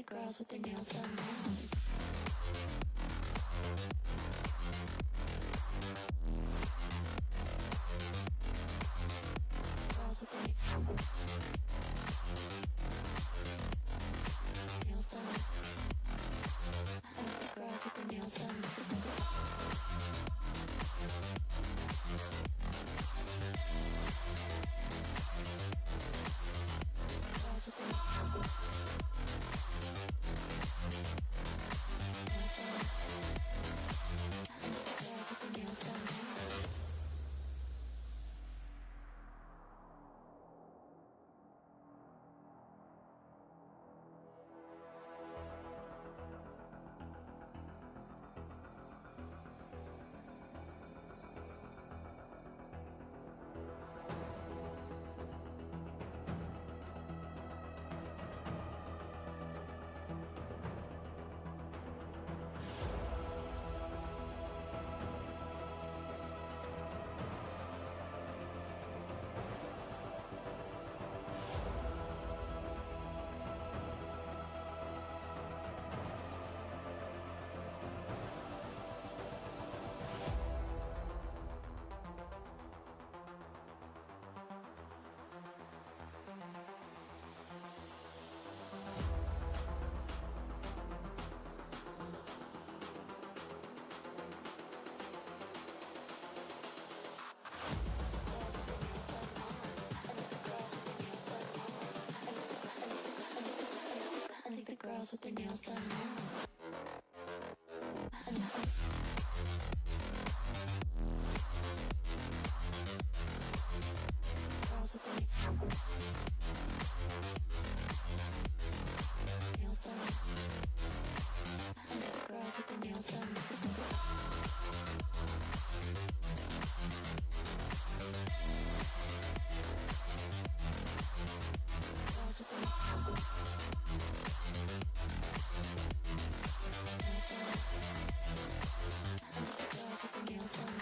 girls with their nails done now. Girls with their nails done. I like the girls with their nails done. Girls with their nails done. I think the girls with their nails done now. Girls with their nails done. I think the girls with their nails done. Girls with their nails done.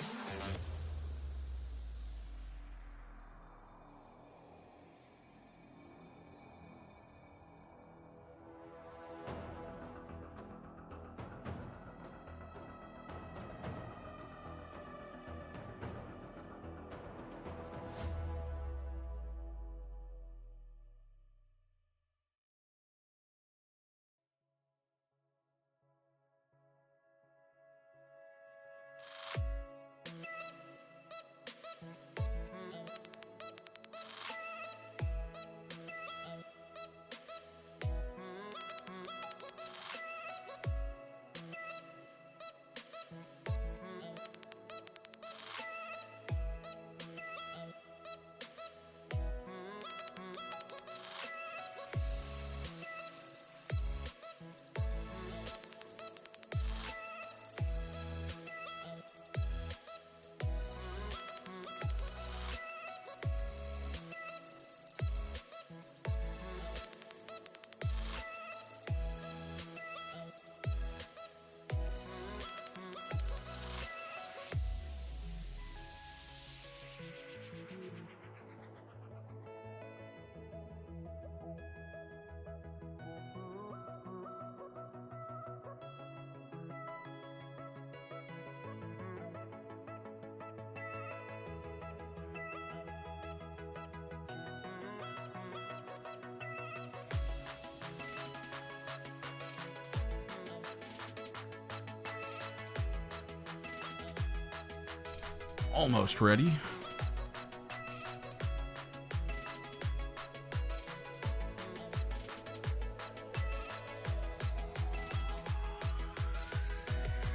Almost ready.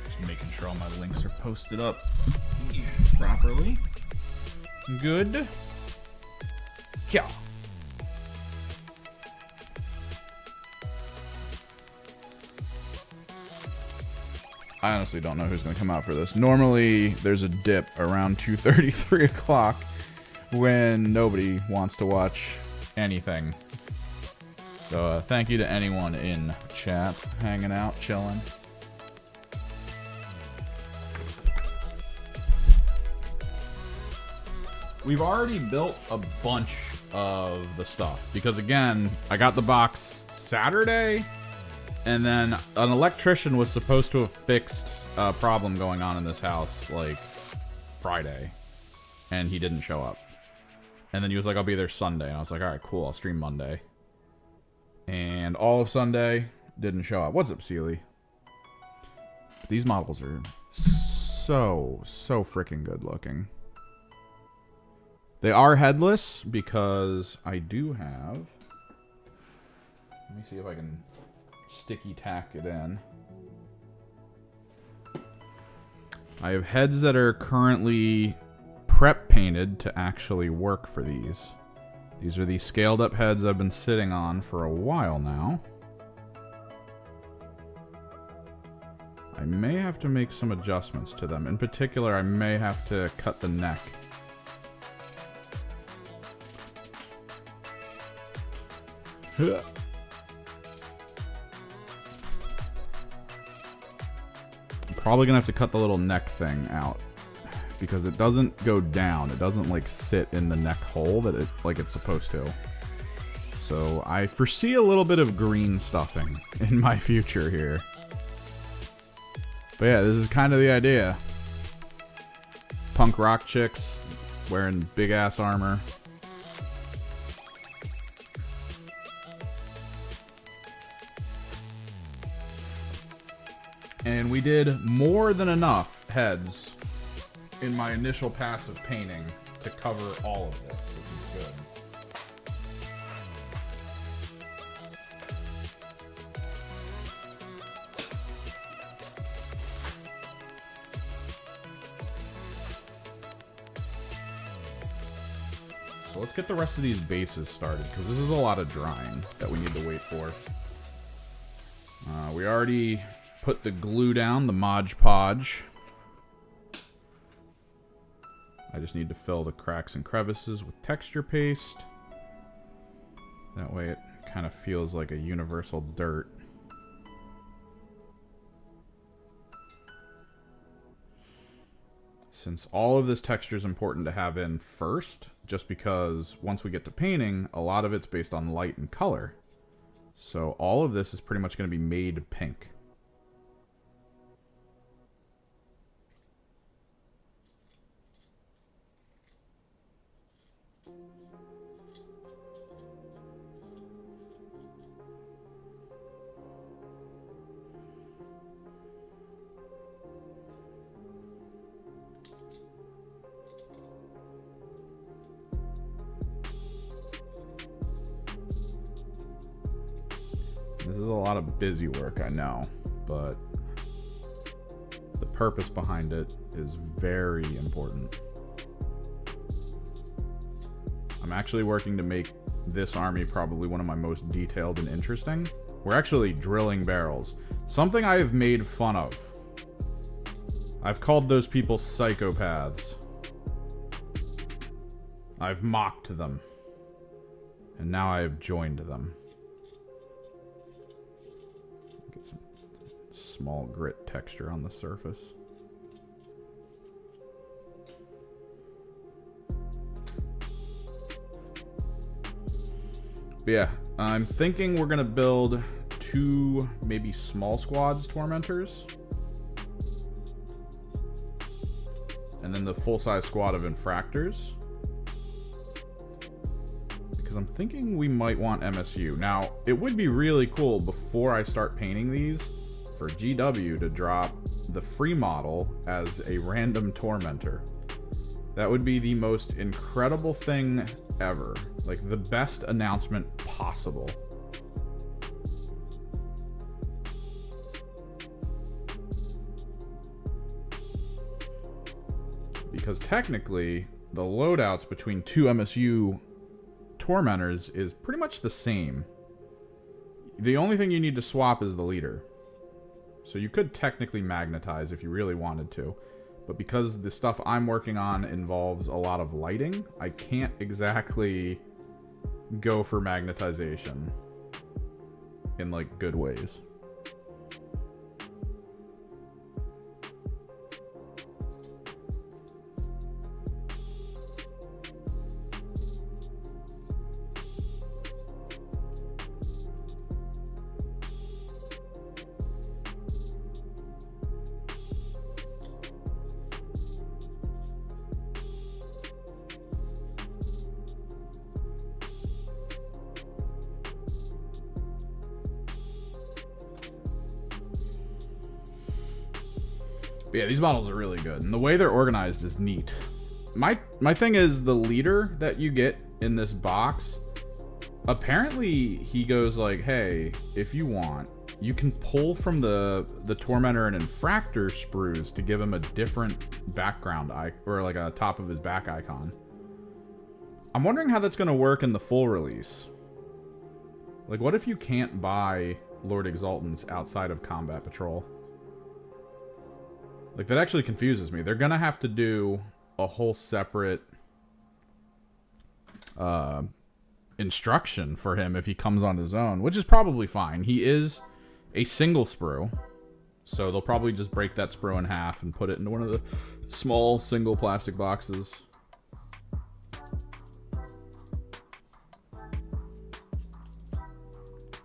Just making sure all my links are posted up properly. Good. Yeah. I honestly don't know who's going to come out for this. Normally, there's a dip around 2:30, 3 o'clock when nobody wants to watch anything. So thank you to anyone in chat, hanging out, chilling. We've already built a bunch of the stuff because, again, I got the box Saturday And then an electrician was supposed to have fixed a problem going on in this house, like, Friday. And he didn't show up. And then he was like, I'll be there Sunday. And I was like, alright, cool, I'll stream Monday. And all of Sunday, didn't show up. What's up, Sealy? These models are so freaking good looking. They are headless because I do have... Let me see if I can sticky tack it in. I have heads that are currently prep painted to actually work for these. These are the scaled up heads I've been sitting on for a while now. I may have to make some adjustments to them. In particular, I may have to cut the neck. I'm probably gonna have to cut the little neck thing out because it doesn't go down. It doesn't like sit in the neck hole that like it's supposed to. So I foresee a little bit of green stuffing in my future here. But yeah, this is kind of the idea. Punk rock chicks wearing big ass armor. And we did more than enough heads in my initial pass of painting to cover all of this, which is good. So let's get the rest of these bases started, because this is a lot of drying that we need to wait for. We already put the glue down, the Mod Podge. I just need to fill the cracks and crevices with texture paste. That way it kind of feels like a universal dirt. Since all of this texture is important to have in first, just because once we get to painting, a lot of it's based on light and color. So all of this is pretty much going to be made pink. This is a lot of busy work, I know, but the purpose behind it is very important. I'm actually working to make this army probably one of my most detailed and interesting. We're actually drilling barrels. Something I have made fun of. I've called those people psychopaths. I've mocked them. And now I have joined them. Get some small grit texture on the surface. But yeah, I'm thinking we're gonna build 2 maybe small squads tormentors. And then the full-size squad of infractors. Because I'm thinking we might want MSU. Now, it would be really cool before I start painting these for GW to drop the free model as a random tormentor. That would be the most incredible thing ever. Like, the best announcement possible. Because technically, the loadouts between 2 MSU tormentors is pretty much the same. The only thing you need to swap is the leader. So you could technically magnetize if you really wanted to. But because the stuff I'm working on involves a lot of lighting, I can't exactly go for magnetization in, like, good ways. But yeah, these models are really good, and the way they're organized is neat. My thing is the leader that you get in this box. Apparently, he goes like, "Hey, if you want, you can pull from the Tormentor and Infractor sprues to give him a different background or like a top of his back icon." I'm wondering how that's going to work in the full release. Like, what if you can't buy Lord Exultants outside of Combat Patrol? Like, that actually confuses me. They're going to have to do a whole separate instruction for him if he comes on his own, which is probably fine. He is a single sprue, so they'll probably just break that sprue in half and put it into one of the small single plastic boxes.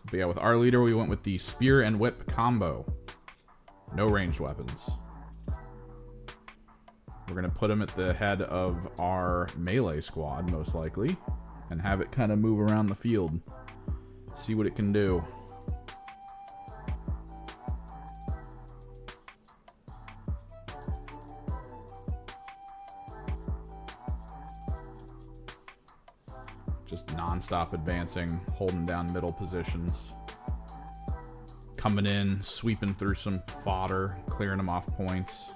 But yeah, with our leader, we went with the Spear and Whip combo. No ranged weapons. We're going to put him at the head of our melee squad, most likely, and have it kind of move around the field. See what it can do. Just non-stop advancing, holding down middle positions. Coming in, sweeping through some fodder, clearing them off points.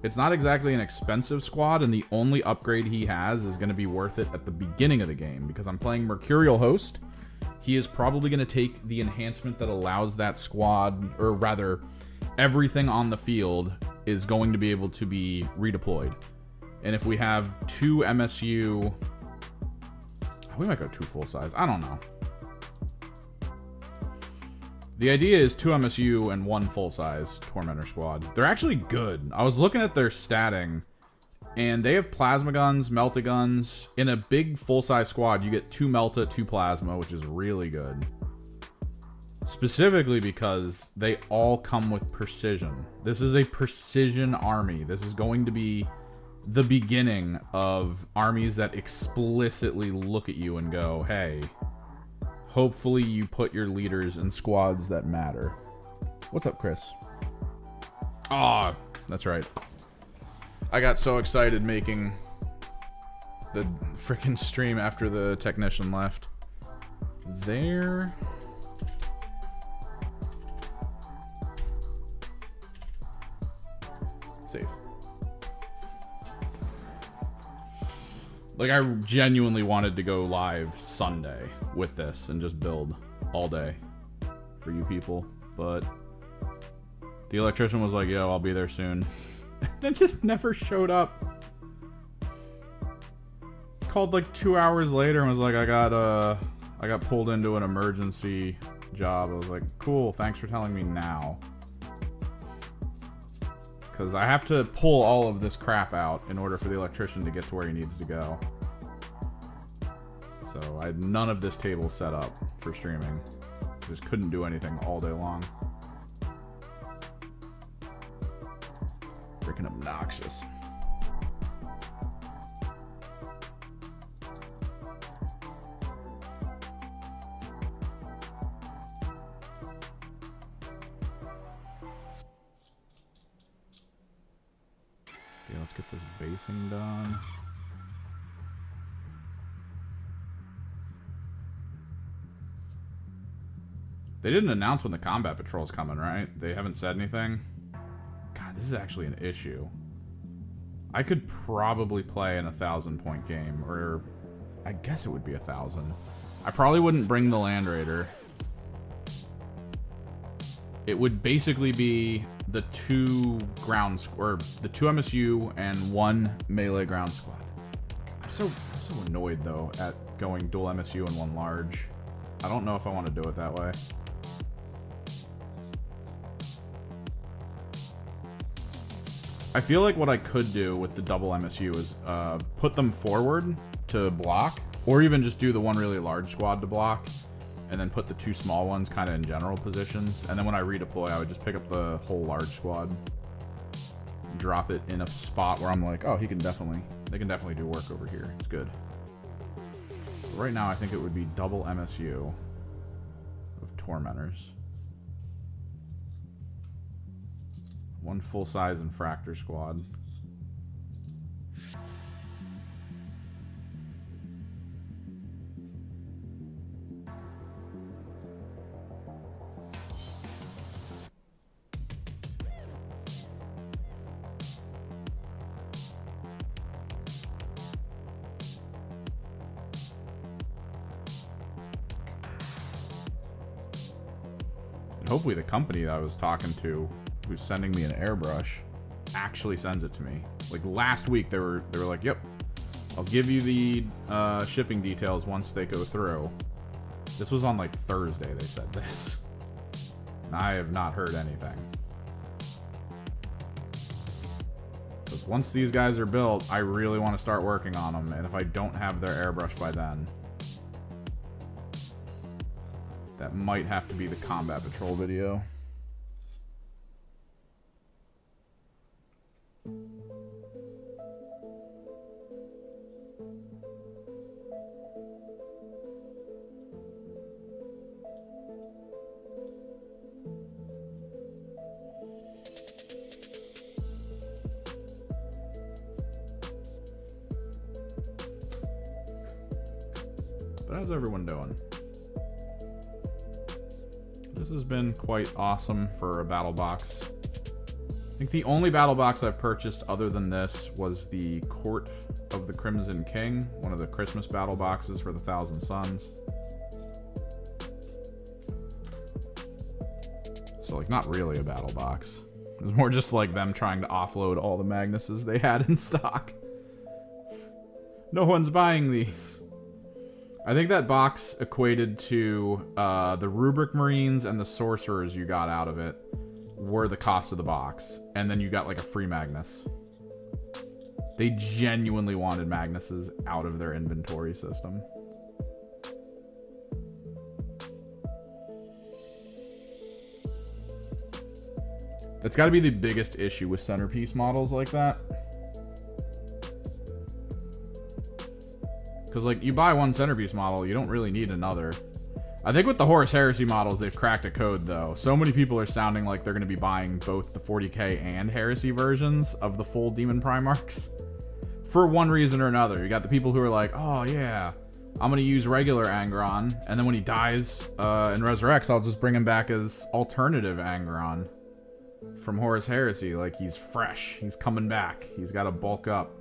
It's not exactly an expensive squad, and the only upgrade he has is going to be worth it at the beginning of the game, because I'm playing Mercurial Host. He is probably going to take the enhancement that allows that squad, or rather, everything on the field is going to be able to be redeployed. And if we have 2 MSU... we might go 2 full size. I don't know. The idea is 2 MSU and 1 full-size Tormentor squad. They're actually good. I was looking at their statting, and they have plasma guns, melta guns. In a big full-size squad, you get 2 melta, 2 plasma, which is really good. Specifically because they all come with precision. This is a precision army. This is going to be the beginning of armies that explicitly look at you and go, hey... hopefully you put your leaders in squads that matter. What's up, Chris? Ah, that's right. I got so excited making the freaking stream after the technician left. There. Safe. Like, I genuinely wanted to go live Sunday with this and just build all day for you people, but the electrician was like, yo, I'll be there soon. And just never showed up. Called like 2 hours later and was like, I got pulled into an emergency job. I was like, cool, thanks for telling me now. Because I have to pull all of this crap out in order for the electrician to get to where he needs to go. So I had none of this table set up for streaming. Just couldn't do anything all day long. Freaking obnoxious. Okay, let's get this basing done. They didn't announce when the combat patrol's coming, right? They haven't said anything. God, this is actually an issue. I could probably play an 1,000-point game, or I guess it would be 1,000. I probably wouldn't bring the Land Raider. It would basically be the 2 ground or the 2 MSU and 1 melee ground squad. I'm so annoyed though at going dual MSU and 1 large. I don't know if I want to do it that way. I feel like what I could do with the double MSU is put them forward to block, or even just do the 1 really large squad to block, and then put the 2 small ones kind of in general positions. And then when I redeploy, I would just pick up the whole large squad, drop it in a spot where I'm like, oh, they can definitely do work over here. It's good. But right now, I think it would be double MSU of Tormentors. One full-size infractor squad. Hopefully the company that I was talking to who's sending me an airbrush actually sends it to me. Like last week they were like, yep, I'll give you the shipping details once they go through. This was on like Thursday they said this. And I have not heard anything. Because once these guys are built, I really want to start working on them. And if I don't have their airbrush by then, that might have to be the combat patrol video. But how's everyone doing? This has been quite awesome for a battle box. I think the only battle box I've purchased other than this was the Court of the Crimson King, one of the Christmas battle boxes for the Thousand Suns. So like not really a battle box. It was more just like them trying to offload all the Magnuses they had in stock. No one's buying these. I think that box equated to the Rubric Marines and the Sorcerers you got out of it were the cost of the box. And then you got like a free Magnus. They genuinely wanted Magnuses out of their inventory system. That's got to be the biggest issue with centerpiece models like that. Because, like, you buy one centerpiece model, you don't really need another. I think with the Horus Heresy models, they've cracked a code, though. So many people are sounding like they're going to be buying both the 40k and Heresy versions of the full Demon Primarchs. For one reason or another. You got the people who are like, oh, yeah, I'm going to use regular Angron. And then when he dies and resurrects, I'll just bring him back as alternative Angron from Horus Heresy. Like, he's fresh. He's coming back. He's got to bulk up.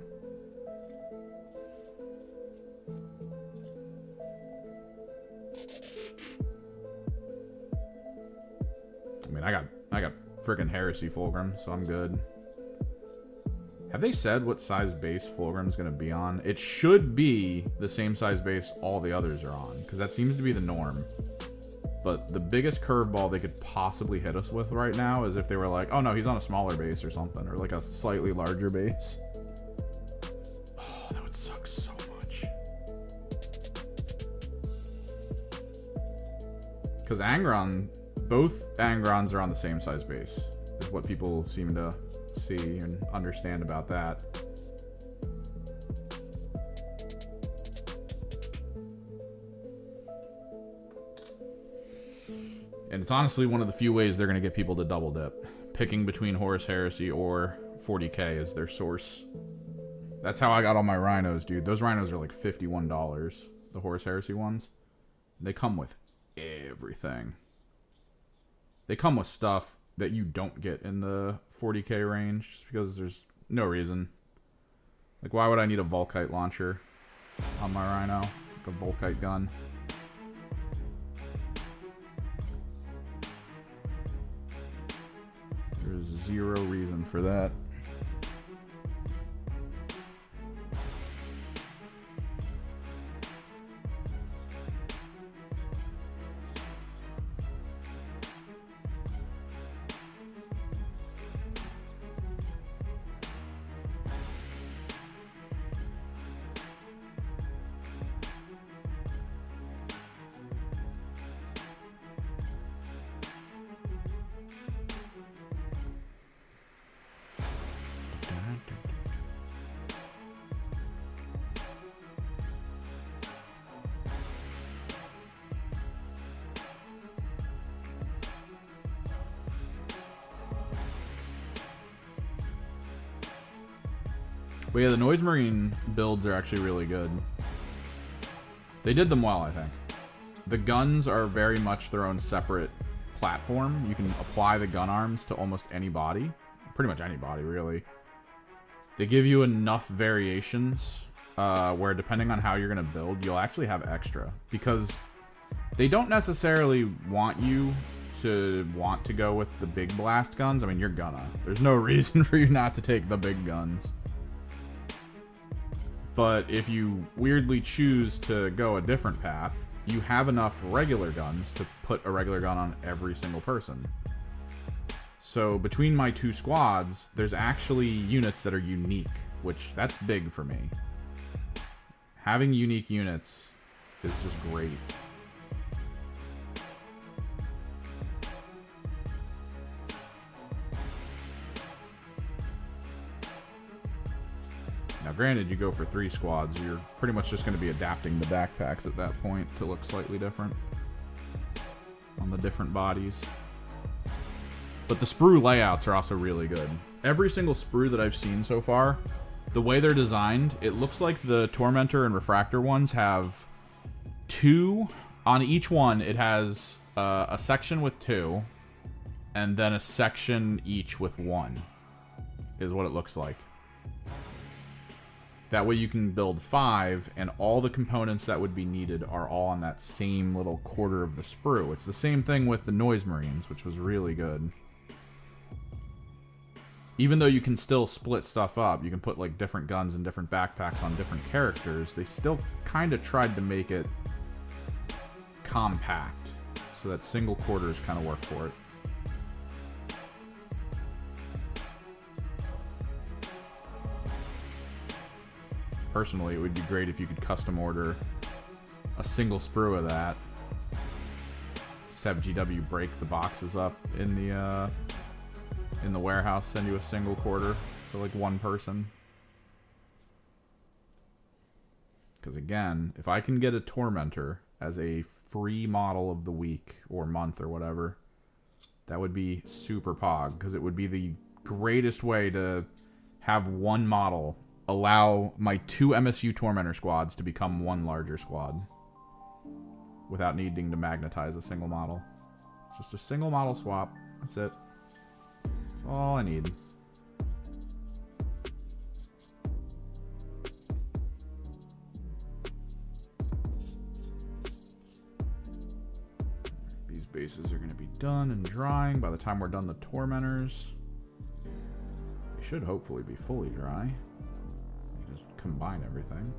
I mean, I got freaking Heresy Fulgrim, so I'm good. Have they said what size base Fulgrim's gonna be on? It should be the same size base all the others are on, because that seems to be the norm. But the biggest curveball they could possibly hit us with right now is if they were like, oh no, he's on a smaller base or something, or like a slightly larger base. Oh, that would suck so much. Because Angron... Both Angrons are on the same size base, is what people seem to see and understand about that. And it's honestly one of the few ways they're going to get people to double dip. Picking between Horus Heresy or 40k as their source. That's how I got all my rhinos, dude. Those rhinos are like $51, the Horus Heresy ones. They come with everything. They come with stuff that you don't get in the 40k range just because there's no reason. Like, why would I need a Volkite launcher on my Rhino? Like a Volkite gun. There's zero reason for that. But yeah, the Noise Marine builds are actually really good. They did them well, I think. The guns are very much their own separate platform. You can apply the gun arms to almost any body. Pretty much any body, really. They give you enough variations where depending on how you're going to build, you'll actually have extra. Because they don't necessarily want you to want to go with the big blast guns. I mean, you're gonna. There's no reason for you not to take the big guns. But if you weirdly choose to go a different path, you have enough regular guns to put a regular gun on every single person. So between my two squads, there's actually units that are unique, which that's big for me. Having unique units is just great. Now granted, you go for 3 squads, you're pretty much just going to be adapting the backpacks at that point to look slightly different on the different bodies. But the sprue layouts are also really good. Every single sprue that I've seen so far, the way they're designed, it looks like the Tormentor and Refractor ones have 2. On each one, it has a section with 2, and then a section each with 1, is what it looks like. That way you can build 5, and all the components that would be needed are all on that same little quarter of the sprue. It's the same thing with the Noise Marines, which was really good. Even though you can still split stuff up, you can put like different guns and different backpacks on different characters, they still kind of tried to make it compact, so that single quarters kind of work for it. Personally, it would be great if you could custom order a single sprue of that. Just have GW break the boxes up in the warehouse, send you a single quarter for like 1 person. Because again, if I can get a Tormentor as a free model of the week or month or whatever, that would be super pog, because it would be the greatest way to have 1 model allow my 2 MSU Tormentor squads to become 1 larger squad without needing to magnetize a single model. It's just a single model swap. That's it. That's all I need. These bases are going to be done and drying by the time we're done the Tormentors. They should hopefully be fully dry. Just combine everything.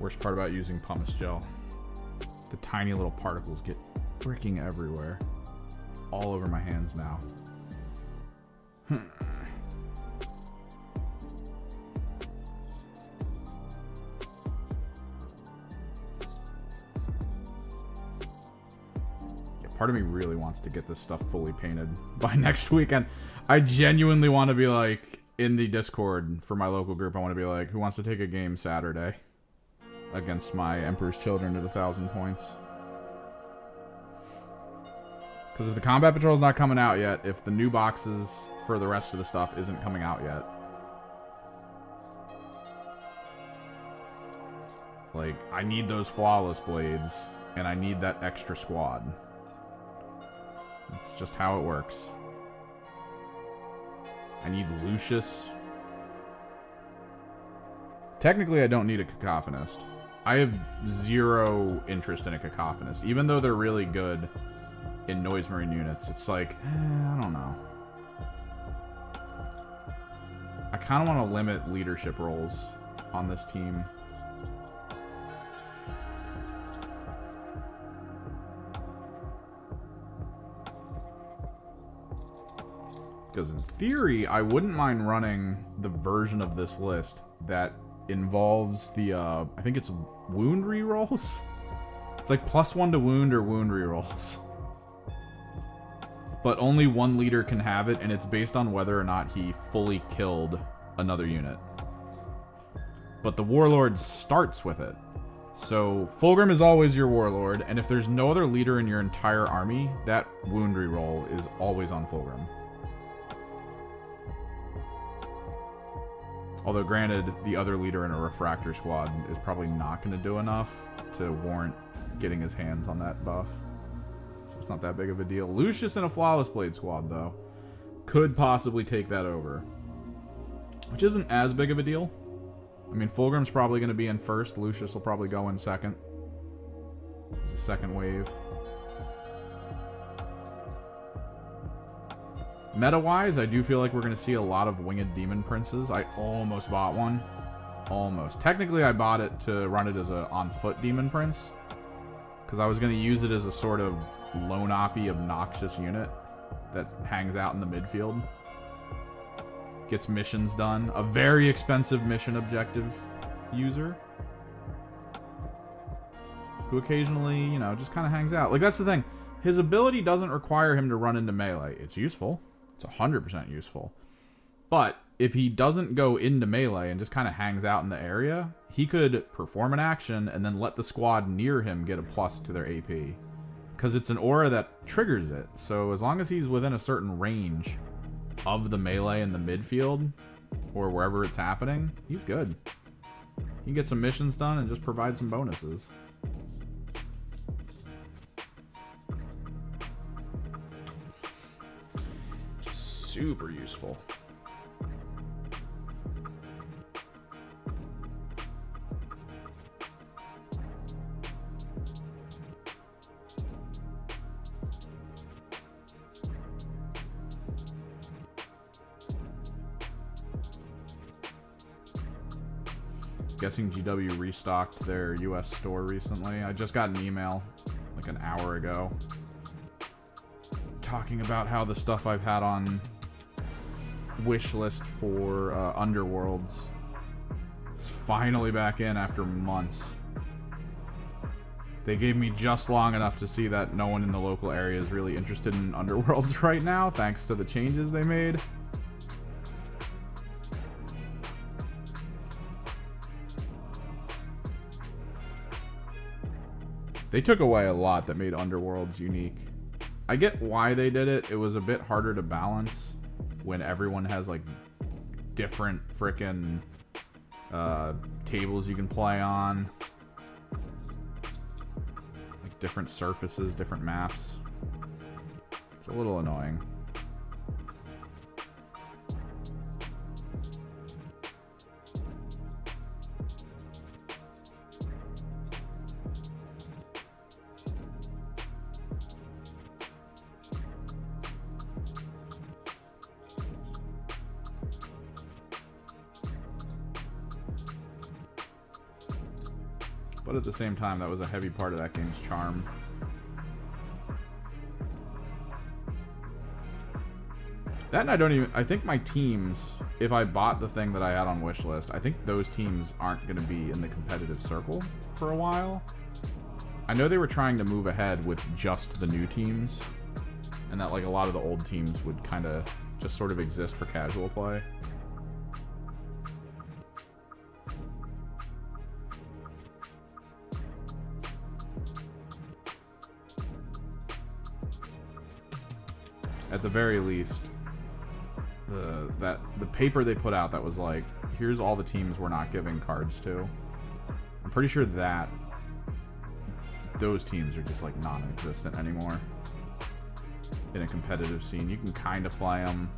Worst part about using pumice gel, the tiny little particles get freaking everywhere. All over my hands now. Part of me really wants to get this stuff fully painted by next weekend. I genuinely want to be like, in the Discord for my local group, I want to be like, who wants to take a game Saturday against my Emperor's Children at 1,000 points? Because if the Combat Patrol is not coming out yet, if the new boxes for the rest of the stuff isn't coming out yet, like, I need those flawless blades, and I need that extra squad. It's just how it works. I need Lucius. Technically, I don't need a Cacophonist. I have zero interest in a Cacophonist. Even though they're really good in Noise Marine units, it's like, I don't know. I kind of want to limit leadership roles on this team. Because in theory, I wouldn't mind running the version of this list that involves the, I think it's wound rerolls? It's like +1 to wound or wound rerolls. But only one leader can have it, and it's based on whether or not he fully killed another unit. But the Warlord starts with it. So Fulgrim is always your Warlord, and if there's no other leader in your entire army, that wound reroll is always on Fulgrim. Although, granted, the other leader in a Refractor squad is probably not going to do enough to warrant getting his hands on that buff. So it's not that big of a deal. Lucius in a Flawless Blade squad, though, could possibly take that over. Which isn't as big of a deal. I mean, Fulgrim's probably going to be in first. Lucius will probably go in second. It's a second wave. Meta-wise, I do feel like we're going to see a lot of Winged Demon Princes. I almost bought one. Almost. Technically, I bought it to run it as a on-foot Demon Prince. Because I was going to use it as a sort of lone-oppy, obnoxious unit that hangs out in the midfield. Gets missions done. A very expensive mission objective user. Who occasionally, you know, just kind of hangs out. Like, that's the thing. His ability doesn't require him to run into melee. It's useful. It's 100% useful. But if he doesn't go into melee and just kind of hangs out in the area, he could perform an action and then let the squad near him get a plus to their AP. Because it's an aura that triggers it. So as long as he's within a certain range of the melee in the midfield, or wherever it's happening, he's good. He can get some missions done and just provide some bonuses. Super useful. Guessing GW restocked their US store recently. I just got an email like an hour ago talking about how the stuff I've had on wish list for Underworlds is finally back in after months. They gave me just long enough to see that no one in the local area is really interested in Underworlds right now, thanks to the changes they made. They took away a lot that made Underworlds unique. I get why they did it. It was a bit harder to balance when everyone has like different frickin' tables you can play on. Like different surfaces, different maps. It's a little annoying. But at the same time, that was a heavy part of that game's charm. That and I don't even... I think my teams, if I bought the thing that I had on wishlist, I think those teams aren't going to be in the competitive circle for a while. I know they were trying to move ahead with just the new teams, and that like a lot of the old teams would kind of just sort of exist for casual play. At the very least, the paper they put out that was like, here's all the teams we're not giving cards to. I'm pretty sure that those teams are just like non-existent anymore in a competitive scene. You can kind of play them,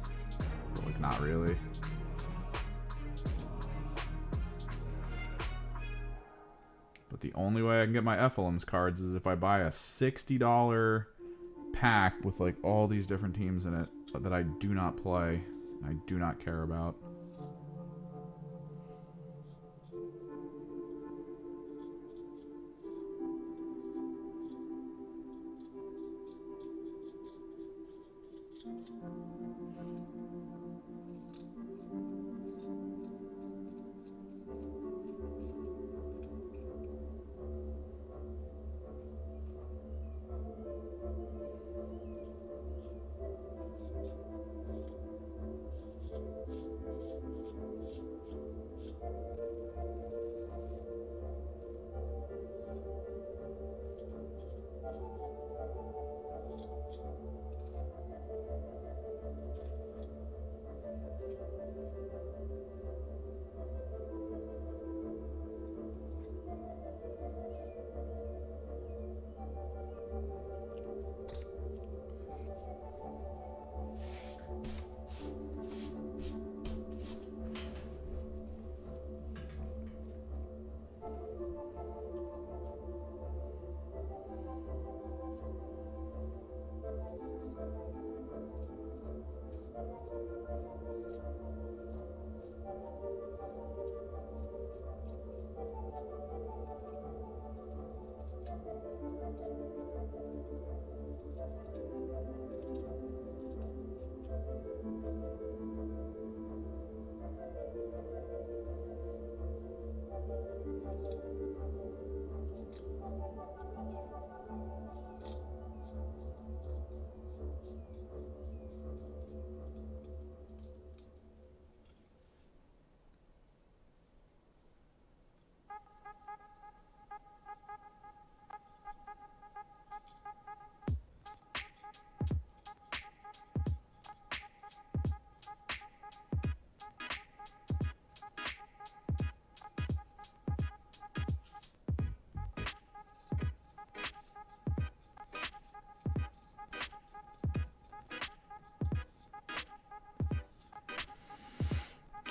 but like not really. But the only way I can get my Ephilim's cards is if I buy a $60 pack with like all these different teams in it that I do not play, I do not care about.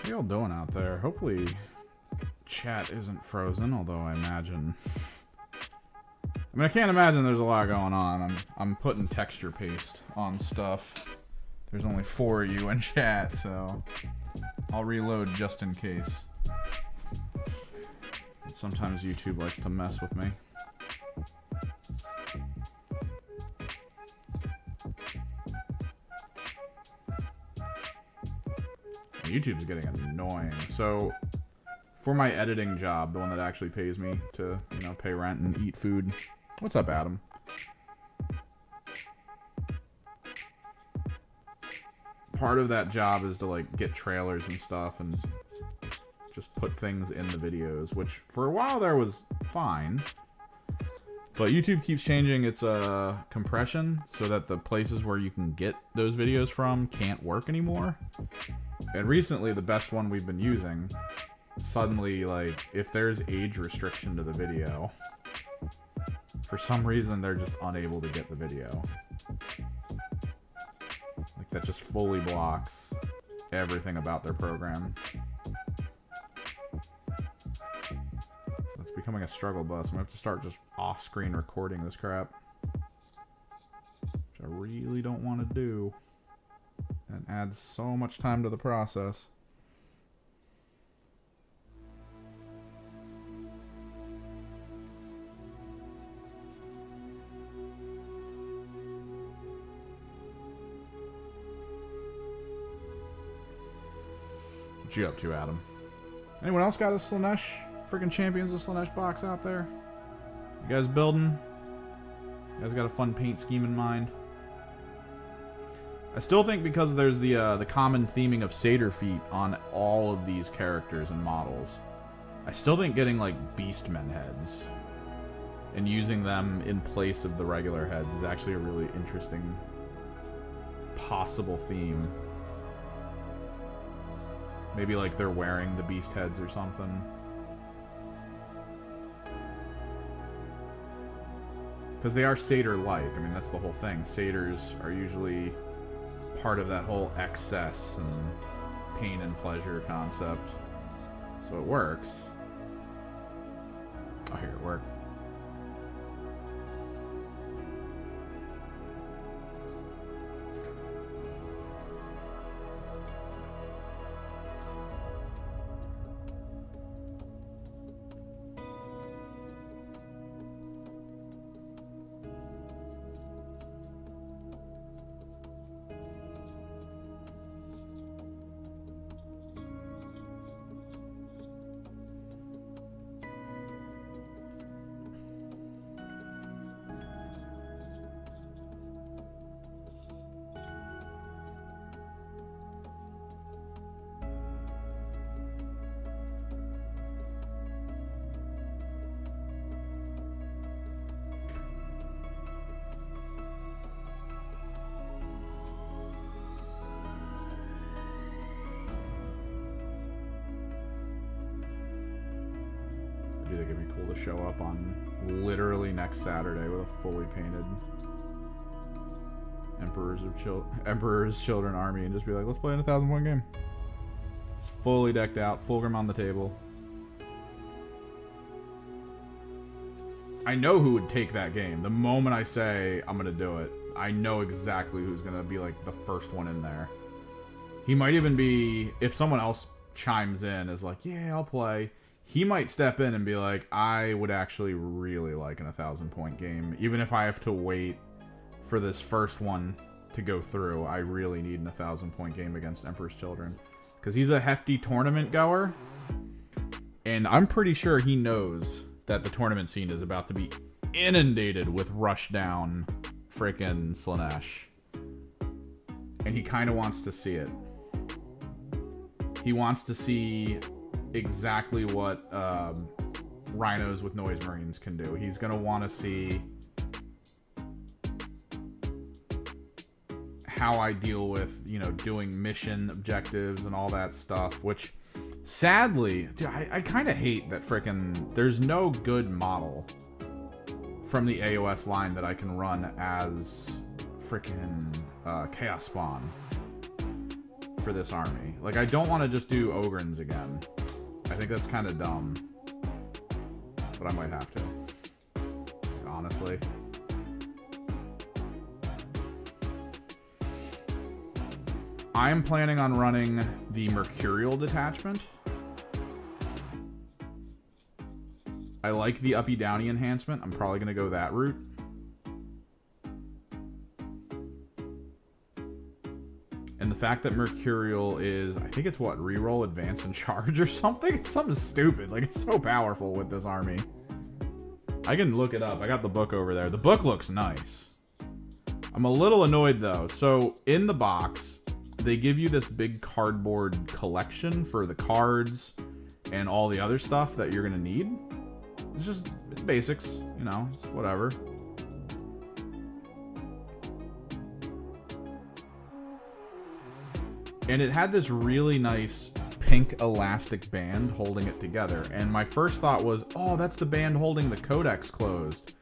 What are y'all doing out there? Hopefully chat isn't frozen, although I imagine... I mean, I can't imagine there's a lot going on. I'm putting texture paste on stuff. There's only 4 of you in chat, so I'll reload just in case. Sometimes YouTube likes to mess with me. YouTube's getting annoying. So, for my editing job, the one that actually pays me to, you know, pay rent and eat food. What's up, Adam? Part of that job is to, like, get trailers and stuff and just put things in the videos, which for a while there was fine. But YouTube keeps changing its compression so that the places where you can get those videos from can't work anymore. And recently, the best one we've been using, suddenly, like, if there's age restriction to the video, for some reason they're just unable to get the video. Like, that just fully blocks everything about their program. So it's becoming a struggle bus. I'm gonna have to start just off-screen recording this crap, which I really don't want to do. That adds so much time to the process. What you up to, Adam? Anyone else got a Slaanesh? Freaking Champions of Slaanesh box out there? You guys building? You guys got a fun paint scheme in mind? I still think because there's the common theming of satyr feet on all of these characters and models, I still think getting like Beastmen heads and using them in place of the regular heads is actually a really interesting possible theme. Maybe like they're wearing the beast heads or something. Because they are satyr-like. I mean, that's the whole thing. Satyrs are usually part of that whole excess and pain and pleasure concept. So it works. Oh, here it worked. I do think it'd be cool to show up on literally next Saturday with a fully painted Emperor's Children army and just be like, let's play in a 1,000-point game. It's fully decked out, Fulgrim on the table. I know who would take that game. The moment I say I'm gonna do it, I know exactly who's gonna be like the first one in there. He might even be, if someone else chimes in as like, yeah, I'll play, he might step in and be like, I would actually really like an 1,000-point game. Even if I have to wait for this first one to go through, I really need an 1,000-point game against Emperor's Children. Because he's a hefty tournament goer. And I'm pretty sure he knows that the tournament scene is about to be inundated with rushdown frickin' Slaanesh. And he kind of wants to see it. He wants to see exactly what Rhinos with Noise Marines can do. He's going to want to see how I deal with, you know, doing mission objectives and all that stuff, which sadly, dude, I kind of hate that frickin' there's no good model from the AOS line that I can run as frickin' Chaos Spawn for this army. Like, I don't want to just do Ogrins again. I think that's kind of dumb. But I might have to. Honestly. I am planning on running the Mercurial detachment. I like the uppy downy enhancement. I'm probably going to go that route. And the fact that Mercurial is, I think it's what, reroll, advance, and charge or something? It's something stupid. Like, it's so powerful with this army. I can look it up. I got the book over there. The book looks nice. I'm a little annoyed, though. So, in the box, they give you this big cardboard collection for the cards and all the other stuff that you're going to need. It's basics, you know, it's whatever. And it had this really nice pink elastic band holding it together. And my first thought was, oh, that's the band holding the codex closed.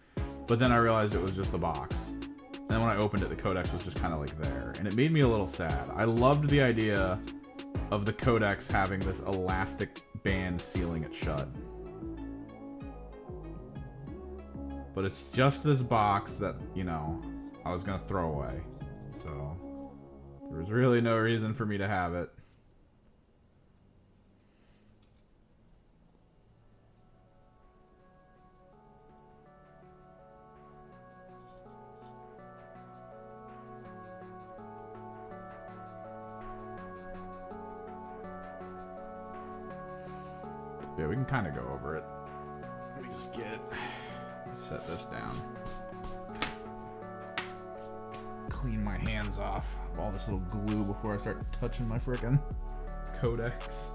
But then I realized it was just the box. And then when I opened it, the codex was just kind of like there. And it made me a little sad. I loved the idea of the codex having this elastic band sealing it shut. But it's just this box that, you know, I was going to throw away. So there was really no reason for me to have it. Yeah, we can kind of go over it. Let me just set this down. Clean my hands off of all this little glue before I start touching my frickin' codex.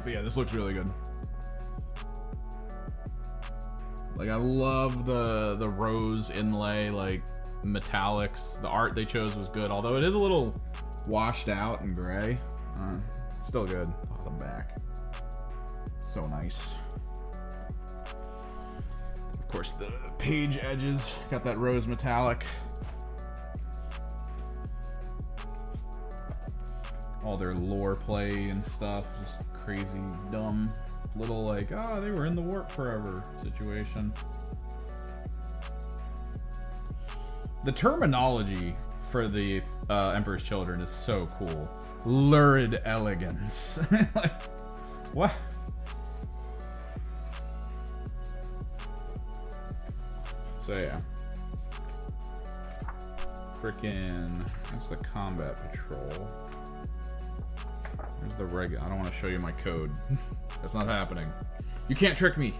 But yeah, this looks really good. Like, I love the rose inlay, like, metallics. The art they chose was good, although it is a little washed out and gray. Still good. Oh, the back. So nice. Of course, the page edges got that rose metallic. All their lore play and stuff, just crazy, dumb, little like, they were in the warp forever situation. The terminology for the Emperor's Children is so cool. Lurid elegance. Like, what? So yeah. Frickin', that's the combat patrol. There's the regular. I don't want to show you my code. That's not happening. You can't trick me.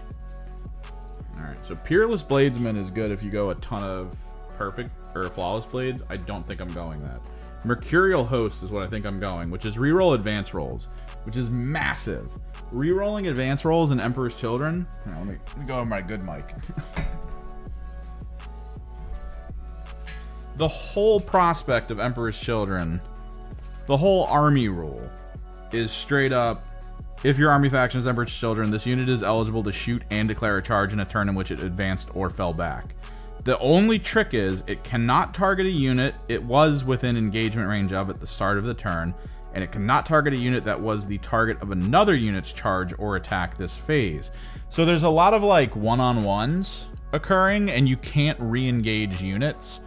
Alright, so Peerless Bladesman is good if you go a ton of perfect or flawless blades. I don't think I'm going that. Mercurial Host is what I think I'm going, which is reroll advance rolls, which is massive. Rerolling advance rolls in Emperor's Children. Here, let me go over my good mic. The whole prospect of Emperor's Children, the whole army rule, is straight up, if your army faction is Emperor's Children, this unit is eligible to shoot and declare a charge in a turn in which it advanced or fell back. The only trick is it cannot target a unit it was within engagement range of at the start of the turn, and it cannot target a unit that was the target of another unit's charge or attack this phase. So there's a lot of like one-on-ones occurring, and you can't re-engage units.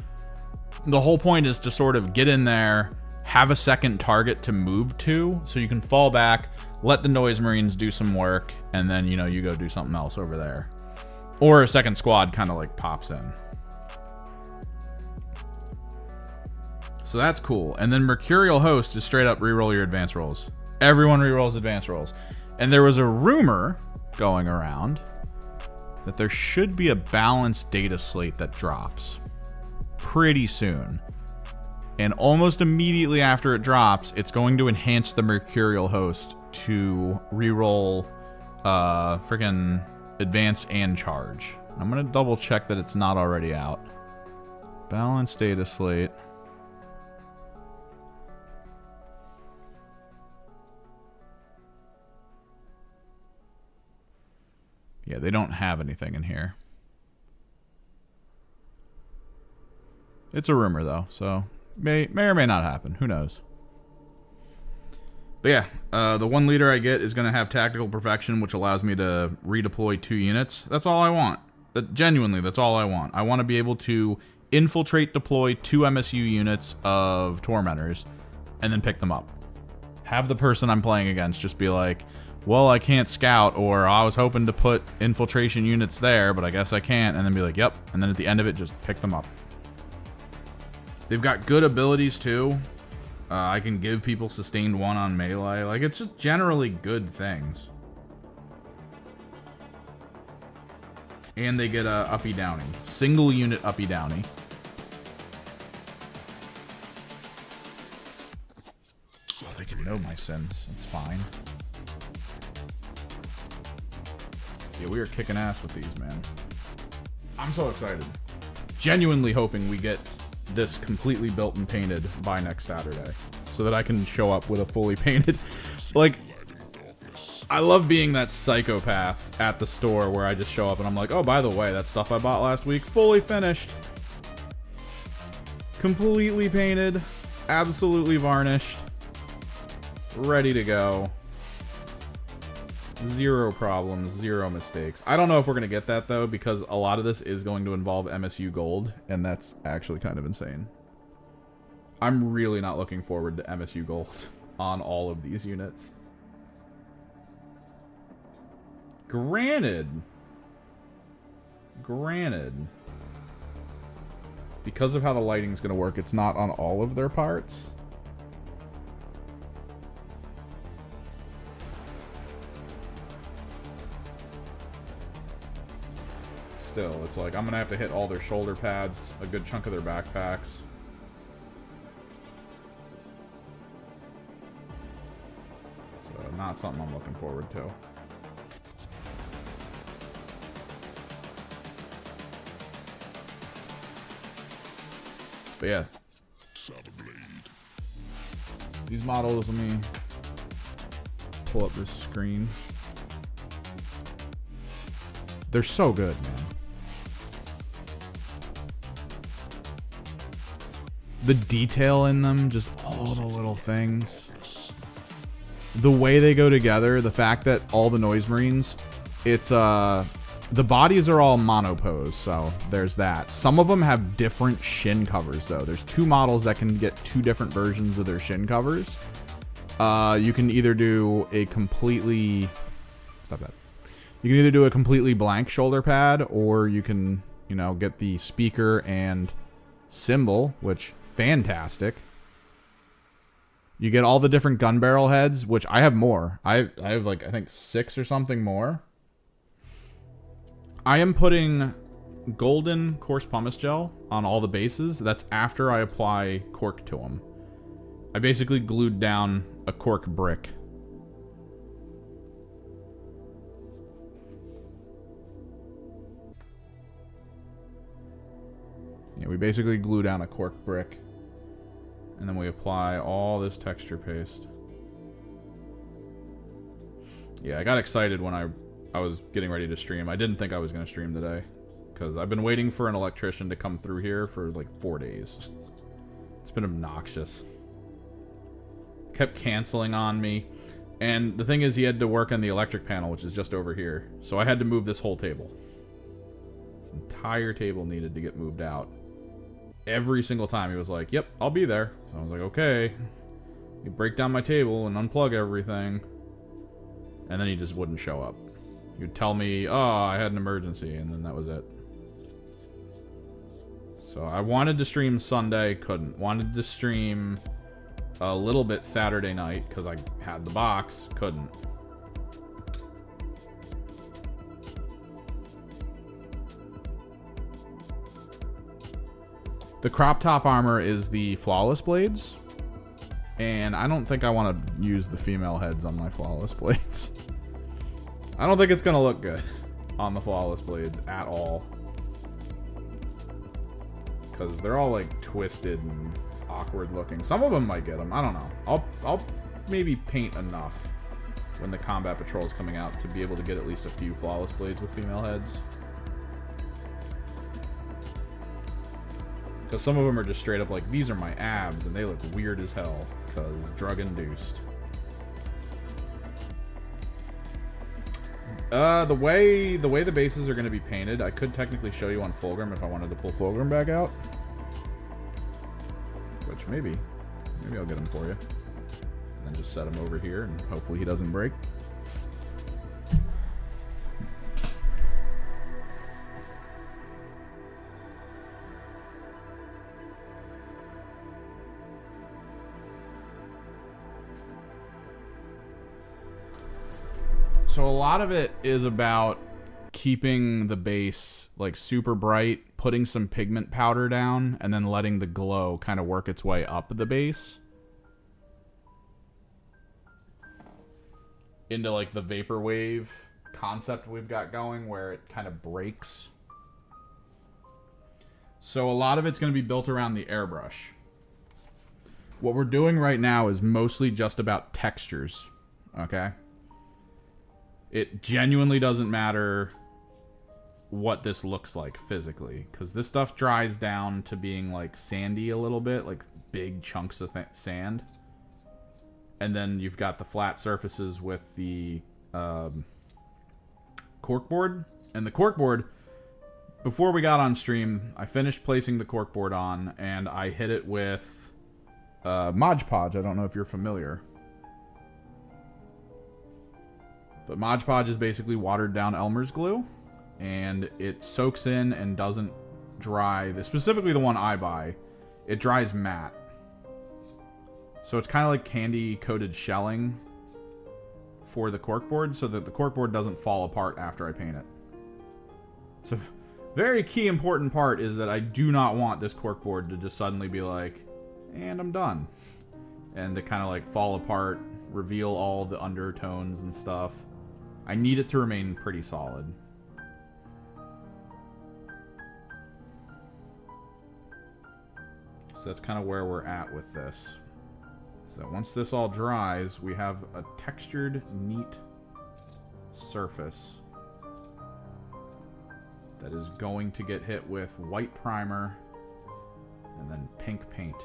The whole point is to sort of get in there, have a second target to move to, so you can fall back, let the Noise Marines do some work, and then, you know, you go do something else over there. Or a second squad kind of like pops in. So that's cool. And then Mercurial Host is straight up reroll your advance rolls. Everyone rerolls advance rolls. And there was a rumor going around that there should be a balanced data slate that drops pretty soon. And almost immediately after it drops, it's going to enhance the Mercurial Host to reroll freaking advance and charge. I'm going to double check that it's not already out. Balanced data slate. Yeah, they don't have anything in here. It's a rumor, though, so may or may not happen. Who knows? But yeah, the one leader I get is going to have Tactical Perfection, which allows me to redeploy 2 units. That's all I want. Genuinely, that's all I want. I want to be able to infiltrate, deploy 2 MSU units of Tormentors, and then pick them up. Have the person I'm playing against just be like, well, I can't scout, or I was hoping to put infiltration units there, but I guess I can't, and then be like, yep, and then at the end of it, just pick them up. They've got good abilities, too. I can give people sustained 1 on melee. Like, it's just generally good things. And they get a uppy downy. Single unit uppy downy. Oh, they can know my sins. It's fine. Yeah, we are kicking ass with these, man. I'm so excited. Genuinely hoping we get this completely built and painted by next Saturday, so that I can show up with a fully painted. Like, I love being that psychopath at the store where I just show up and I'm like, oh, by the way, that stuff I bought last week, fully finished, completely painted, absolutely varnished, ready to go. 0 problems, 0 mistakes. I don't know if we're going to get that, though, because a lot of this is going to involve MSU Gold, and that's actually kind of insane. I'm really not looking forward to MSU Gold on all of these units. Granted, Granted, because of how the lighting's going to work, it's not on all of their parts. Still, it's like I'm going to have to hit all their shoulder pads, a good chunk of their backpacks. So, not something I'm looking forward to. But yeah. These models, let me pull up this screen. They're so good, man. The detail in them, just all the little things. The way they go together, the fact that all the Noise Marines, it's the bodies are all monopose, so there's that. Some of them have different shin covers, though. There's 2 models that can get 2 different versions of their shin covers. You can either do a completely... Stop that. You can either do a completely blank shoulder pad, or you can, you know, get the speaker and cymbal, which... fantastic. You get all the different gun barrel heads, which I have more. I have like, I think 6 or something more. I am putting golden coarse pumice gel on all the bases. That's after I apply cork to them. I basically glued down a cork brick. Yeah, we basically glue down a cork brick. And then we apply all this texture paste. Yeah, I got excited when I was getting ready to stream. I didn't think I was going to stream today, because I've been waiting for an electrician to come through here for like 4 days. It's been obnoxious. Kept canceling on me. And the thing is, he had to work on the electric panel, which is just over here. So I had to move this whole table. This entire table needed to get moved out. Every single time he was like, yep, I'll be there. So I was like, okay. You break down my table and unplug everything. And then he just wouldn't show up. He would tell me, oh, I had an emergency, and then that was it. So I wanted to stream Sunday, couldn't. Wanted to stream a little bit Saturday night, because I had the box, couldn't. The crop top armor is the flawless blades. And I don't think I want to use the female heads on my flawless blades. I don't think it's going to look good on the flawless blades at all. Because they're all like twisted and awkward looking. Some of them might get them. I don't know. I'll maybe paint enough when the combat patrol is coming out to be able to get at least a few flawless blades with female heads. Because some of them are just straight up like, these are my abs, and they look weird as hell, because drug-induced. The way the bases are going to be painted, I could technically show you on Fulgrim if I wanted to pull Fulgrim back out. Which, maybe I'll get him for you. And then just set him over here, and hopefully he doesn't break. So a lot of it is about keeping the base like super bright, putting some pigment powder down, and then letting the glow kind of work its way up the base into like the vaporwave concept we've got going, where it kind of breaks. So a lot of it's going to be built around the airbrush. What we're doing right now is mostly just about textures, okay? It genuinely doesn't matter what this looks like physically, because this stuff dries down to being like sandy a little bit, like big chunks of sand. And then you've got the flat surfaces with the corkboard. And the corkboard, before we got on stream, I finished placing the corkboard on, and I hit it with Mod Podge. I don't know if you're familiar. But Mod Podge is basically watered down Elmer's glue, and it soaks in and doesn't dry. Specifically the one I buy, it dries matte. So it's kind of like candy coated shelling for the corkboard, so that the corkboard doesn't fall apart after I paint it. So very key important part is that I do not want this corkboard to just suddenly be like, and I'm done. And to kind of like fall apart, reveal all the undertones and stuff. I need it to remain pretty solid. So that's kind of where we're at with this. So once this all dries, we have a textured, neat surface that is going to get hit with white primer and then pink paint.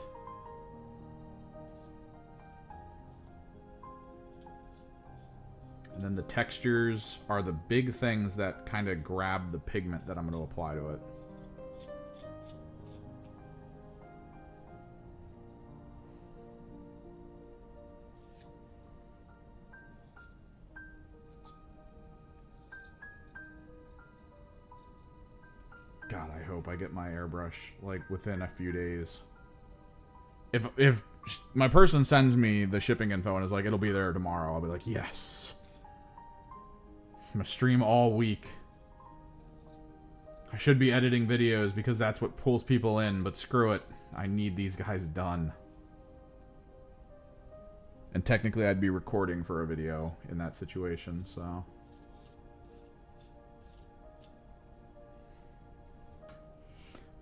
And then the textures are the big things that kind of grab the pigment that I'm going to apply to it. God, I hope I get my airbrush like within a few days. If my person sends me the shipping info and is like, it'll be there tomorrow, I'll be like, yes. I'm gonna stream all week. I should be editing videos because that's what pulls people in, but screw it. I need these guys done. And technically I'd be recording for a video in that situation, so.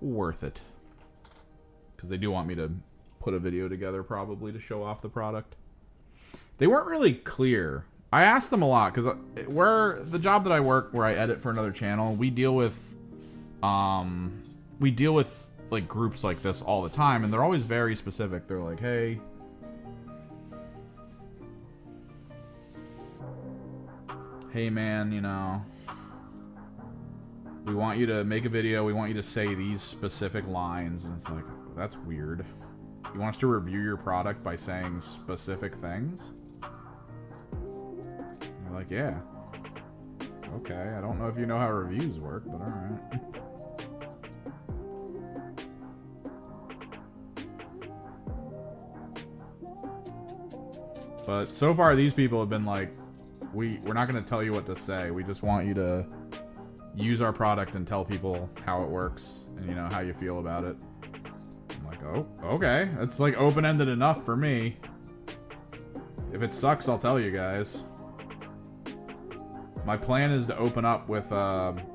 Worth it. Because they do want me to put a video together probably to show off the product. They weren't really clear. I asked them a lot because where the job that I work, where I edit for another channel, we deal with like groups like this all the time, and they're always very specific. They're like, hey, man, you know, we want you to make a video, we want you to say these specific lines, and it's like, that's weird. You want us to review your product by saying specific things? You're like, yeah. Okay, I don't know if you know how reviews work, but alright. But so far, these people have been like, we're not going to tell you what to say. We just want you to use our product and tell people how it works and, you know, how you feel about it. I'm like, oh, okay. That's like open-ended enough for me. If it sucks, I'll tell you guys. My plan is to open up with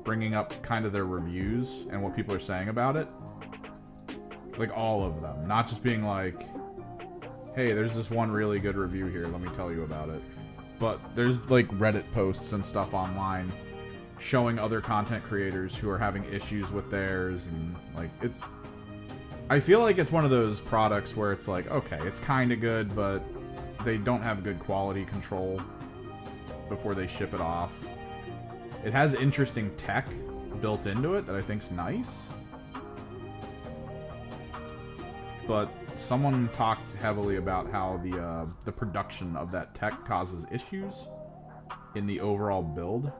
bringing up kind of their reviews and what people are saying about it. Like all of them. Not just being like, hey, there's this one really good review here. Let me tell you about it. But there's like Reddit posts and stuff online showing other content creators who are having issues with theirs, and like it's, I feel like it's one of those products where it's like, okay, it's kind of good, but they don't have good quality control before they ship it off. It has interesting tech built into it that I think's nice, but someone talked heavily about how the production of that tech causes issues in the overall build,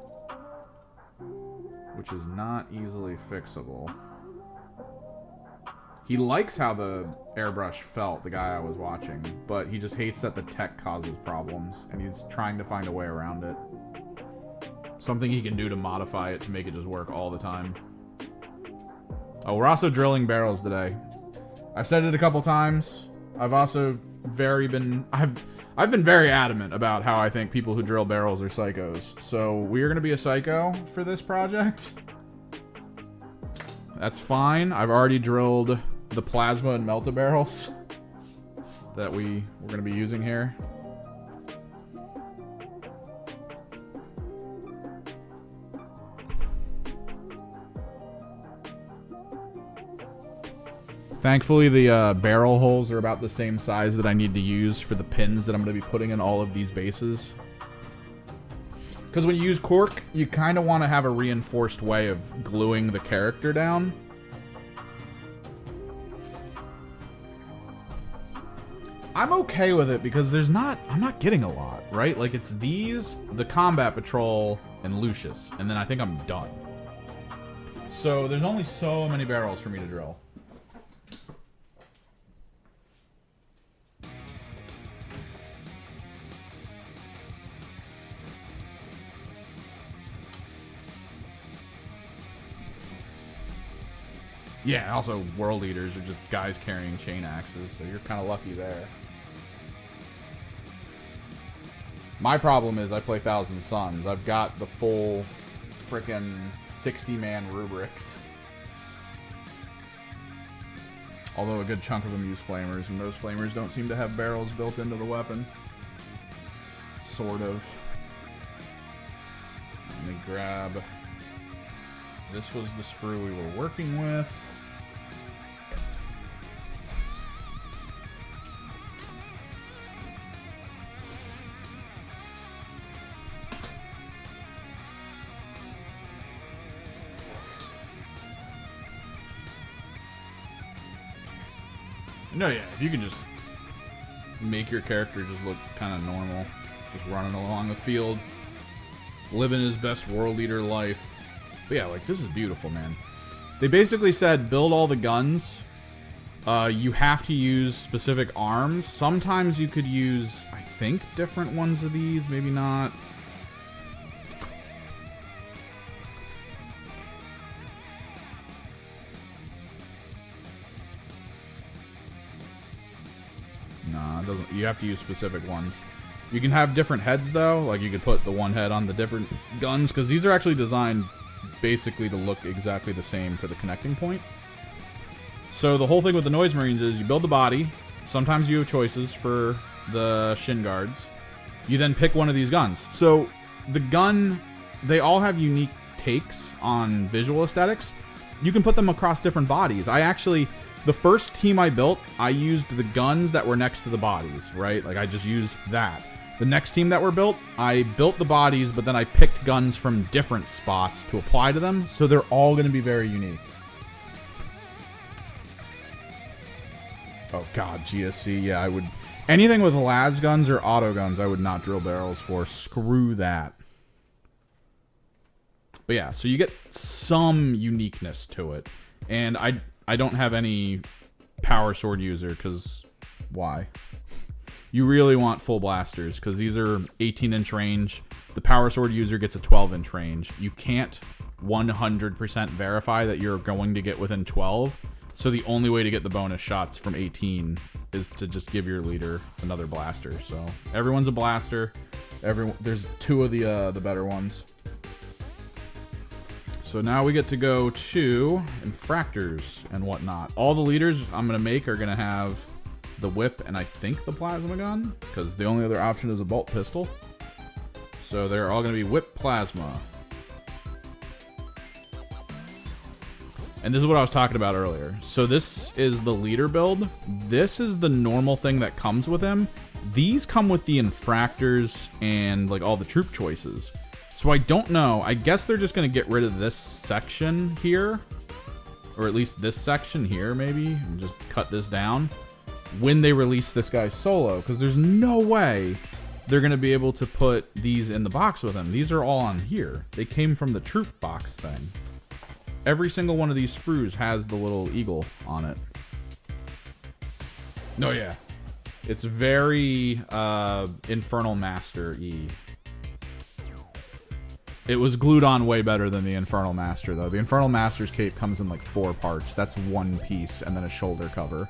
which is not easily fixable. He likes how the airbrush felt, the guy I was watching, but he just hates that the tech causes problems, and he's trying to find a way around it. Something he can do to modify it to make it just work all the time. Oh, we're also drilling barrels today. I've said it a couple times. I've also I've been very adamant about how I think people who drill barrels are psychos. So we are going to be a psycho for this project. That's fine. I've already drilled the plasma and melta barrels that we're going to be using here. Thankfully, the barrel holes are about the same size that I need to use for the pins that I'm going to be putting in all of these bases. Because when you use cork, you kind of want to have a reinforced way of gluing the character down. I'm okay with it because I'm not getting a lot, right? Like, it's these, the Combat Patrol, and Lucius, and then I think I'm done. So there's only so many barrels for me to drill. Yeah, also world eaters are just guys carrying chain axes, so you're kind of lucky there. My problem is I play Thousand Suns. I've got the full frickin' 60-man rubrics. Although a good chunk of them use flamers, and those flamers don't seem to have barrels built into the weapon. Sort of. Let me grab... This was the sprue we were working with. No, yeah, if you can just make your character just look kind of normal, just running along the field, living his best world eater life. But yeah, like, this is beautiful, man. They basically said build all the guns. You have to use specific arms. Sometimes you could use, I think, different ones of these, maybe not. Nah, it doesn't. You have to use specific ones. You can have different heads, though. Like, you could put the one head on the different guns, because these are actually designed basically to look exactly the same for the connecting point. So the whole thing with the Noise Marines is you build the body. Sometimes you have choices for the shin guards. You then pick one of these guns. So the gun, they all have unique takes on visual aesthetics. You can put them across different bodies. The first team I built, I used the guns that were next to the bodies, right? Like, I just used that. The next team that were built, I built the bodies, but then I picked guns from different spots to apply to them, so they're all going to be very unique. Oh god, GSC, yeah, I would... Anything with las guns or auto guns, I would not drill barrels for. Screw that. But yeah, so you get some uniqueness to it. And I don't have any power sword user, because why? You really want full blasters, because these are 18-inch range. The power sword user gets a 12-inch range. You can't 100% verify that you're going to get within 12, so the only way to get the bonus shots from 18 is to just give your leader another blaster. So everyone's a blaster. There's two of the better ones. So now we get to go to infractors and whatnot. All the leaders I'm going to make are going to have the whip and I think the plasma gun, because the only other option is a bolt pistol. So they're all going to be whip plasma. And this is what I was talking about earlier. So this is the leader build. This is the normal thing that comes with him. These come with the infractors and like all the troop choices. So I don't know. I guess they're just going to get rid of this section here. Or at least this section here, maybe. And just cut this down when they release this guy solo. Because there's no way they're going to be able to put these in the box with him. These are all on here. They came from the troop box thing. Every single one of these sprues has the little eagle on it. No, yeah. It's very Infernal Master-y. It was glued on way better than the Infernal Master, though. The Infernal Master's cape comes in like 4 parts. That's one piece, and then a shoulder cover.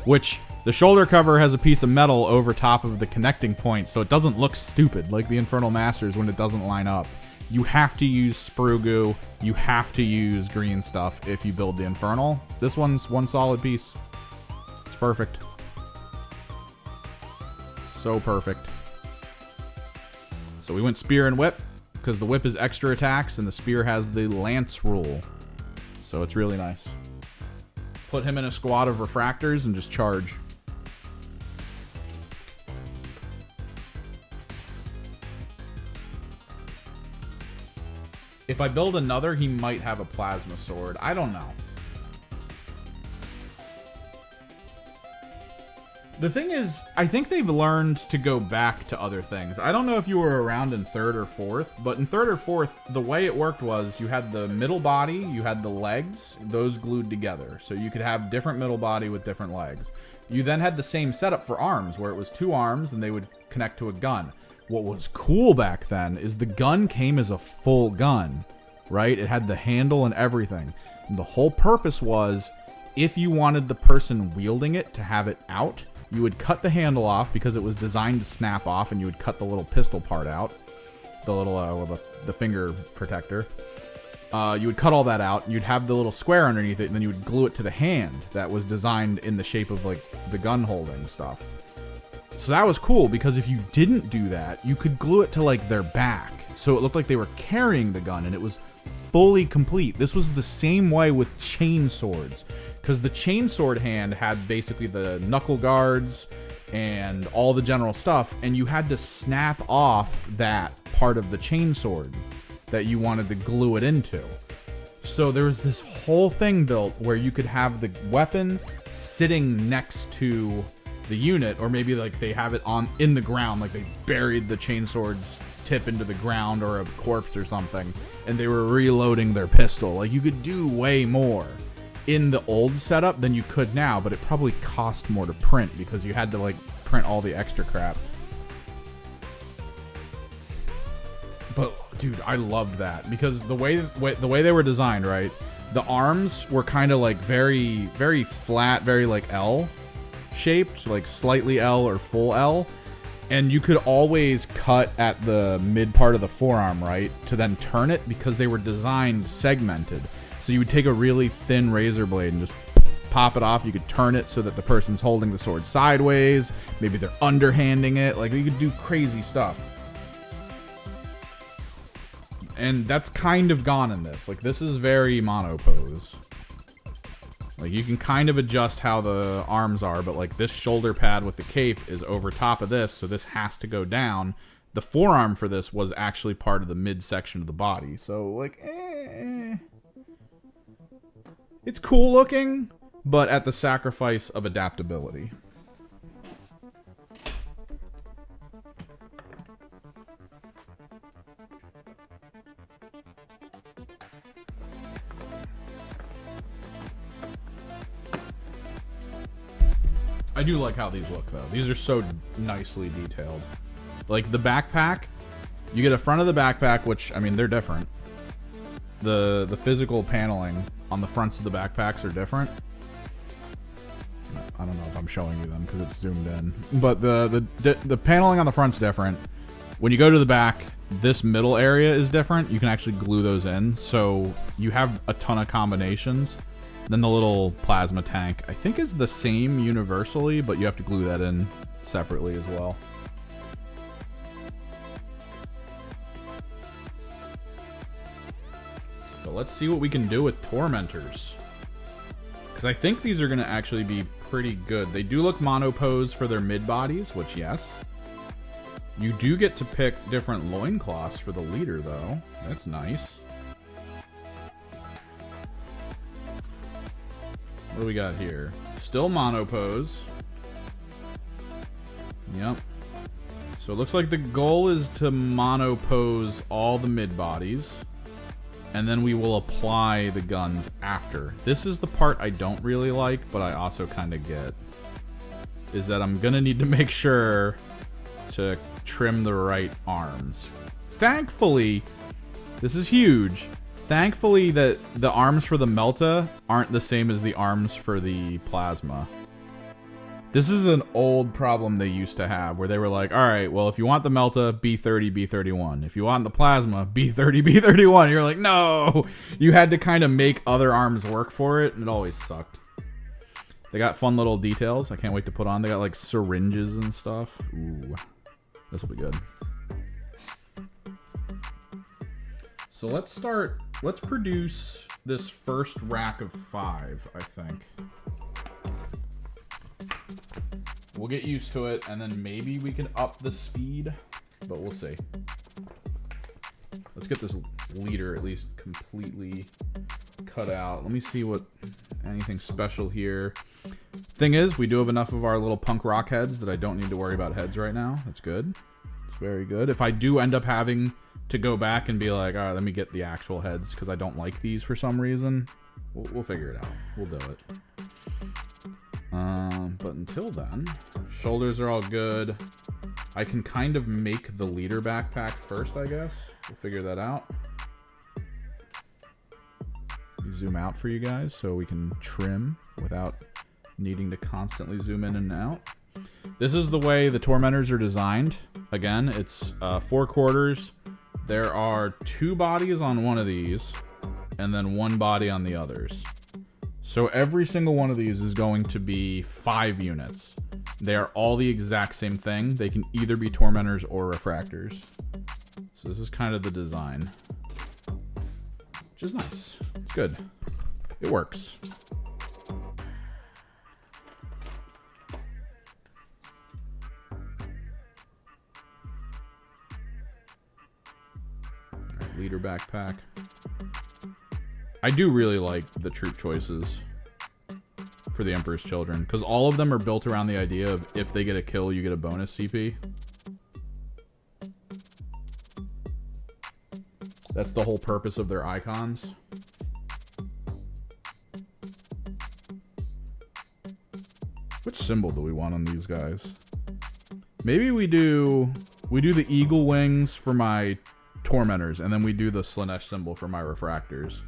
Which, the shoulder cover has a piece of metal over top of the connecting point, so it doesn't look stupid like the Infernal Master's when it doesn't line up. You have to use sprue goo. You have to use green stuff if you build the Infernal. This one's one solid piece. It's perfect. So perfect. So we went spear and whip, because the whip is extra attacks and the spear has the lance rule. So it's really nice. Put him in a squad of refractors and just charge. If I build another, he might have a plasma sword. I don't know. The thing is, I think they've learned to go back to other things. I don't know if you were around in 3rd or 4th, but in 3rd or 4th, the way it worked was you had the middle body, you had the legs, those glued together. So you could have different middle body with different legs. You then had the same setup for arms, where it was 2 arms and they would connect to a gun. What was cool back then is the gun came as a full gun, right? It had the handle and everything. And the whole purpose was, if you wanted the person wielding it to have it out, you would cut the handle off because it was designed to snap off, and you would cut the little pistol part out, the little the finger protector. You would cut all that out, and you'd have the little square underneath it, and then you would glue it to the hand that was designed in the shape of like the gun holding stuff. So that was cool, because if you didn't do that, you could glue it to like their back, so it looked like they were carrying the gun, and it was fully complete. This was the same way with chain swords, because the chainsword hand had basically the knuckle guards and all the general stuff, and you had to snap off that part of the chainsword that you wanted to glue it into. So there was this whole thing built where you could have the weapon sitting next to the unit, or maybe like they have it in the ground, like they buried the chainsword's tip into the ground or a corpse or something, and they were reloading their pistol. Like, you could do way more in the old setup than you could now, but it probably cost more to print because you had to like print all the extra crap. But dude, I loved that because the way they were designed, right? The arms were kind of like very flat, very like L shaped, like slightly L or full L, and you could always cut at the mid part of the forearm, right, to then turn it, because they were designed segmented. So you would take a really thin razor blade and just pop it off. You could turn it so that the person's holding the sword sideways. Maybe they're underhanding it. Like, you could do crazy stuff. And that's kind of gone in this. Like, this is very monopose. Like, you can kind of adjust how the arms are, but like this shoulder pad with the cape is over top of this, so this has to go down. The forearm for this was actually part of the midsection of the body. So, like, it's cool looking, but at the sacrifice of adaptability. I do like how these look, though. These are so nicely detailed. Like, the backpack, you get a front of the backpack, which, I mean, they're different. The physical paneling on the fronts of the backpacks are different. I don't know if I'm showing you them because it's zoomed in. But the paneling on the front's different. When you go to the back, this middle area is different. You can actually glue those in. So you have a ton of combinations. Then the little plasma tank, I think, is the same universally, but you have to glue that in separately as well. But let's see what we can do with Tormentors. Because I think these are going to actually be pretty good. They do look monopose for their mid-bodies, which, yes. You do get to pick different loincloths for the leader, though. That's nice. What do we got here? Still monopose. Yep. So it looks like the goal is to monopose all the mid-bodies. And then we will apply the guns after. This is the part I don't really like, but I also kind of get. Is that I'm going to need to make sure to trim the right arms. Thankfully, this is huge. Thankfully that the arms for the Melta aren't the same as the arms for the Plasma. This is an old problem they used to have where they were like, all right, well, if you want the Melta, B30, B31. If you want the Plasma, B30, B31. You're like, no! You had to kind of make other arms work for it, and it always sucked. They got fun little details I can't wait to put on. They got like syringes and stuff. Ooh, this will be good. So let's produce this first rack of 5, I think. We'll get used to it, and then maybe we can up the speed, but we'll see. Let's get this leader at least completely cut out. Let me see what anything special here. Thing is, we do have enough of our little punk rock heads that I don't need to worry about heads right now. That's good. It's very good. If I do end up having to go back and be like, all right, let me get the actual heads because I don't like these for some reason, we'll figure it out. We'll do it. But until then, shoulders are all good. I can kind of make the leader backpack first, I guess. We'll figure that out. Zoom out for you guys so we can trim without needing to constantly zoom in and out. This is the way the Tormentors are designed. Again, it's 4 quarters. There are 2 bodies on one of these and then 1 body on the others. So every single one of these is going to be 5 units. They are all the exact same thing. They can either be Tormentors or Refractors. So this is kind of the design, which is nice. It's good. It works. Alright, leader backpack. I do really like the troop choices for the Emperor's Children, because all of them are built around the idea of if they get a kill, you get a bonus CP. That's the whole purpose of their icons. Which symbol do we want on these guys? Maybe we do the eagle wings for my Tormentors, and then we do the Slaanesh symbol for my Refractors.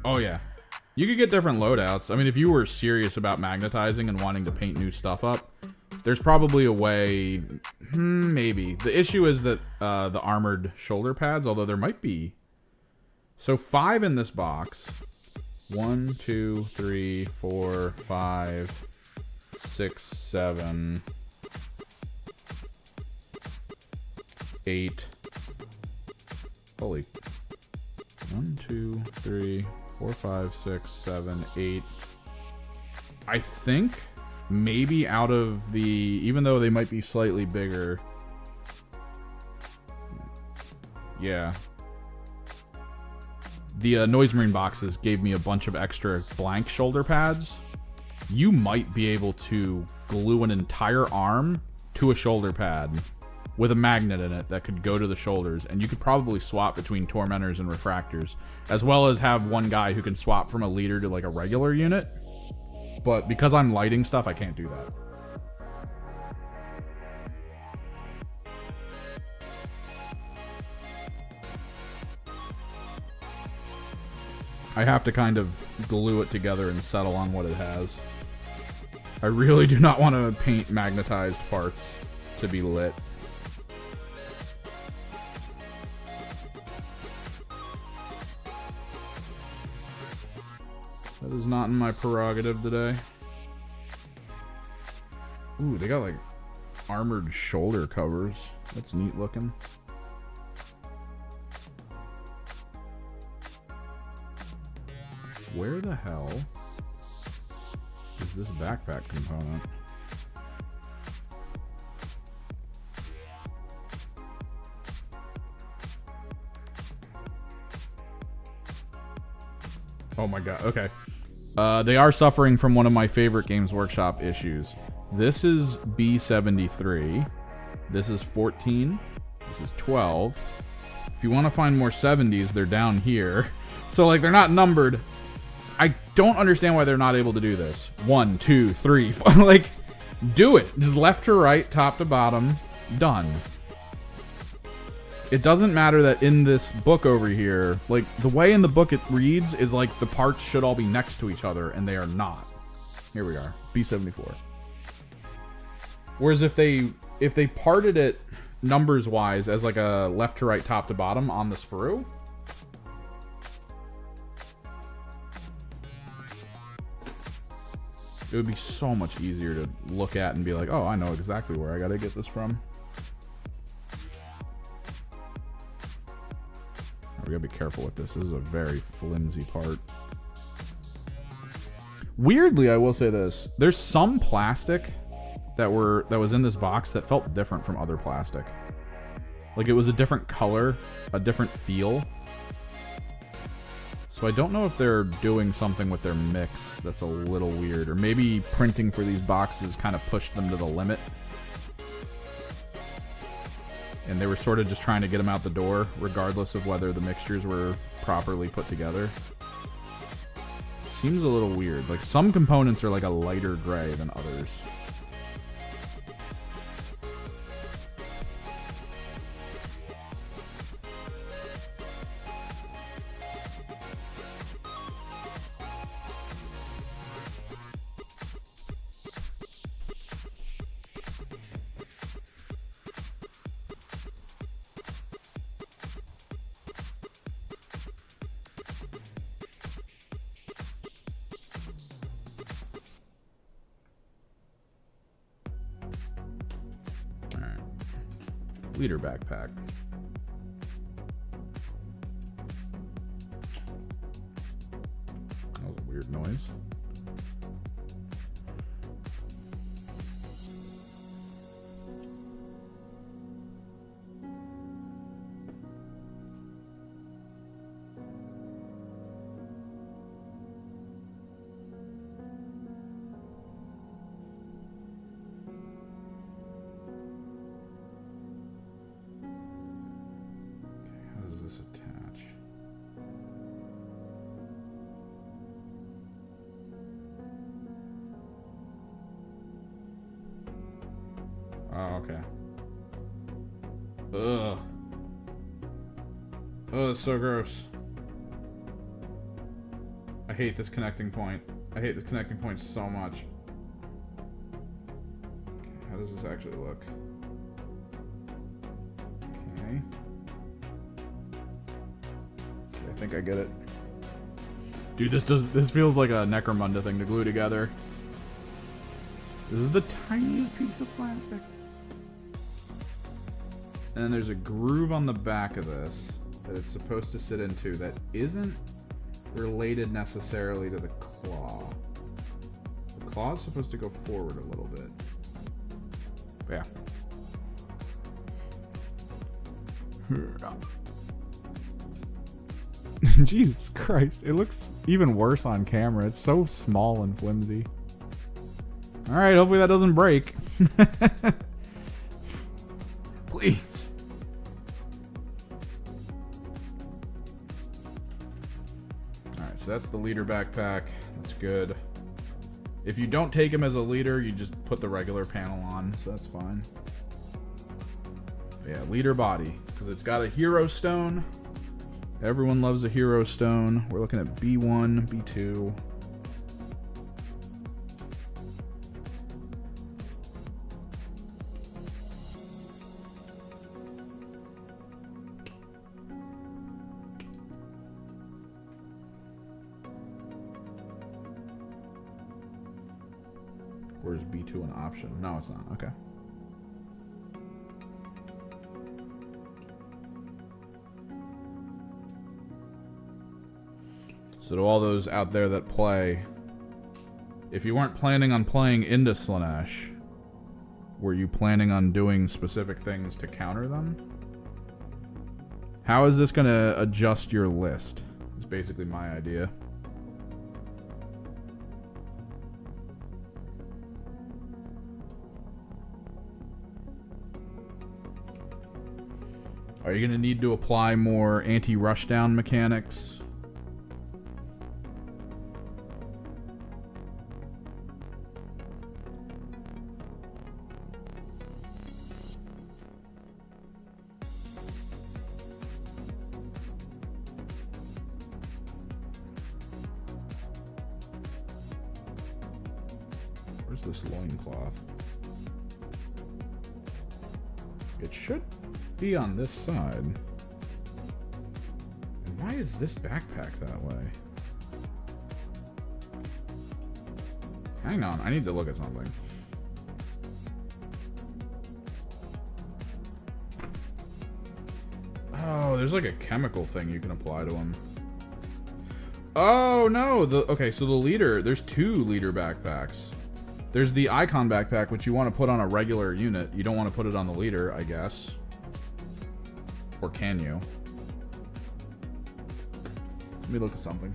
Oh yeah. You could get different loadouts. I mean, if you were serious about magnetizing and wanting to paint new stuff up, there's probably a way. Maybe. The issue is that the armored shoulder pads, although there might be. So 5 in this box. 1, 2, 3, 4, 5, 6, 7, 8. Holy. 1, 2, 3, 4, 5, 6, 7, 8. I think maybe out of the, even though they might be slightly bigger. Yeah. The Noise Marine boxes gave me a bunch of extra blank shoulder pads. You might be able to glue an entire arm to a shoulder pad with a magnet in it that could go to the shoulders, and you could probably swap between Tormentors and Refractors, as well as have one guy who can swap from a leader to like a regular unit. But because I'm lighting stuff, I can't do that. I have to kind of glue it together and settle on what it has. I really do not want to paint magnetized parts to be lit. That is not in my prerogative today. Ooh, they got like armored shoulder covers. That's neat looking. Where the hell is this backpack component? Oh my god, okay. They are suffering from one of my favorite Games Workshop issues. This is B73. This is 14. This is 12. If you want to find more 70s, they're down here. So, like, they're not numbered. I don't understand why they're not able to do this. 1, 2, 3, 4. Like, do it. Just left to right, top to bottom. Done. It doesn't matter that in this book over here, like, the way in the book it reads is like the parts should all be next to each other, and they are not. Here we are. B74. Whereas if they parted it numbers-wise as like a left to right, top to bottom on the sprue, it would be so much easier to look at and be like, oh, I know exactly where I gotta get this from. We gotta be careful with this. This is a very flimsy part. Weirdly, I will say this. There's some plastic that was in this box that felt different from other plastic. Like it was a different color, a different feel. So I don't know if they're doing something with their mix that's a little weird. Or maybe printing for these boxes kind of pushed them to the limit. And they were sort of just trying to get them out the door, regardless of whether the mixtures were properly put together. Seems a little weird. Like, some components are like a lighter gray than others. Leader backpack. That was a weird noise. Attach. Oh, okay. Ugh. Oh, that's so gross. I hate this connecting point. I hate this connecting point so much. Okay, how does this actually look? Okay. I think I get it. Dude, this feels like a Necromunda thing to glue together. This is the tiniest piece of plastic. And then there's a groove on the back of this that it's supposed to sit into that isn't related necessarily to the claw. The claw is supposed to go forward a little bit. But yeah. Jesus Christ, it looks even worse on camera. It's so small and flimsy. Alright, hopefully that doesn't break. Please. Alright, so that's the leader backpack. That's good. If you don't take him as a leader, you just put the regular panel on, so that's fine. But yeah, leader body, because it's got a hero stone. Everyone loves a hero stone. We're looking at B1, B2. Where's B2 an option? No, it's not. Okay. So to all those out there that play, if you weren't planning on playing into Slaanesh, were you planning on doing specific things to counter them? How is this going to adjust your list? It's basically my idea. Are you going to need to apply more anti-rushdown mechanics? Where's this loincloth? It should be on this side. And why is this backpack that way? Hang on, I need to look at something. Oh, there's like a chemical thing you can apply to them. Oh no, okay, so the leader, there's two leader backpacks. There's the icon backpack, which you want to put on a regular unit. You don't want to put it on the leader, I guess. Or can you? Let me look at something.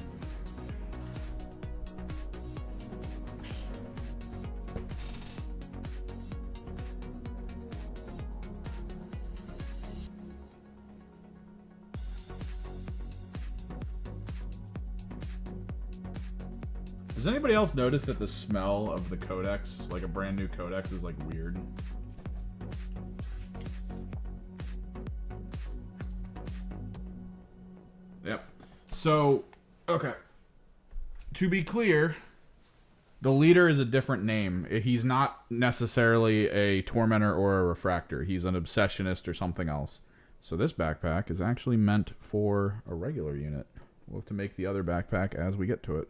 Does anybody else notice that the smell of the codex, like a brand new codex, is like weird? Yep. So, okay. To be clear, the leader is a different name. He's not necessarily a tormentor or a refractor. He's an obsessionist or something else. So this backpack is actually meant for a regular unit. We'll have to make the other backpack as we get to it.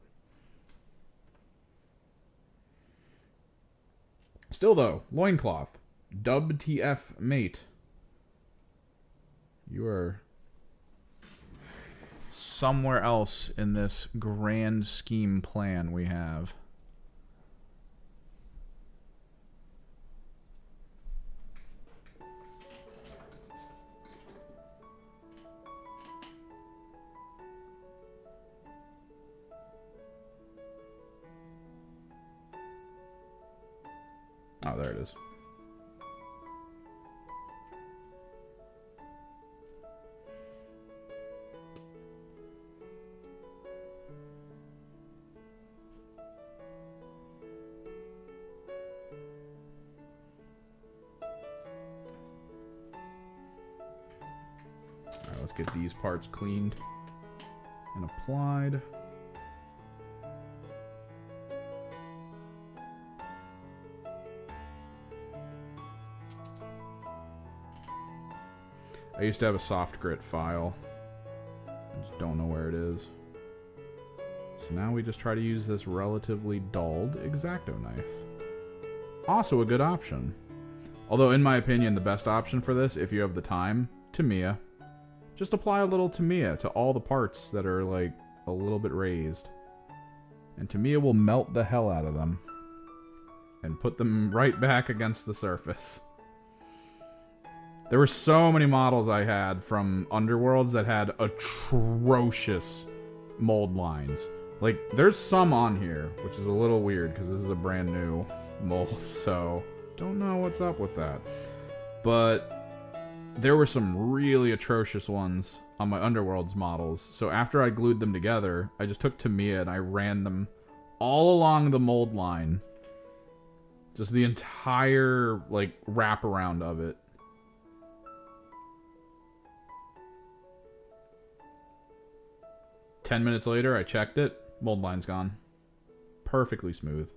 Still though, loincloth. WTF, mate. You are somewhere else in this grand scheme plan we have. Oh, there it is. All right, let's get these parts cleaned and applied. I used to have a soft grit file. I just don't know where it is. So now we just try to use this relatively dulled X-Acto knife. Also a good option. Although in my opinion the best option for this, if you have the time, Tamiya. Just apply a little Tamiya to all the parts that are like a little bit raised. And Tamiya will melt the hell out of them. And put them right back against the surface. There were so many models I had from Underworlds that had atrocious mold lines. Like, there's some on here, which is a little weird because this is a brand new mold, so don't know what's up with that. But there were some really atrocious ones on my Underworlds models. So after I glued them together, I just took Tamiya and I ran them all along the mold line. Just the entire, like, wraparound of it. 10 minutes later, I checked it. Mold line's gone. Perfectly smooth.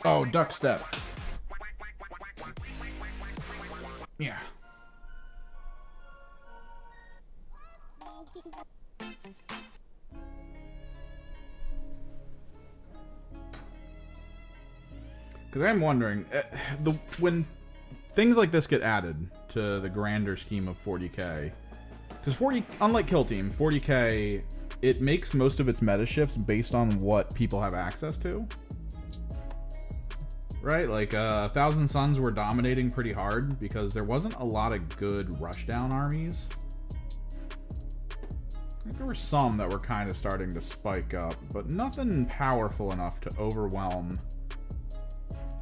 Oh, duck step. Yeah. Because I'm wondering, when things like this get added to the grander scheme of 40k, because unlike Kill Team, 40k, it makes most of its meta shifts based on what people have access to. Right, like, Thousand Suns were dominating pretty hard because there wasn't a lot of good rushdown armies. I think there were some that were kind of starting to spike up, but nothing powerful enough to overwhelm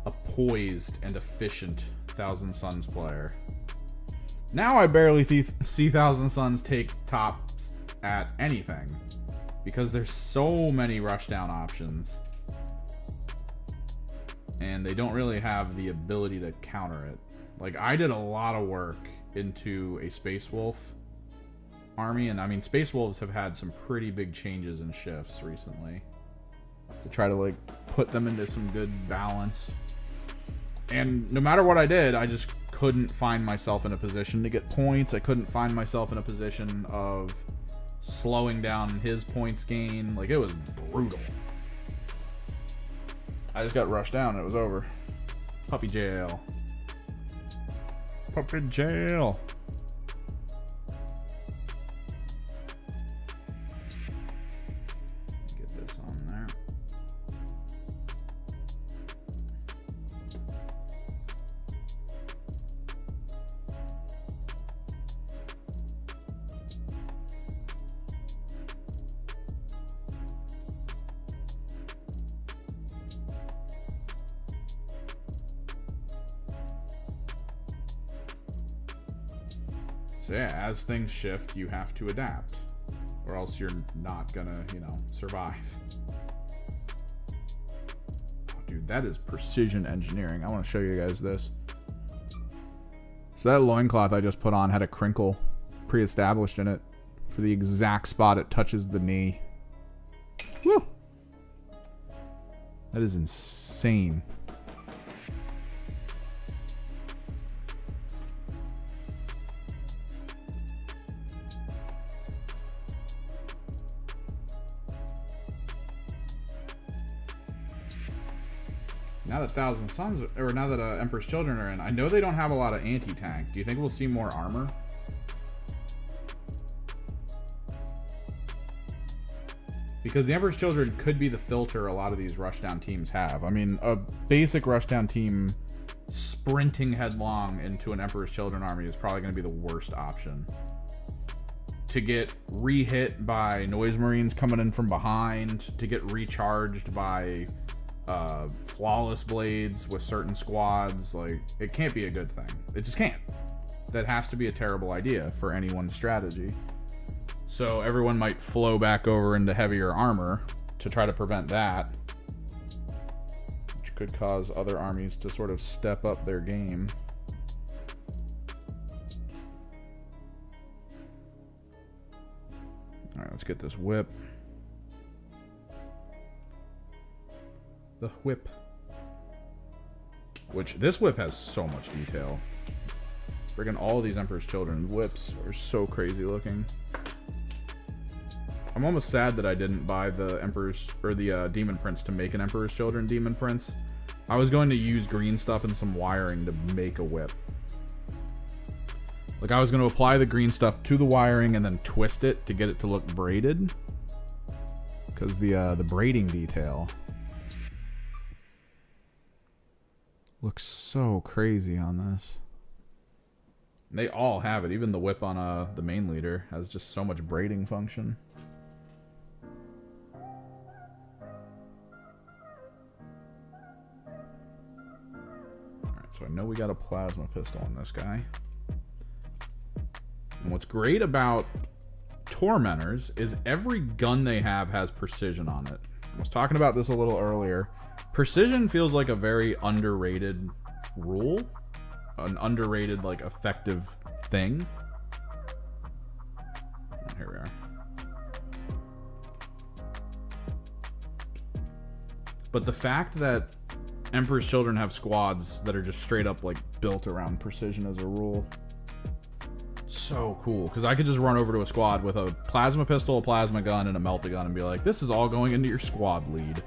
a poised and efficient Thousand Suns player. Now I barely see Thousand Suns take tops at anything because there's so many rushdown options. And they don't really have the ability to counter it. Like, I did a lot of work into a Space Wolf army, and I mean, Space Wolves have had some pretty big changes and shifts recently to try to, like, put them into some good balance. And no matter what I did, I just couldn't find myself in a position to get points. I couldn't find myself in a position of slowing down his points gain. Like, it was brutal. I just got rushed down and it was over. Puppy jail. Puppy jail. Get this on there. So yeah, as things shift, you have to adapt, or else you're not gonna, survive. Oh, dude, that is precision engineering. I want to show you guys this. So that loincloth I just put on had a crinkle pre-established in it for the exact spot it touches the knee. Woo! That is insane. Now that Thousand Suns, or now that Emperor's Children are in, I know they don't have a lot of anti-tank. Do you think we'll see more armor? Because the Emperor's Children could be the filter a lot of these rushdown teams have. I mean, a basic rushdown team sprinting headlong into an Emperor's Children army is probably going to be the worst option. To get re-hit by Noise Marines coming in from behind, to get recharged by flawless blades with certain squads, like, it can't be a good thing. It just can't. That has to be a terrible idea for anyone's strategy. So everyone might flow back over into heavier armor to try to prevent that, which could cause other armies to sort of step up their game. All right, let's get this whip. The whip. Which, this whip has so much detail. Friggin' all of these Emperor's Children whips are so crazy looking. I'm almost sad that I didn't buy the Emperor's, or the Demon Prince to make an Emperor's Children Demon Prince. I was going to use green stuff and some wiring to make a whip. Like, I was going to apply the green stuff to the wiring and then twist it to get it to look braided. Because the braiding detail looks so crazy on this. They all have it. Even the whip on the main leader has just so much braiding function. Alright, so I know we got a plasma pistol on this guy. And what's great about Tormentors is every gun they have has precision on it. I was talking about this a little earlier. Precision feels like a very underrated rule. An underrated, like, effective thing. Here we are. But the fact that Emperor's Children have squads that are just straight up, like, built around precision as a rule. So cool. Because I could just run over to a squad with a plasma pistol, a plasma gun, and a melt-a-gun and be like, this is all going into your squad lead.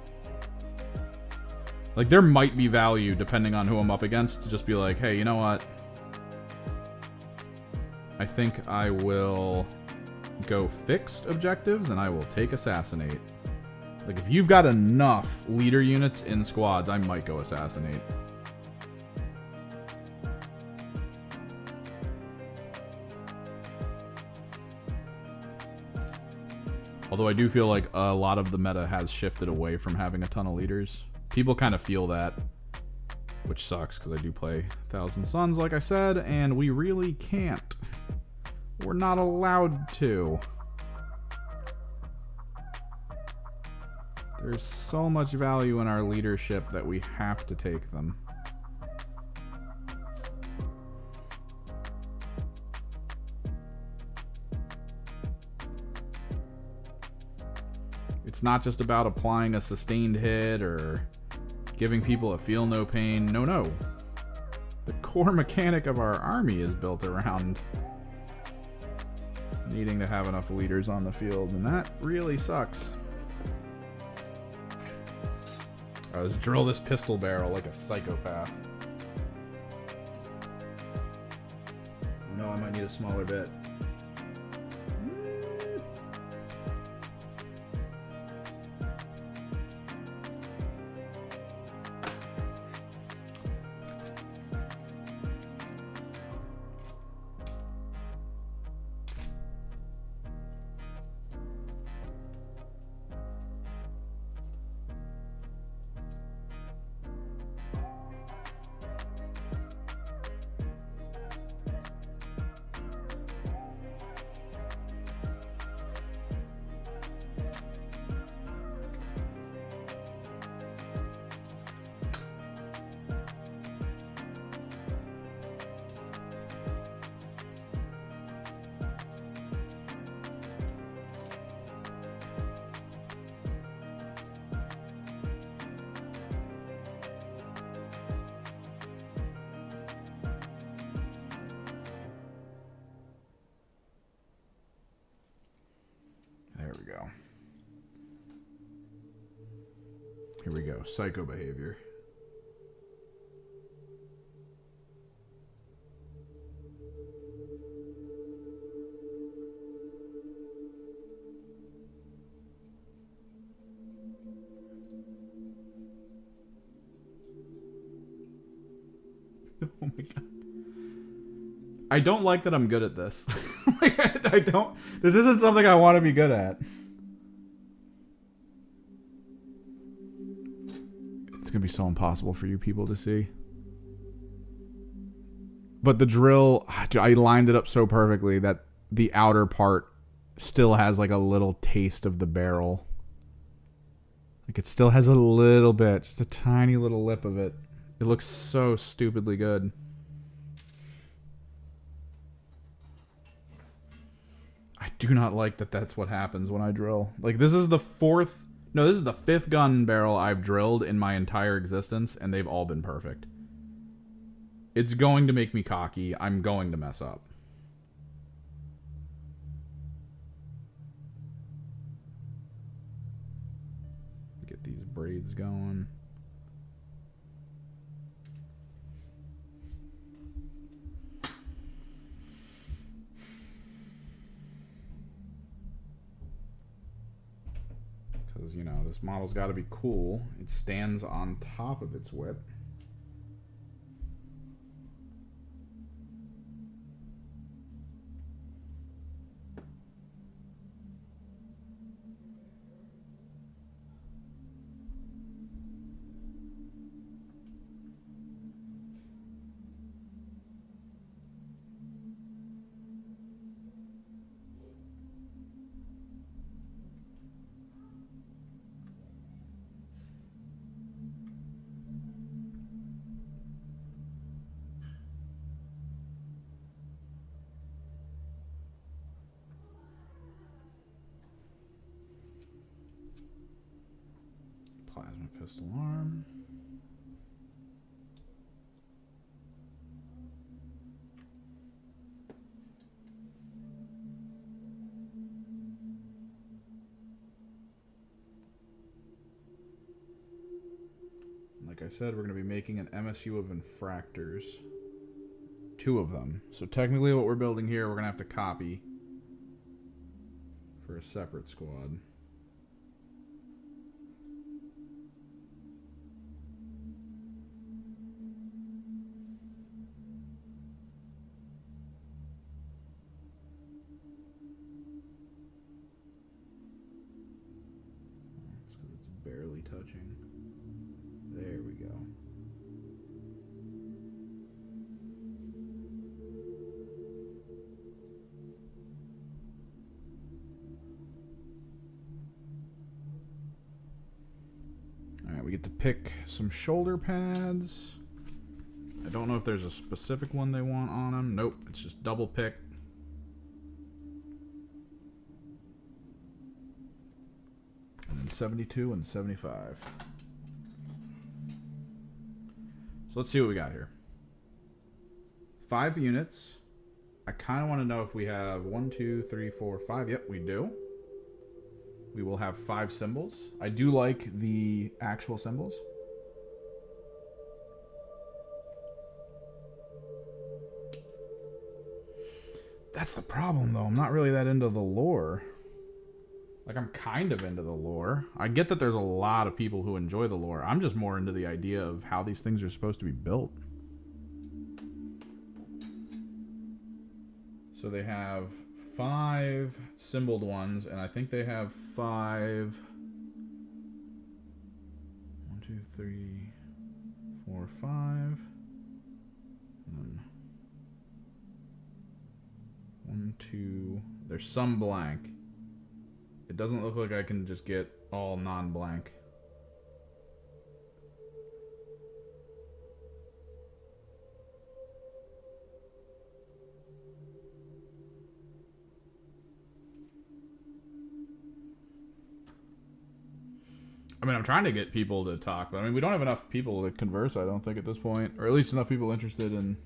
Like, there might be value, depending on who I'm up against, to just be like, hey, you know what? I think I will go fixed objectives, and I will take Assassinate. Like, if you've got enough leader units in squads, I might go Assassinate. Although I do feel like a lot of the meta has shifted away from having a ton of leaders. People kind of feel that, which sucks because I do play Thousand Suns, like I said, and we really can't. We're not allowed to. There's so much value in our leadership that we have to take them. It's not just about applying a sustained hit or giving people a feel no pain. No, no. The core mechanic of our army is built around, needing to have enough leaders on the field, and that really sucks. All right, let's drill this pistol barrel like a psychopath. No, I might need a smaller bit. Here we go. Psycho behavior. Oh my god. I don't like that I'm good at this. I don't. This isn't something I want to be good at. It's gonna be so impossible for you people to see. But the drill, I lined it up so perfectly that the outer part still has like a little taste of the barrel. Like it still has a little bit, just a tiny little lip of it. It looks so stupidly good. I do not like that that's what happens when I drill. Like this is the this is the 5th gun barrel I've drilled in my entire existence, and they've all been perfect. It's going to make me cocky. I'm going to mess up. Get these braids going. Because, you know, this model's got to be cool. It stands on top of its whip. Plasma pistol arm. Like I said, we're going to be making an MSU of infractors. 2 of them. So technically what we're building here, we're going to have to copy for a separate squad. It's because it's barely touching. There we go. Alright, we get to pick some shoulder pads. I don't know if there's a specific one they want on them. Nope, it's just double pick. And then 72 and 75. So let's see what we got here. 5 units, I kind of want to know if we have 1, 2, 3, 4, 5. Yep, we do. We will have 5 symbols. I do like the actual symbols. That's the problem, though. I'm not really that into the lore. Like, I'm kind of into the lore. I get that there's a lot of people who enjoy the lore. I'm just more into the idea of how these things are supposed to be built. So they have 5 symboled ones, and I think they have 5... 1, 2, 3, 4, 5. And 1, 2... There's some blank. It doesn't look like I can just get all non-blank. I mean, I'm trying to get people to talk, but I mean, we don't have enough people to converse, I don't think, at this point. Or at least enough people interested in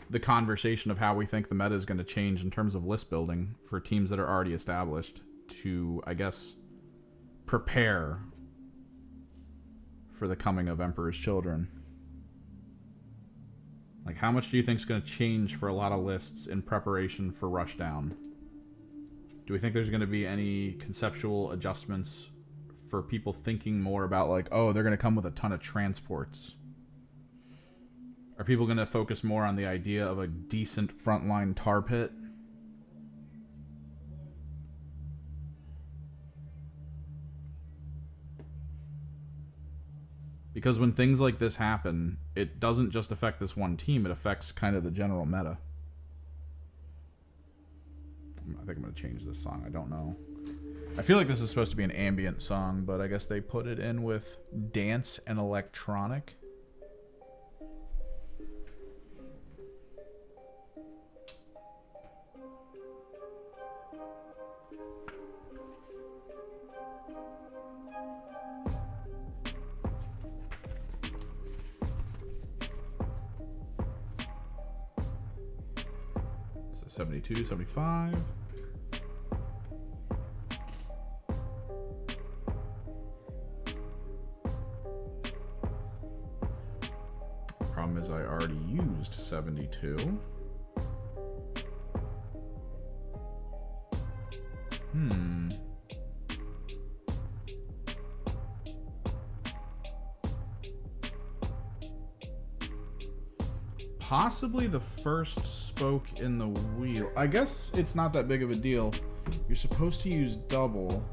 the conversation of how we think the meta is going to change in terms of list building for teams that are already established to, I guess, prepare for the coming of Emperor's Children. Like, how much do you think is going to change for a lot of lists in preparation for Rushdown? Do we think there's going to be any conceptual adjustments for people thinking more about, like, oh, they're going to come with a ton of transports? Are people going to focus more on the idea of a decent frontline tar pit? Because when things like this happen, it doesn't just affect this one team, it affects kind of the general meta. I think I'm going to change this song, I don't know. I feel like this is supposed to be an ambient song, but I guess they put it in with dance and electronic. So 72, 75. Problem is I already used 72. Possibly the first spoke in the wheel. I guess it's not that big of a deal. You're supposed to use double.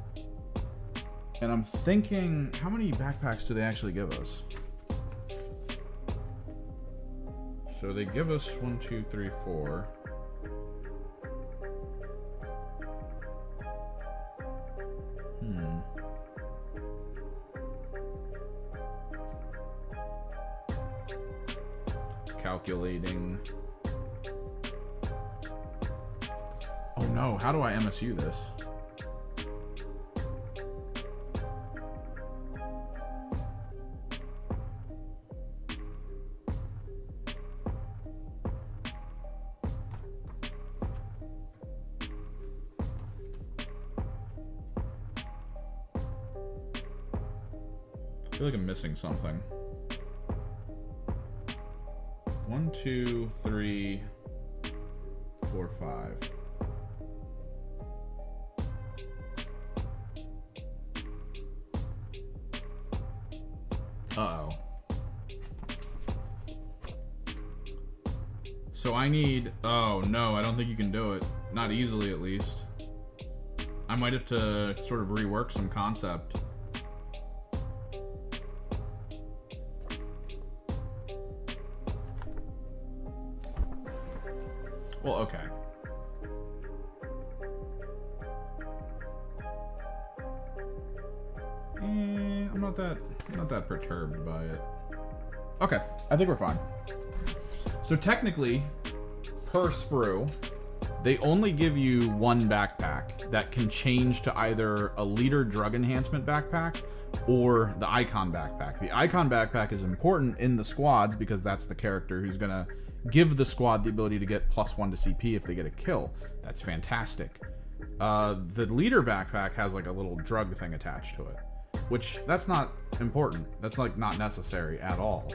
And I'm thinking, how many backpacks do they actually give us? So they give us 1, 2, 3, 4. Calculating. Oh no, how do I MSU this? I feel like I'm missing something. 1, 2, 3, 4, 5. Uh-oh. So I need... Oh, no, I don't think you can do it. Not easily, at least. I might have to sort of rework some concept. Well, okay. I'm not that perturbed by it. Okay, I think we're fine. So technically, per sprue, they only give you one backpack that can change to either a leader drug enhancement backpack or the icon backpack. The icon backpack is important in the squads because that's the character who's gonna give the squad the ability to get +1 to CP if they get a kill. That's fantastic. The leader backpack has like a little drug thing attached to it, which that's not important. That's like not necessary at all.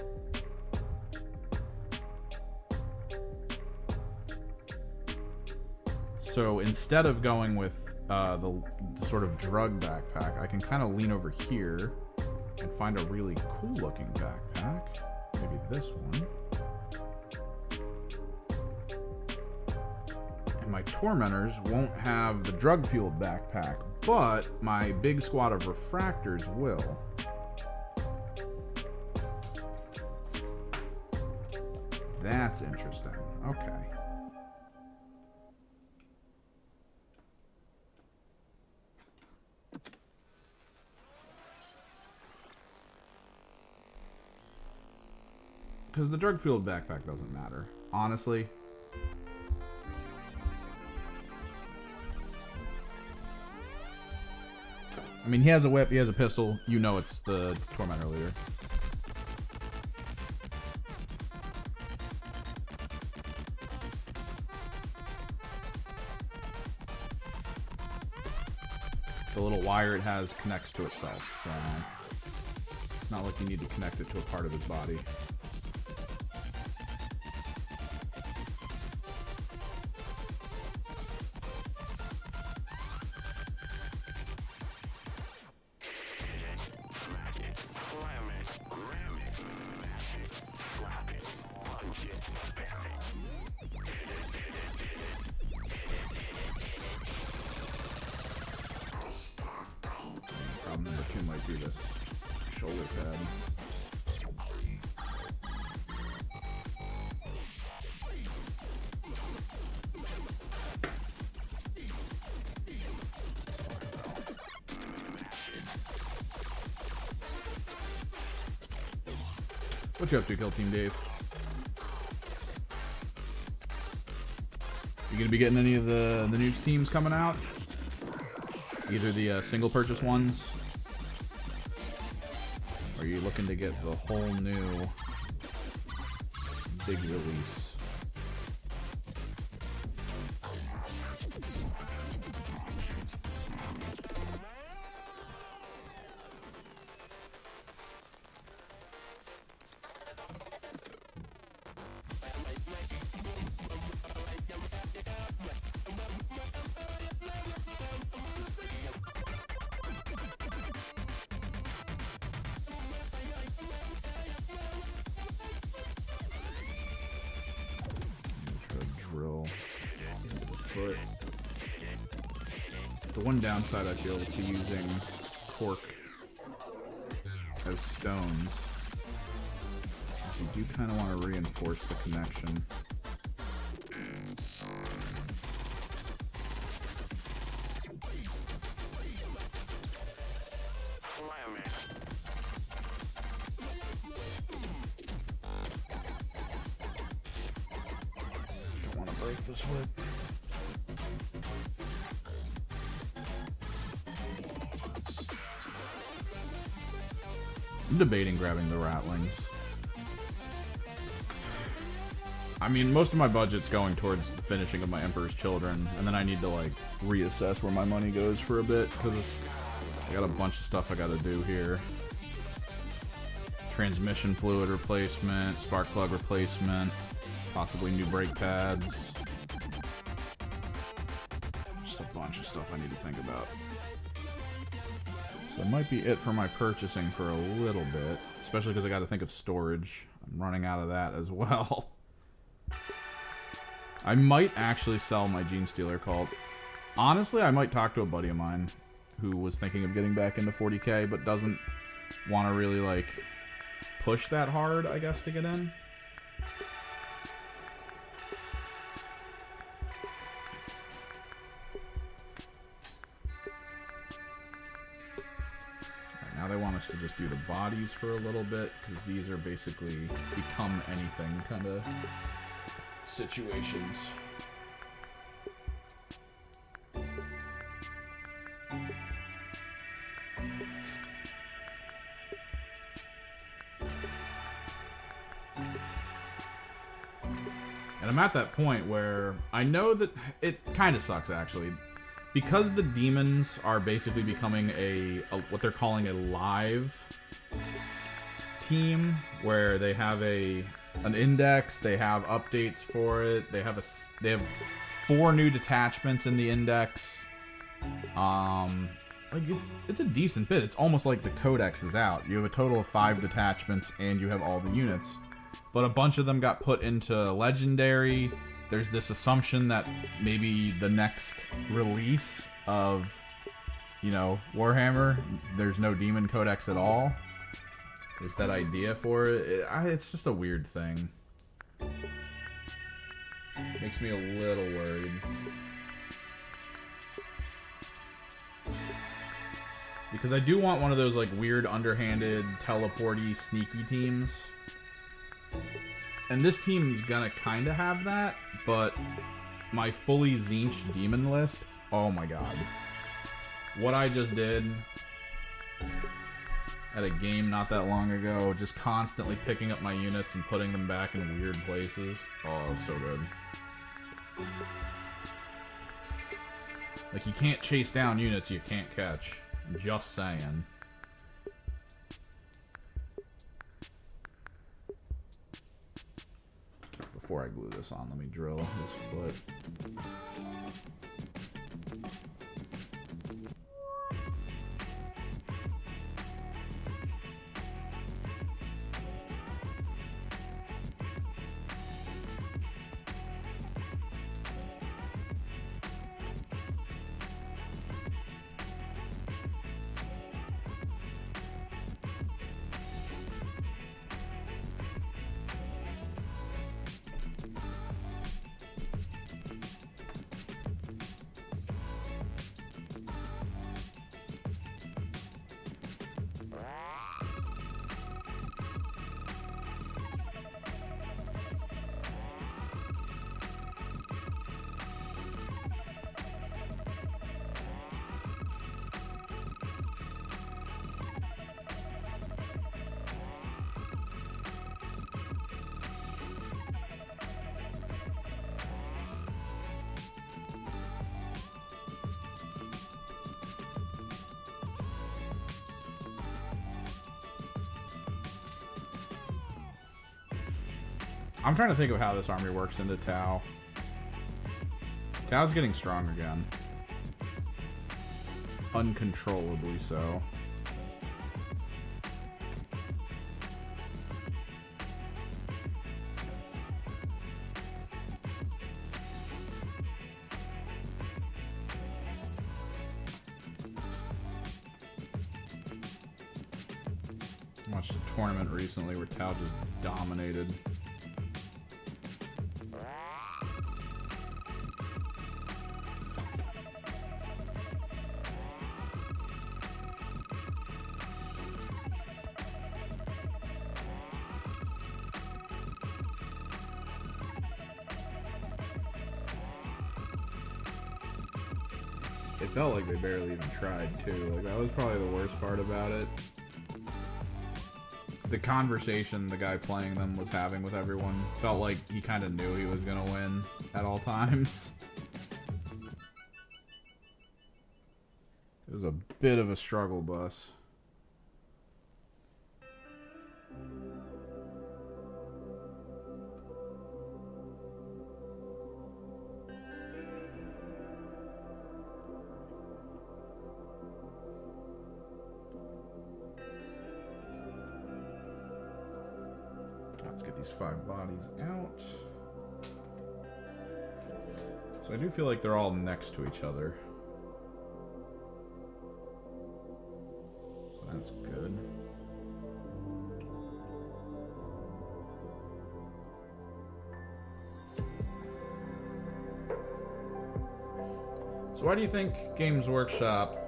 So instead of going with the sort of drug backpack, I can kind of lean over here and find a really cool looking backpack. Maybe this one. And my tormentors won't have the drug fueled backpack, but my big squad of refractors will. That's interesting. Okay. Because the drug-fueled backpack doesn't matter. Honestly. I mean, he has a whip, he has a pistol. You know it's the Tormentor leader. The little wire it has connects to itself, so it's not like you need to connect it to a part of his body. Problem number 2 might be this shoulder pad. What you up to, Kill Team Dave? You gonna be getting any of the new teams coming out? Either the single purchase ones, or are you looking to get the whole new big release? Drill into the foot. The one downside I feel to using cork as stones is you do kind of want to reinforce the connection. Break this whip. I'm debating grabbing the ratlings. I mean, most of my budget's going towards the finishing of my Emperor's Children, and then I need to like reassess where my money goes for a bit because I got a bunch of stuff I got to do here. Transmission fluid replacement, spark plug replacement, possibly new brake pads. Just a bunch of stuff I need to think about. So that might be it for my purchasing for a little bit, especially because I got to think of storage. I'm running out of that as well. I might actually sell my Gene Stealer Cult. Honestly, I might talk to a buddy of mine who was thinking of getting back into 40k, but doesn't want to really like push that hard, I guess, to get in. Now they want us to just do the bodies for a little bit, because these are basically become anything kind of situations. I'm at that point where I know that it kind of sucks, actually. Because the demons are basically becoming a what they're calling a live team, where they have an index, they have updates for it, they have 4 new detachments in the index. Like it's a decent bit. It's almost like the codex is out. You have a total of 5 detachments and you have all the units. But a bunch of them got put into legendary. There's this assumption that maybe the next release of, you know, Warhammer, there's no demon codex at all. There's that idea for it. It's just a weird thing. Makes me a little worried. Because I do want one of those like weird underhanded teleporty sneaky teams. And this team's gonna kinda have that, but my fully Zinch demon list, oh my god. What I just did at a game not that long ago, just constantly picking up my units and putting them back in weird places. Oh, so good. Like, you can't chase down units you can't catch. Just saying. Before I glue this on, let me drill his foot. I'm trying to think of how this army works into Tau. Tau's getting strong again. Uncontrollably so. I watched a tournament recently where Tau just dominated. It felt like they barely even tried, too. Like, that was probably the worst part about it. The conversation the guy playing them was having with everyone felt like he kind of knew he was going to win at all times. It was a bit of a struggle bus. Let's get these 5 bodies out. So I do feel like they're all next to each other. So that's good. So why do you think Games Workshop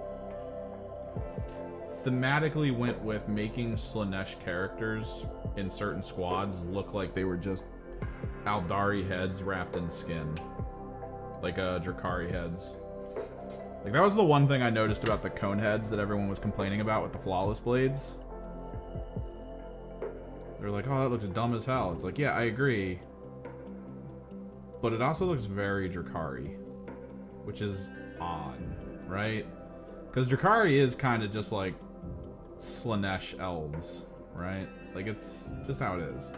thematically went with making Slaanesh characters in certain squads look like they were just Aldari heads wrapped in skin? Like Drakari heads. Like, that was the one thing I noticed about the cone heads that everyone was complaining about with the flawless blades. They're like, oh, that looks dumb as hell. It's like, yeah, I agree. but it also looks very Drakari, which is odd, right? Because Drakari is kind of just like Slaanesh elves, right? Like, it's just how it is.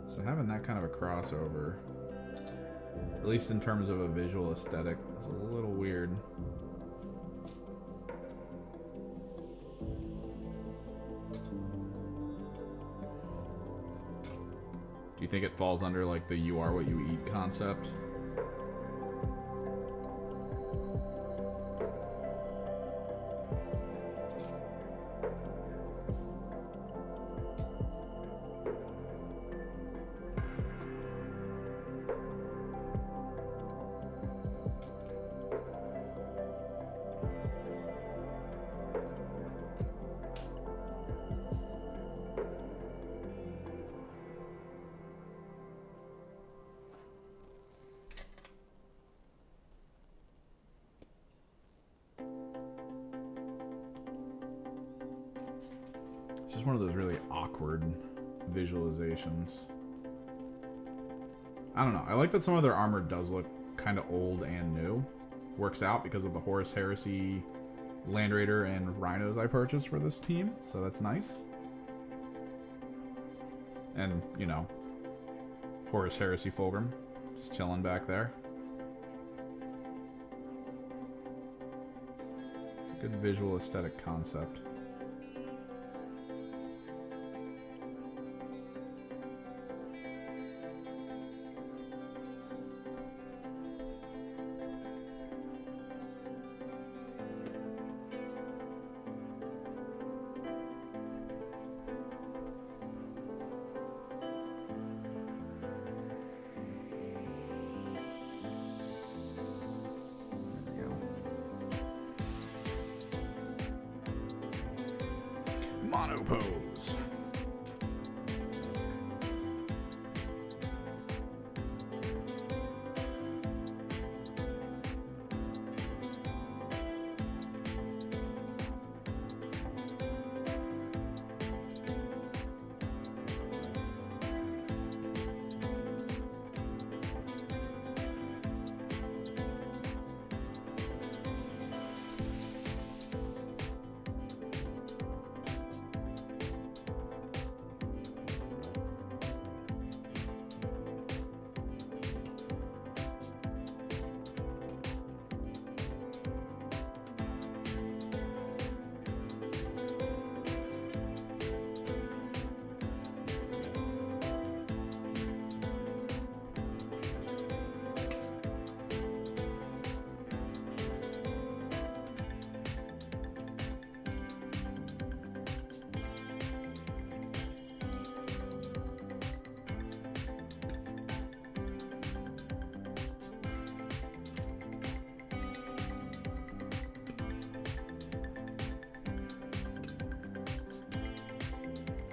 So having that kind of a crossover, at least in terms of a visual aesthetic, is a little weird. Do you think it falls under like the "you are what you eat" concept? It's just one of those really awkward visualizations. I don't know. I like that some of their armor does look kind of old and new. Works out because of the Horus Heresy Land Raider and Rhinos I purchased for this team, so that's nice. And, you know, Horus Heresy Fulgrim just chilling back there. It's a good visual aesthetic concept. Monopose.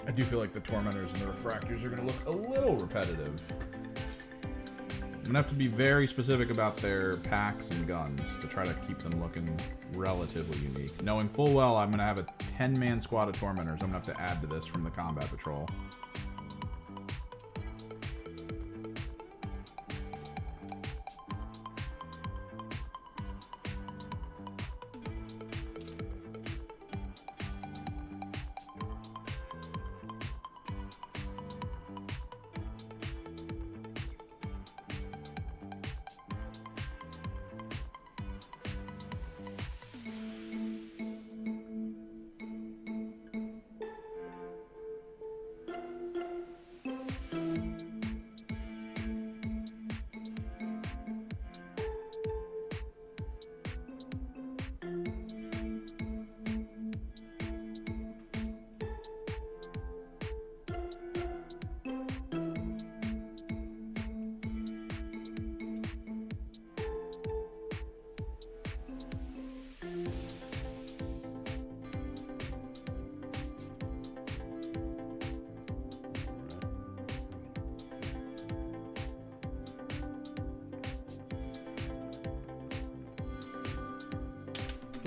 I do feel like the Tormentors and the Refractors are going to look a little repetitive. I'm going to have to be very specific about their packs and guns to try to keep them looking relatively unique. Knowing full well I'm going to have a 10-man squad of Tormentors, I'm going to have to add to this from the Combat Patrol.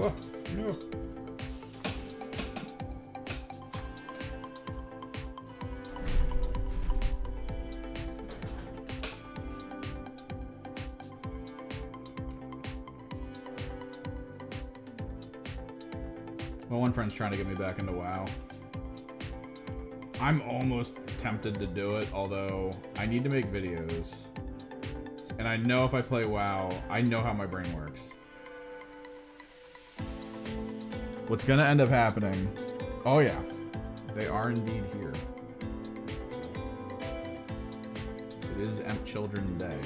Oh, no. My one friend's trying to get me back into WoW. I'm almost tempted to do it, although I need to make videos. And I know if I play WoW, I know how my brain works. What's gonna end up happening... Oh yeah, they are indeed here. It is Emp Children Day.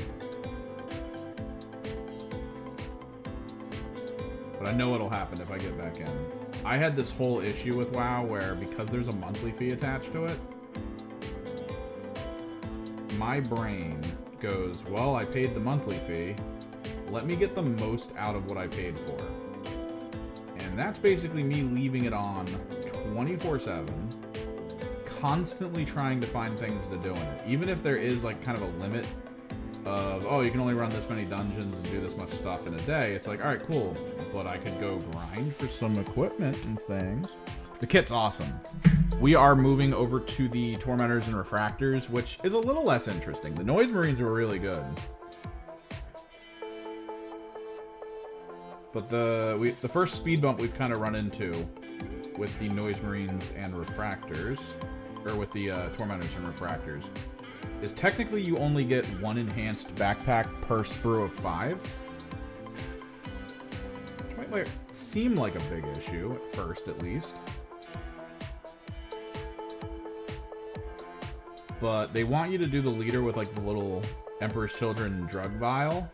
But I know what'll happen if I get back in. I had this whole issue with WoW where, because there's a monthly fee attached to it, my brain goes, well, I paid the monthly fee. Let me get the most out of what I paid for. And that's basically me leaving it on 24/7, constantly trying to find things to do in it. Even if there is like kind of a limit of, oh, you can only run this many dungeons and do this much stuff in a day. It's like, all right, cool. But I could go grind for some equipment and things. The kit's awesome. We are moving over to the Tormentors and Refractors, which is a little less interesting. The Noise Marines were really good. But the first speed bump we've kind of run into with the Noise Marines and Refractors, or with the Tormentors and Refractors, is technically you only get one enhanced backpack per sprue of 5. Which might seem like a big issue, at first at least. But they want you to do the leader with like the little Emperor's Children drug vial.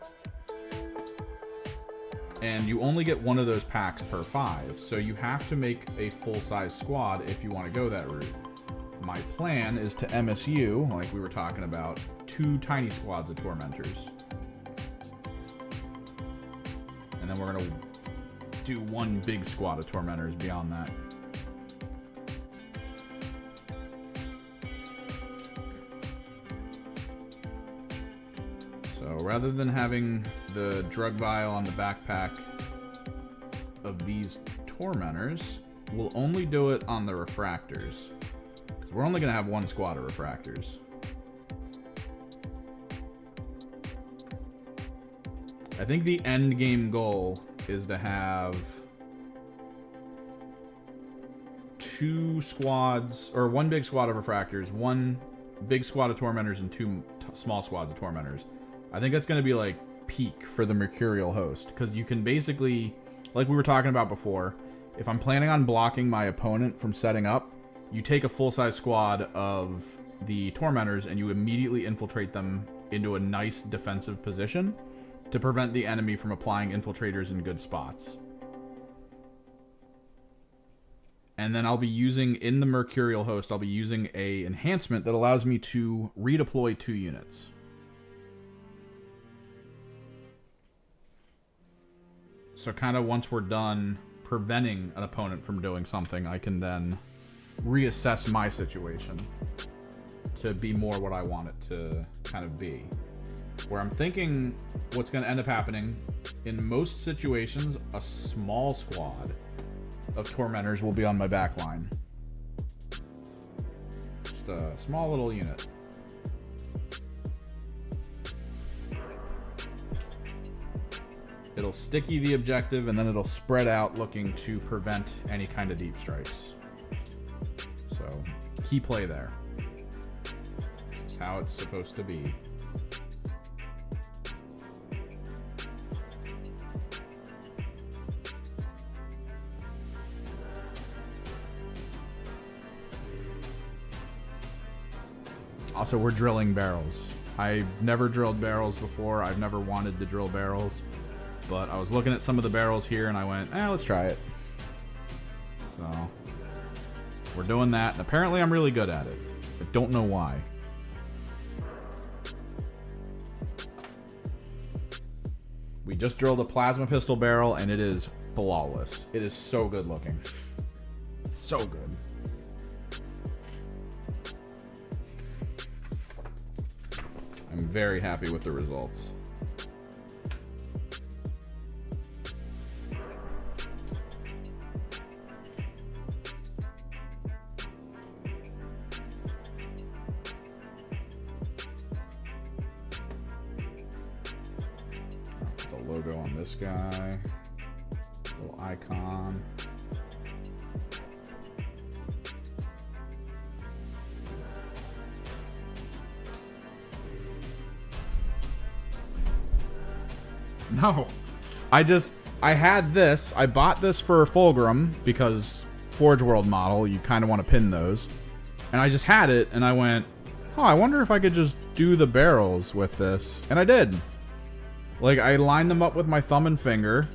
And you only get one of those packs per 5. So you have to make a full-size squad if you want to go that route. My plan is to MSU, like we were talking about, 2 tiny squads of Tormentors. And then we're going to do 1 big squad of Tormentors beyond that. So rather than having the drug vial on the backpack of these Tormentors, we'll only do it on the Refractors. Because we're only going to have 1 squad of Refractors. I think the end game goal is to have 2 squads, or 1 big squad of Refractors, 1 big squad of Tormentors, and 2 small squads of Tormentors. I think that's going to be like peak for the Mercurial host, because you can basically, like we were talking about before, if I'm planning on blocking my opponent from setting up, you take a full-size squad of the Tormentors and you immediately infiltrate them into a nice defensive position to prevent the enemy from applying infiltrators in good spots. And then I'll be using, in the Mercurial host, I'll be using a enhancement that allows me to redeploy 2 units. So kind of once we're done preventing an opponent from doing something, I can then reassess my situation to be more what I want it to kind of be. Where I'm thinking what's going to end up happening, in most situations, a small squad of Tormentors will be on my back line. Just a small little unit. It'll sticky the objective, and then it'll spread out looking to prevent any kind of deep strikes. So, key play there. That's how it's supposed to be. Also, we're drilling barrels. I've never drilled barrels before. I've never wanted to drill barrels. But I was looking at some of the barrels here and I went, let's try it. So, we're doing that. And apparently I'm really good at it. I don't know why. We just drilled a plasma pistol barrel and it is flawless. It is so good looking. So good. I'm very happy with the results. Logo on this guy, little icon. No. I had this. I bought this for Fulgrim because Forge World model, you kind of want to pin those. And I just had it, and I went, oh, I wonder if I could just do the barrels with this. And I did. Like, I lined them up with my thumb and finger,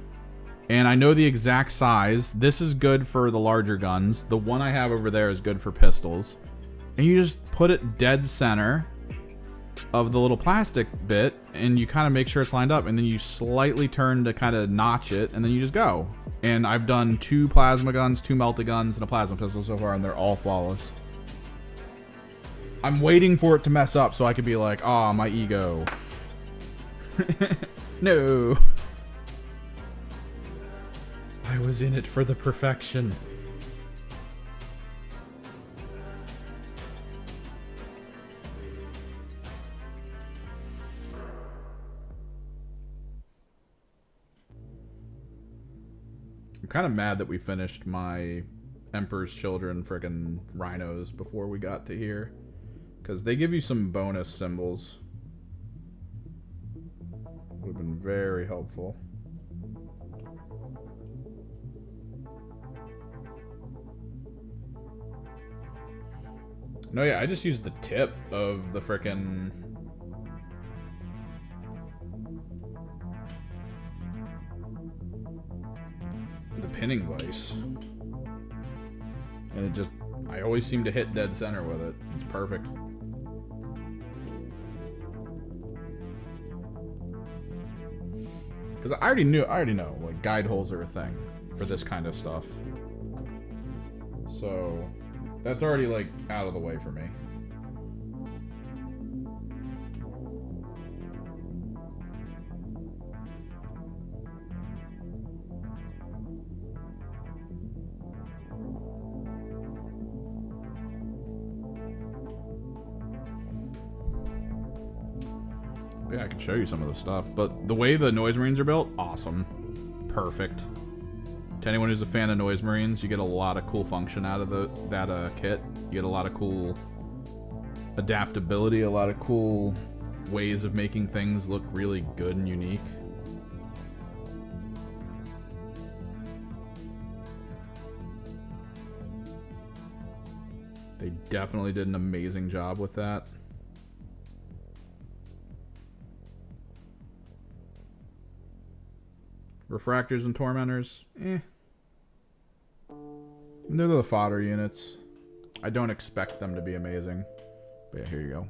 and I know the exact size. This is good for the larger guns. The one I have over there is good for pistols. And you just put it dead center of the little plastic bit, and you kind of make sure it's lined up, and then you slightly turn to kind of notch it, and then you just go. And I've done 2 plasma guns, 2 melta guns, and a plasma pistol so far, and they're all flawless. I'm waiting for it to mess up so I could be like, oh, my ego. No. I was in it for the perfection. I'm kind of mad that we finished my Emperor's Children frickin' rhinos before we got to here. Because they give you some bonus symbols. Would have been very helpful. No, yeah, I just used the tip of the frickin' pinning vise. And it just, I always seem to hit dead center with it. It's perfect. Because I already know, like, guide holes are a thing for this kind of stuff. So, that's already, like, out of the way for me. Yeah, I can show you some of the stuff, but the way the Noise Marines are built, awesome. Perfect. To anyone who's a fan of Noise Marines, you get a lot of cool function out of that kit. You get a lot of cool adaptability, a lot of cool ways of making things look really good and unique. They definitely did an amazing job with that. Refractors and Tormentors, eh. They're the fodder units. I don't expect them to be amazing. But yeah, here you go.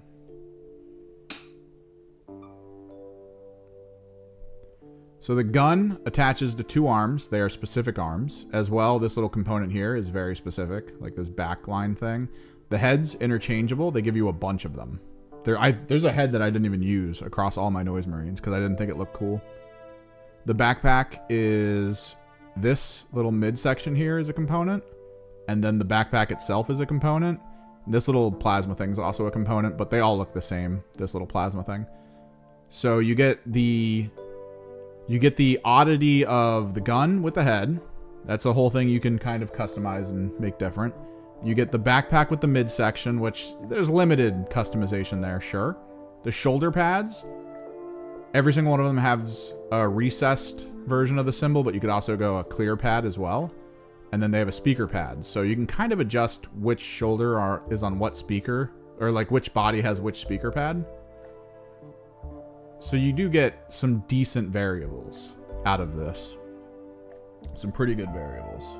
So the gun attaches to 2 arms. They are specific arms. As well, this little component here is very specific, like this backline thing. The head's interchangeable. They give you a bunch of them. There's a head that I didn't even use across all my Noise Marines because I didn't think it looked cool. The backpack is this little midsection here is a component, and then the backpack itself is a component. This little plasma thing is also a component, but they all look the same, this little plasma thing. So you get the oddity of the gun with the head. That's a whole thing you can kind of customize and make different. You get the backpack with the midsection, which there's limited customization there, sure. The shoulder pads, every single one of them has a recessed version of the symbol, but you could also go a clear pad as well. And then they have a speaker pad. So you can kind of adjust which shoulder is on what speaker, or like which body has which speaker pad. So you do get some decent variables out of this. Some pretty good variables.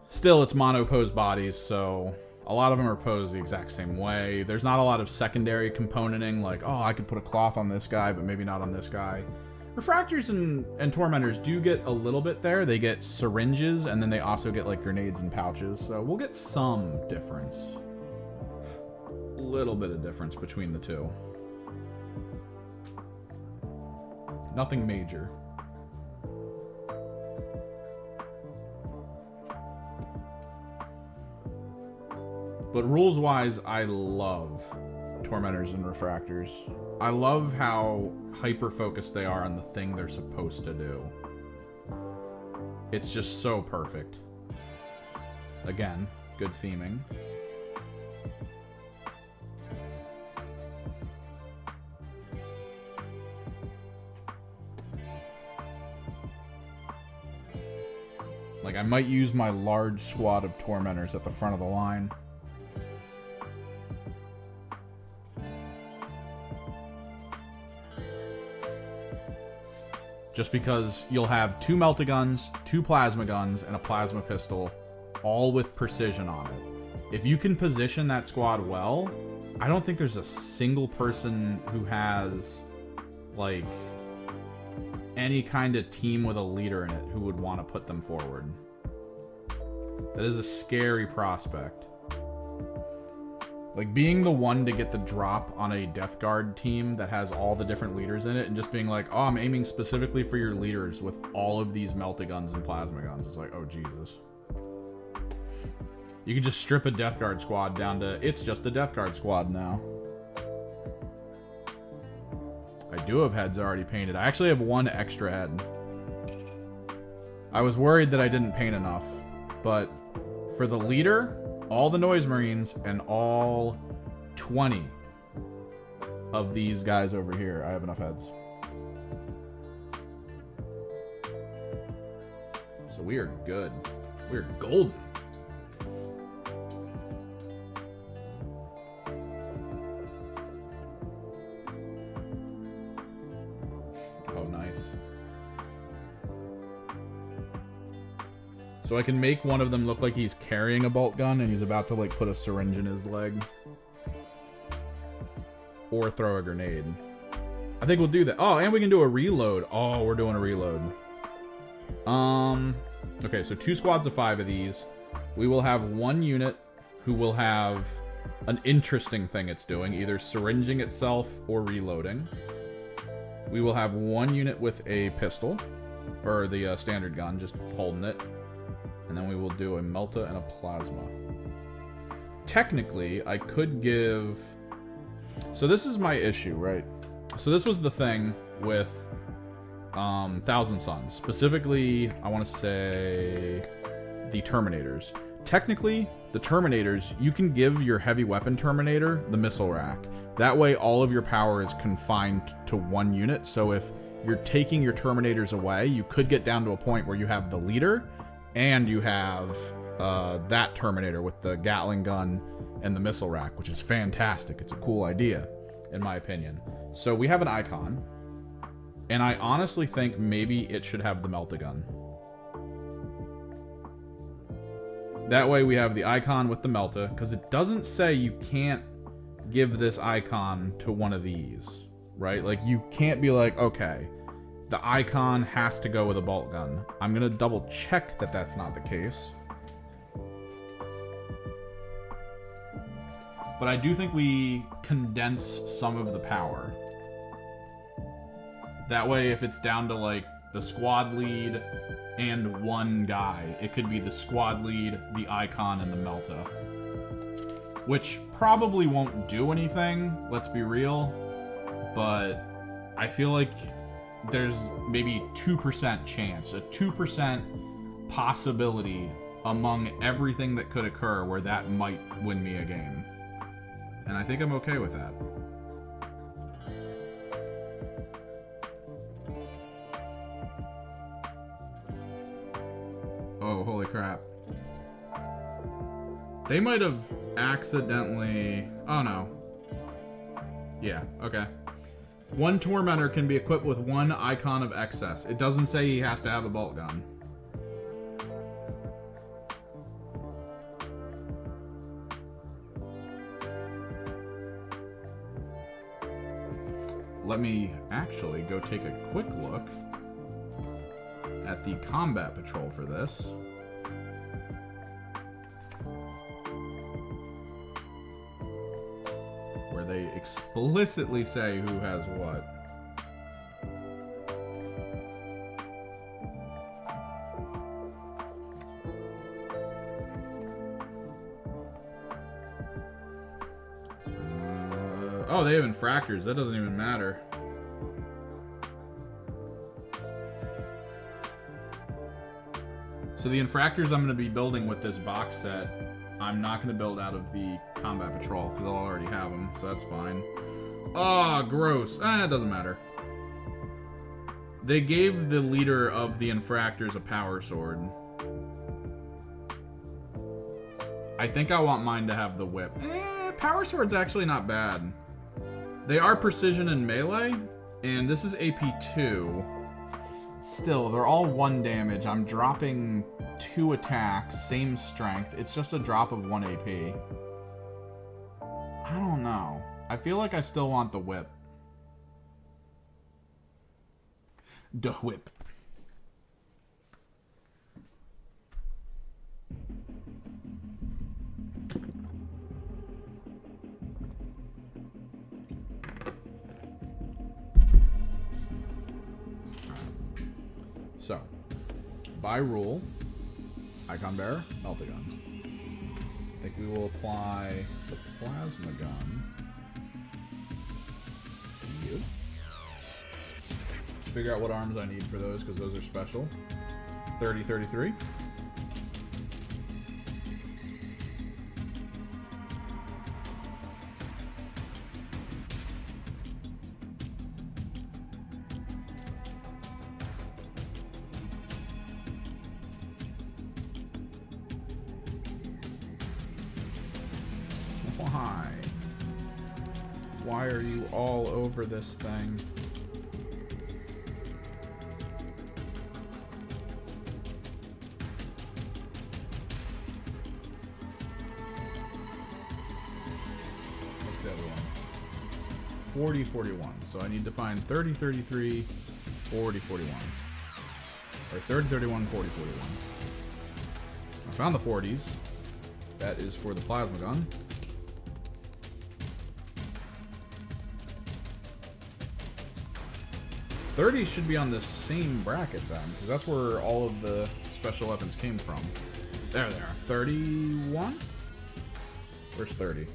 Still, it's mono-posed bodies, so a lot of them are posed the exact same way. There's not a lot of secondary componenting, like, oh, I could put a cloth on this guy, but maybe not on this guy. Refractors and Tormentors do get a little bit there. They get syringes, and then they also get, like, grenades and pouches. So we'll get some difference. A little bit of difference between the two. Nothing major. But rules-wise, I love Tormentors and Refractors. I love how hyper-focused they are on the thing they're supposed to do. It's just so perfect. Again, good theming. Like, I might use my large squad of Tormentors at the front of the line. Just because you'll have 2 Meltaguns, 2 Plasma Guns, and a Plasma Pistol, all with precision on it. If you can position that squad well, I don't think there's a single person who has, like, any kind of team with a leader in it who would want to put them forward. That is a scary prospect. Like, being the one to get the drop on a Death Guard team that has all the different leaders in it and just being like, oh, I'm aiming specifically for your leaders with all of these Meltaguns and Plasma Guns. It's like, oh, Jesus. You can just strip a Death Guard squad down to, it's just a Death Guard squad now. I do have heads already painted. I actually have 1 extra head. I was worried that I didn't paint enough, but for the leader, all the Noise Marines, and all 20 of these guys over here, I have enough heads. So we are good. We are golden. Oh, nice. So I can make one of them look like he's carrying a bolt gun and he's about to, like, put a syringe in his leg. Or throw a grenade. I think we'll do that. Oh, and we can do a reload. Oh, we're doing a reload. Okay, so 2 squads of 5 of these. We will have 1 unit who will have an interesting thing it's doing, either syringing itself or reloading. We will have 1 unit with a pistol, or the standard gun, just holding it. And then we will do a Melta and a Plasma. Technically, I could give... So this is my issue, right? So this was the thing with Thousand Suns. Specifically, I want to say the Terminators. Technically, the Terminators, you can give your heavy weapon Terminator the missile rack. That way, all of your power is confined to 1 unit. So if you're taking your Terminators away, you could get down to a point where you have the leader and you have that Terminator with the Gatling gun and the missile rack, which is fantastic. It's a cool idea, in my opinion. So we have an icon, and I honestly think maybe it should have the Meltagun. That way we have the icon with the Melta, because it doesn't say you can't give this icon to one of these, right? Like, you can't be like, okay, the icon has to go with a bolt gun. I'm going to double check that that's not the case. But I do think we condense some of the power. That way, if it's down to, like, the squad lead and 1 guy, it could be the squad lead, the icon, and the Melta. Which probably won't do anything, let's be real. But I feel like there's maybe 2% chance, a 2% possibility among everything that could occur where that might win me a game. And I think I'm okay with that. Oh, holy crap. They might have accidentally... Oh, no. Yeah, okay. 1 Tormentor can be equipped with 1 Icon of Excess. It doesn't say he has to have a bolt gun. Let me actually go take a quick look at the combat patrol for this. Where they explicitly say who has what. Oh, they have infractors. That doesn't even matter. So the infractors I'm going to be building with this box set, I'm not going to build out of the combat patrol because I'll already have them, so that's fine. Oh, gross. It doesn't matter. They gave the leader of the infractors a power sword. I think I want mine to have the whip. Power Sword's actually not bad. They are precision and melee, and this is AP2. Still, they're all 1 damage. I'm dropping 2 attacks, same strength. It's just a drop of 1 AP. I don't know. I feel like I still want the whip. The whip. So, by rule, Icon Bearer, Melta Gun. I think we will apply the Plasma Gun. You. Let's figure out what arms I need for those, because those are special. 30, 33. Why are you all over this thing? What's the other one? 40, 41. So I need to find 30, 33, 40, 41. Or 30, 31, 40, 41. I found the 40s. That is for the Plasma Gun. '30 should be on the same bracket then, because that's where all of the special weapons came from. There they are. 31? Where's 30?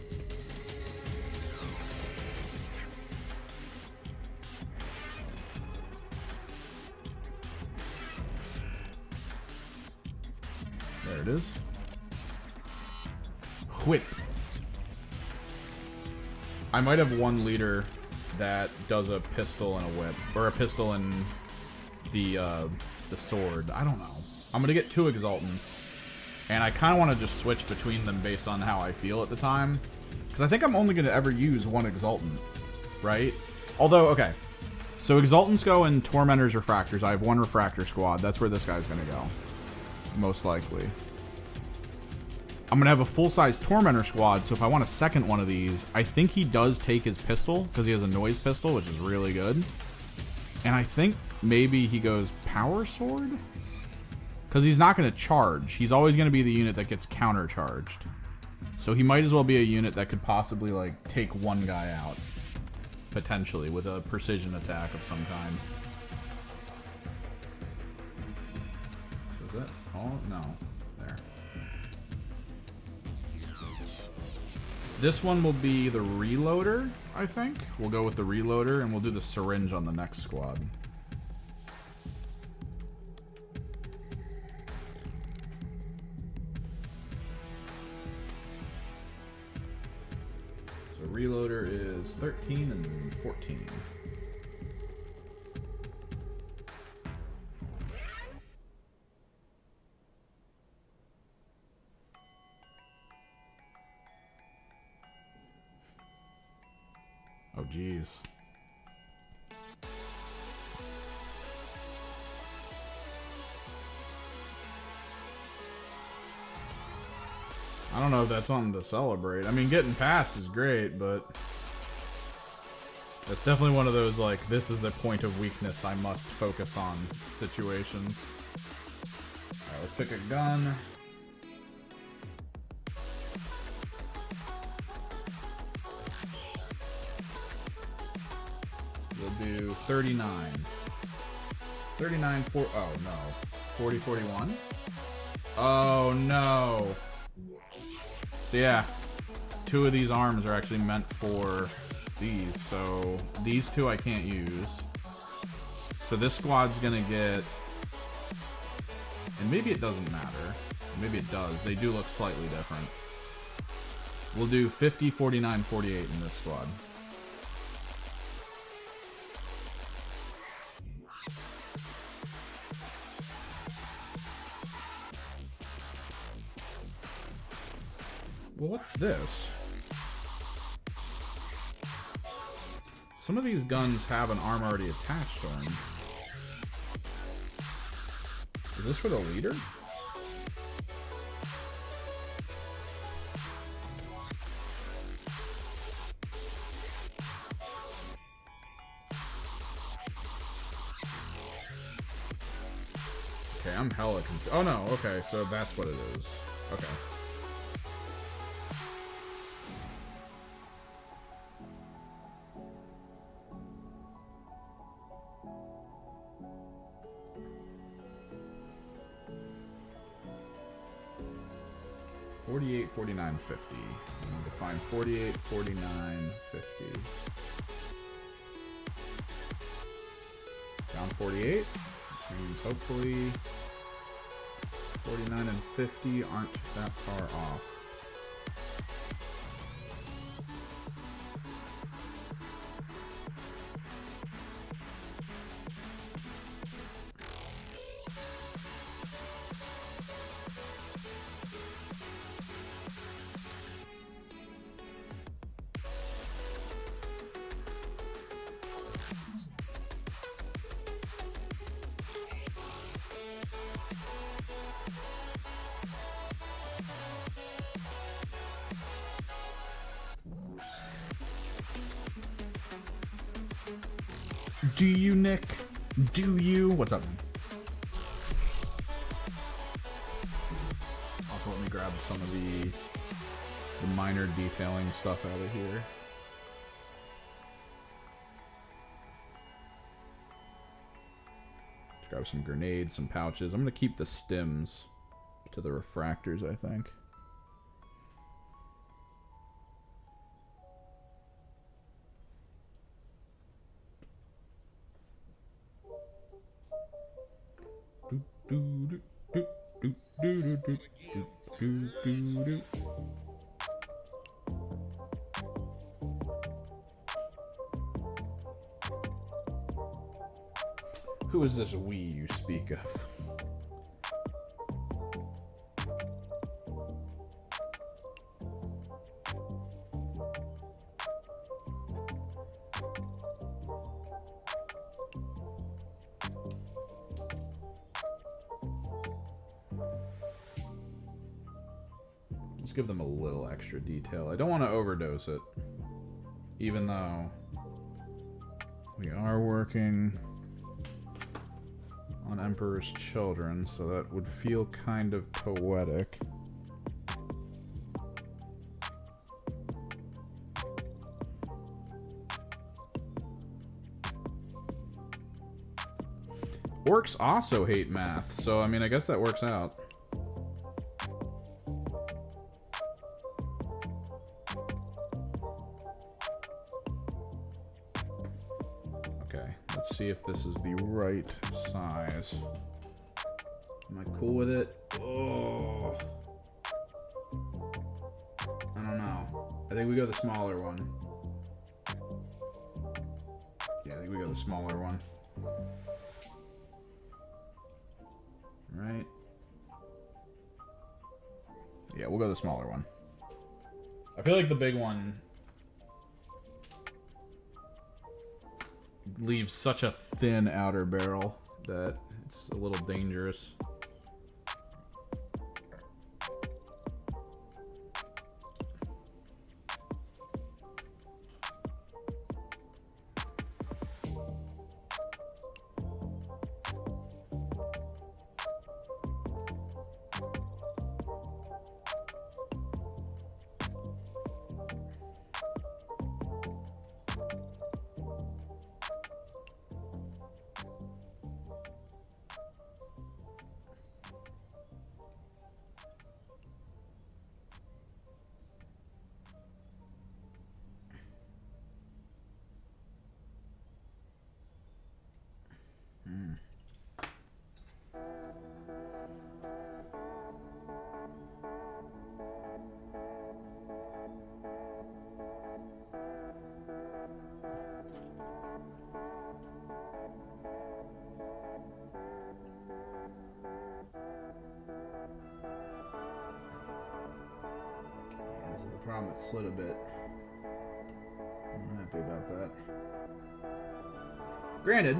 There it is. Whip. I might have one leader that does a pistol and a whip, or a pistol and the sword. I don't know. I'm gonna get 2 exaltants, and I kind of want to just switch between them based on how I feel at the time, because I think I'm only gonna ever use 1 exaltant, right? Although, okay, so exaltants go in tormentors, refractors. I have 1 refractor squad. That's where this guy's gonna go, most likely. I'm gonna have a full-size Tormentor squad, so if I want a second one of these, I think he does take his pistol, because he has a noise pistol, which is really good. And I think maybe he goes Power Sword? Because he's not gonna charge. He's always gonna be the unit that gets counter-charged. So he might as well be a unit that could possibly, like, take one guy out. Potentially, with a precision attack of some kind. So is that all? No. There. This one will be the reloader, I think. We'll go with the reloader, and we'll do the syringe on the next squad. So reloader is 13 and 14. Oh, geez. I don't know if that's something to celebrate. I mean, getting past is great, but it's definitely one of those, like, this is a point of weakness I must focus on situations. Alright, let's pick a gun. We'll do 39. 39, oh no. 40, 41? Oh no. So yeah, 2 of these arms are actually meant for these. So these 2 I can't use. So this squad's gonna get, and maybe it doesn't matter. Maybe it does. They do look slightly different. We'll do 50, 49, 48 in this squad. Well, what's this? Some of these guns have an arm already attached to them. Is this for the leader? Okay, I'm hella confused. Oh no, okay, so that's what it is. Okay. $48, $49.50. I need to find $48, $49.50. Down 48. Means hopefully 49 and 50 aren't that far off. Do you, Nick? Do you? What's up? Also, let me grab some of the minor detailing stuff out of here. Let's grab some grenades, some pouches. I'm going to keep the stims to the refractors, I think. Who is this we you speak of? Let's give them a little extra detail. I don't want to overdose it, even though we are working on Emperor's Children, so that would feel kind of poetic. Orcs also hate math, so I mean, I guess that works out. Okay, let's see if this is the right size. Am I cool with it? Oh, I don't know. I think we go the smaller one. Yeah, I think we go the smaller one. Right? Yeah, we'll go the smaller one. I feel like the big one leaves such a thin outer barrel that it's a little dangerous. problem, it slid a bit. I'm happy about that. Granted,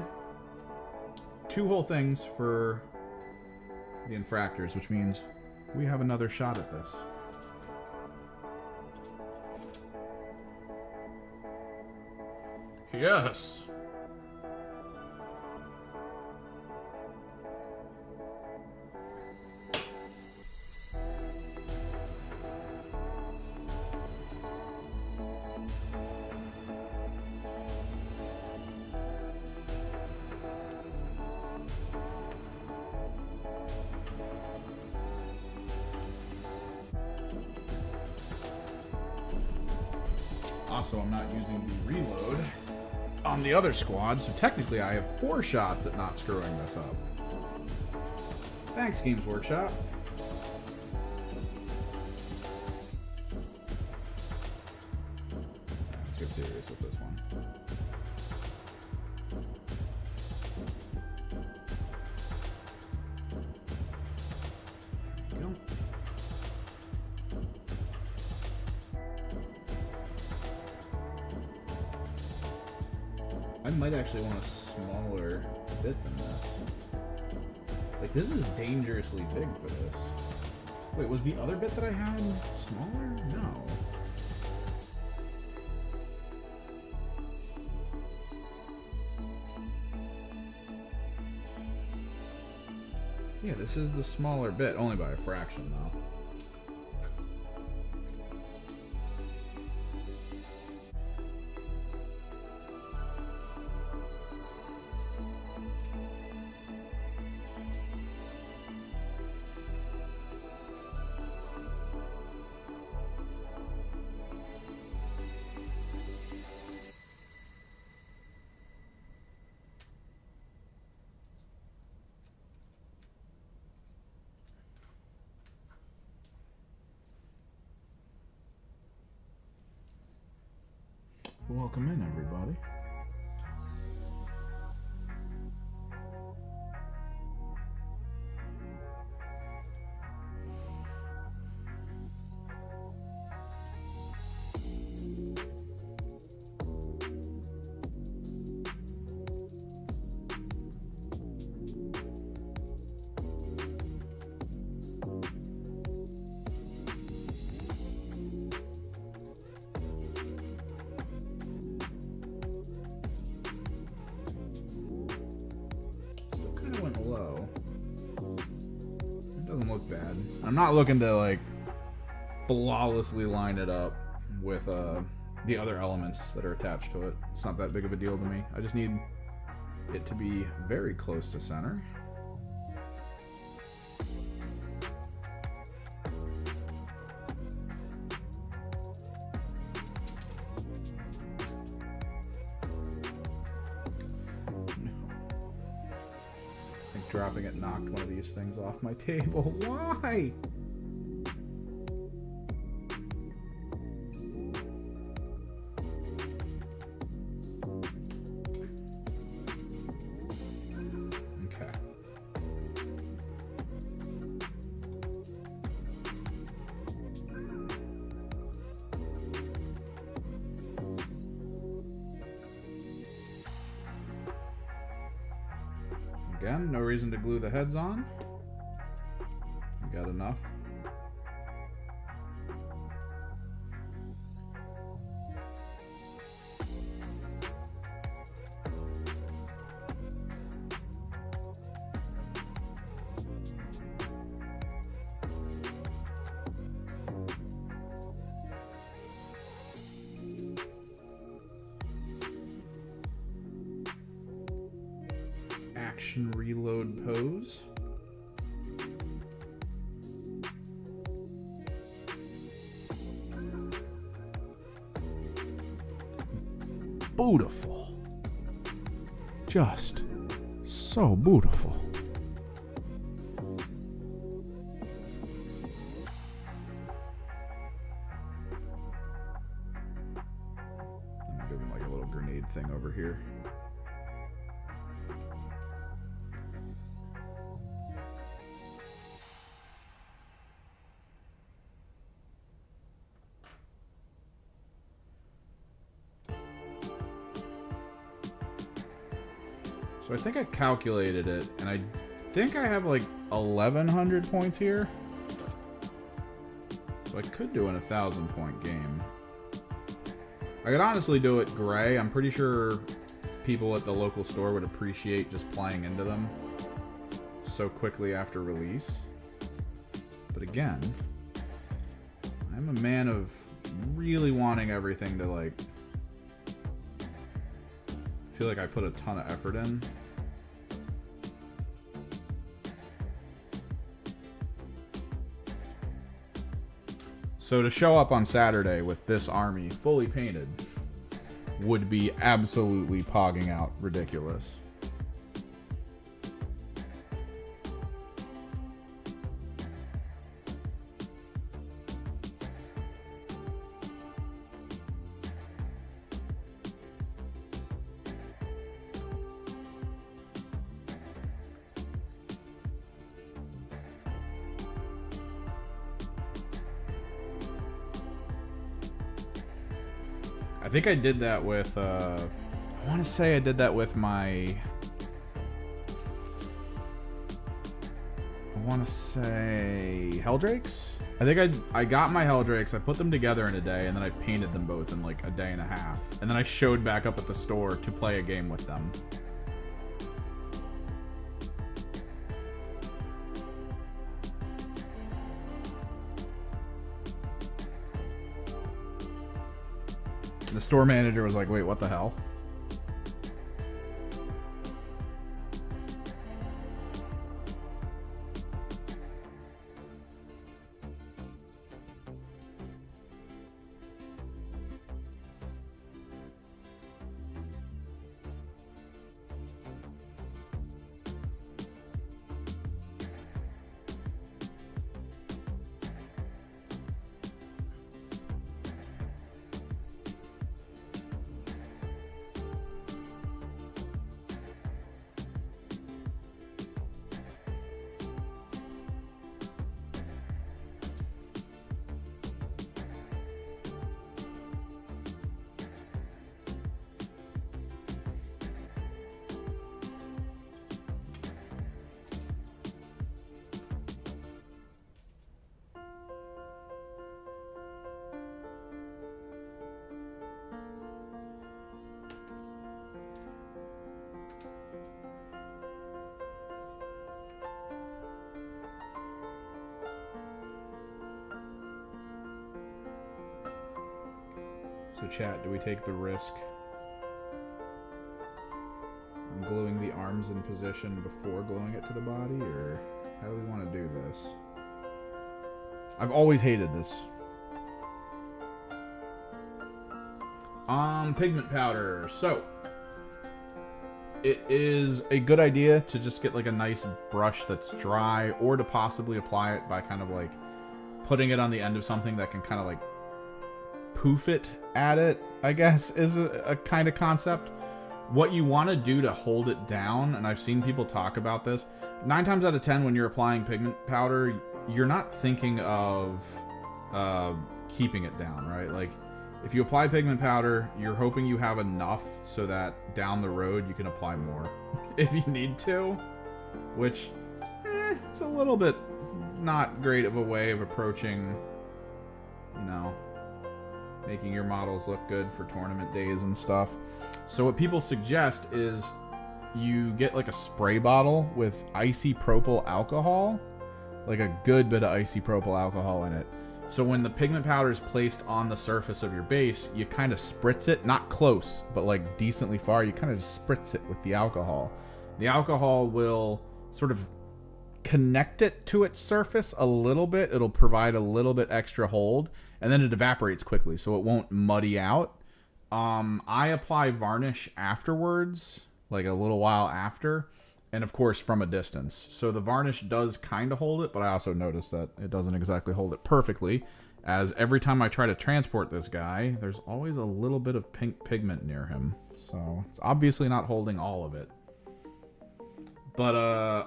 2 whole things for the infractors, which means we have another shot at this. Yes! Also, I'm not using the reload on the other squad, so technically I have 4 shots at not screwing this up. Thanks, Games Workshop. Let's get serious with this one. There we go. I might actually want a smaller bit than this. Like, this is dangerously big for this. Wait, was the other bit that I had smaller? No. Yeah, this is the smaller bit, only by a fraction, though. Welcome in, everybody. Low. It doesn't look bad. I'm not looking to like flawlessly line it up with the other elements that are attached to it. It's not that big of a deal to me. I just need it to be very close to center. Dropping it knocked one of these things off my table. Why? Okay. Again, no reason to glue the heads on. You got enough. Action reload pose. Beautiful. Just so beautiful. I'm doing like a little grenade thing over here. So I think I calculated it, and I think I have like 1,100 points here. So I could do an 1,000-point game. I could honestly do it gray. I'm pretty sure people at the local store would appreciate just playing into them so quickly after release. But again, I'm a man of really wanting everything to, like, feel like I put a ton of effort in. So to show up on Saturday with this army fully painted would be absolutely pogging out ridiculous. I think I did that with, I want to say I did that with my, I want to say Helldrakes? I think I got my Helldrakes, I put them together in a day, and then I painted them both in like a day and a half. And then I showed back up at the store to play a game with them. The store manager was like, wait, what the hell? So chat, do we take the risk? I'm gluing the arms in position before gluing it to the body, or how do we want to do this? I've always hated this. Pigment powder. So, it is a good idea to just get like a nice brush that's dry, or to possibly apply it by kind of like putting it on the end of something that can kind of like poof it at it, I guess, is a kind of concept. What you want to do to hold it down, and I've seen people talk about this, 9 times out of 10 when you're applying pigment powder, you're not thinking of keeping it down, right? Like, if you apply pigment powder, you're hoping you have enough so that down the road you can apply more if you need to, which, it's a little bit not great of a way of approaching, you know, making your models look good for tournament days and stuff. So what people suggest is you get like a spray bottle with isopropyl alcohol, like a good bit of isopropyl alcohol in it. So when the pigment powder is placed on the surface of your base, you kind of spritz it, not close, but like decently far. You kind of just spritz it with the alcohol. The alcohol will sort of connect it to its surface a little bit. It'll provide a little bit extra hold, and then it evaporates quickly, so it won't muddy out. I apply varnish afterwards, like a little while after, and of course from a distance. So the varnish does kind of hold it, but I also notice that it doesn't exactly hold it perfectly, as every time I try to transport this guy, there's always a little bit of pink pigment near him. So it's obviously not holding all of it. But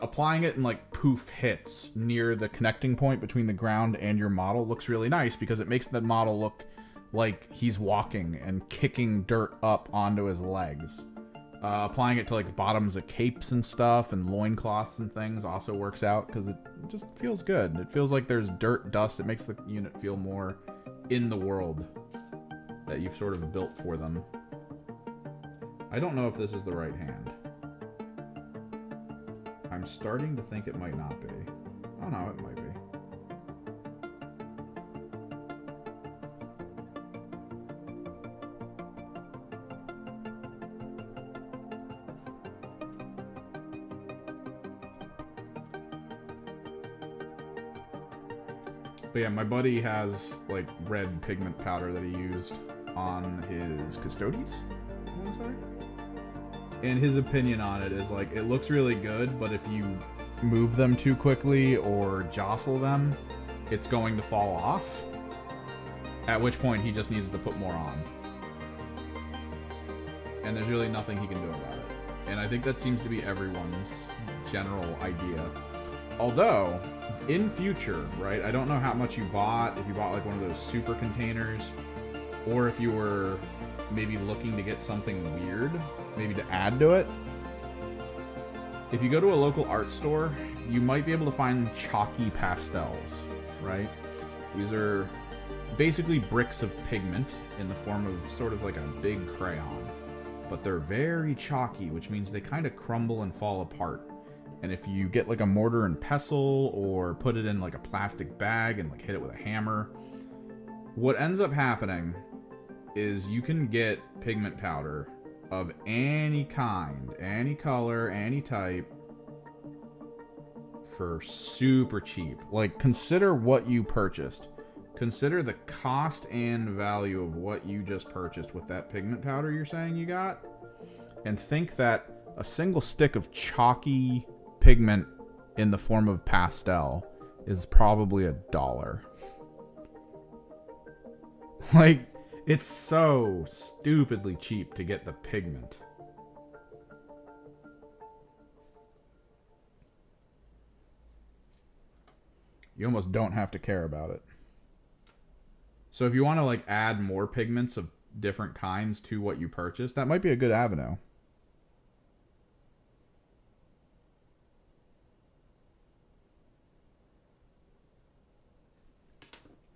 applying it in like poof hits near the connecting point between the ground and your model looks really nice, because it makes the model look like he's walking and kicking dirt up onto his legs. Applying it to like the bottoms of capes and stuff and loincloths and things also works out because it just feels good. It feels like there's dirt, dust. It makes the unit feel more in the world that you've sort of built for them. I don't know if this is the right hand. I'm starting to think it might not be. Oh no, it might be. But yeah, my buddy has like red pigment powder that he used on his Custodes, I want to say. And his opinion on it is like, it looks really good, but if you move them too quickly or jostle them, it's going to fall off. At which point he just needs to put more on. And there's really nothing he can do about it. And I think that seems to be everyone's general idea. Although, in future, right, I don't know how much you bought, if you bought like one of those super containers, or if you were maybe looking to get something weird, maybe to add to it. If you go to a local art store, you might be able to find chalky pastels, right? These are basically bricks of pigment in the form of sort of like a big crayon. But they're very chalky, which means they kind of crumble and fall apart. And if you get like a mortar and pestle or put it in like a plastic bag and like hit it with a hammer, what ends up happening is you can get pigment powder of any kind, any color, any type for super cheap. Like, consider what you purchased. Consider the cost and value of what you just purchased with that pigment powder you're saying you got. And think that a single stick of chalky pigment in the form of pastel is probably $1. Like, it's so stupidly cheap to get the pigment. You almost don't have to care about it. So if you want to like add more pigments of different kinds to what you purchased, that might be a good avenue.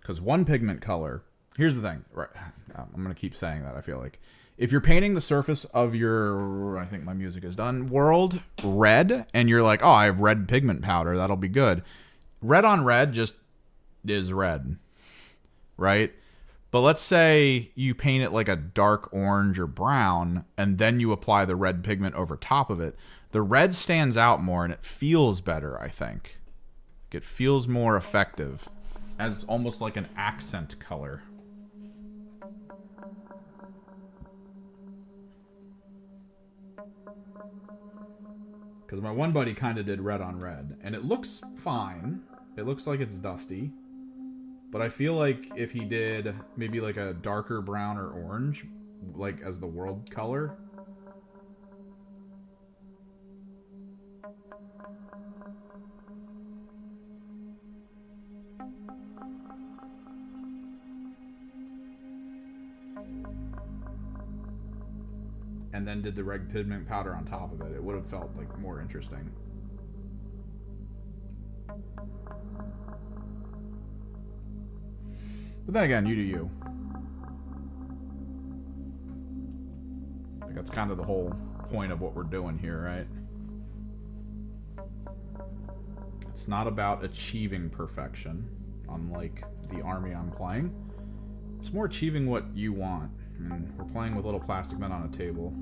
Because one pigment color, here's the thing, right? I'm going to keep saying that, I feel like. If you're painting the surface of your, I think my music is done, world red, and you're like, oh, I have red pigment powder, that'll be good. Red on red just is red, right? But let's say you paint it like a dark orange or brown, and then you apply the red pigment over top of it. The red stands out more, and it feels better, I think. It feels more effective as almost like an accent color. Because my one buddy kind of did red on red, and it looks fine. It looks like it's dusty. But I feel like if he did maybe like a darker brown or orange, like as the world color, and then did the red pigment powder on top of it, it would have felt like more interesting. But then again, you do you. Like, that's kind of the whole point of what we're doing here, right? It's not about achieving perfection, unlike the army I'm playing. It's more achieving what you want. And we're playing with little plastic men on a table.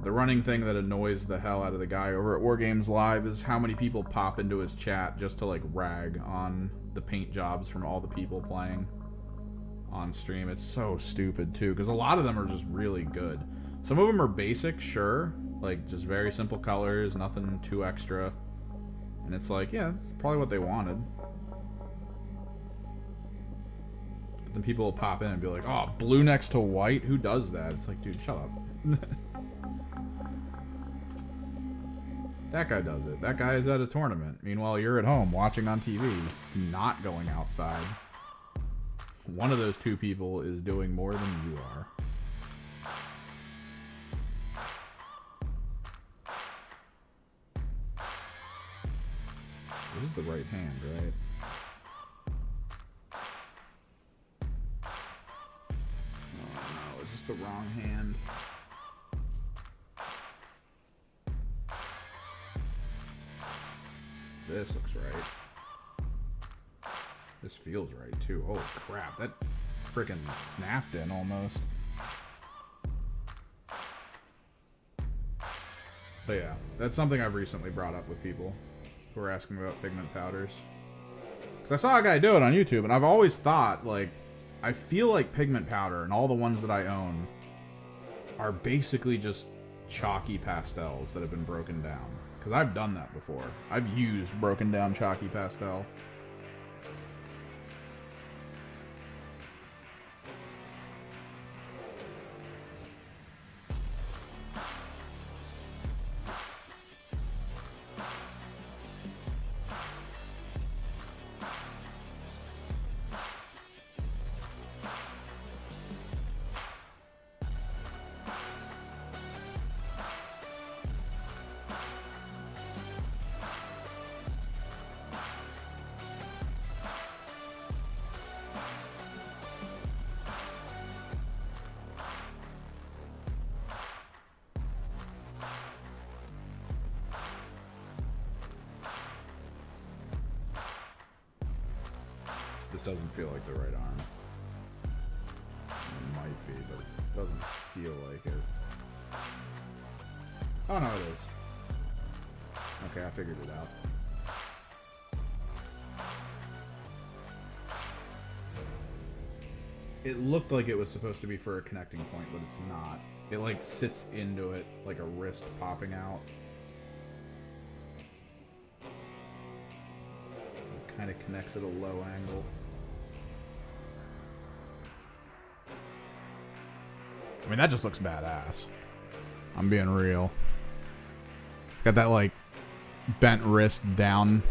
The running thing that annoys the hell out of the guy over at Wargames Live is how many people pop into his chat just to like rag on the paint jobs from all the people playing on stream. It's so stupid too, because a lot of them are just really good. Some of them are basic, sure, like just very simple colors, nothing too extra. And it's like, yeah, it's probably what they wanted. But then people will pop in and be like, oh, blue next to white? Who does that? It's like, dude, shut up. That guy does it. That guy is at a tournament. Meanwhile, you're at home watching on TV, not going outside. One of those two people is doing more than you are. This is the right hand, right? Oh no, is this the wrong hand? This looks right. This feels right too. Holy crap, that freaking snapped in almost. But yeah, that's something I've recently brought up with people who are asking me about pigment powders. Because I saw a guy do it on YouTube, and I've always thought, like, I feel like pigment powder and all the ones that I own are basically just chalky pastels that have been broken down. Because I've done that before. I've used broken down chalky pastel. This doesn't feel like the right arm. It might be, but it doesn't feel like it. Oh no, it is. Okay, I figured it out. It looked like it was supposed to be for a connecting point, but it's not. It like sits into it like a wrist popping out. It kind of connects at a low angle. I mean, that just looks badass. I'm being real. Got that, like, bent wrist down.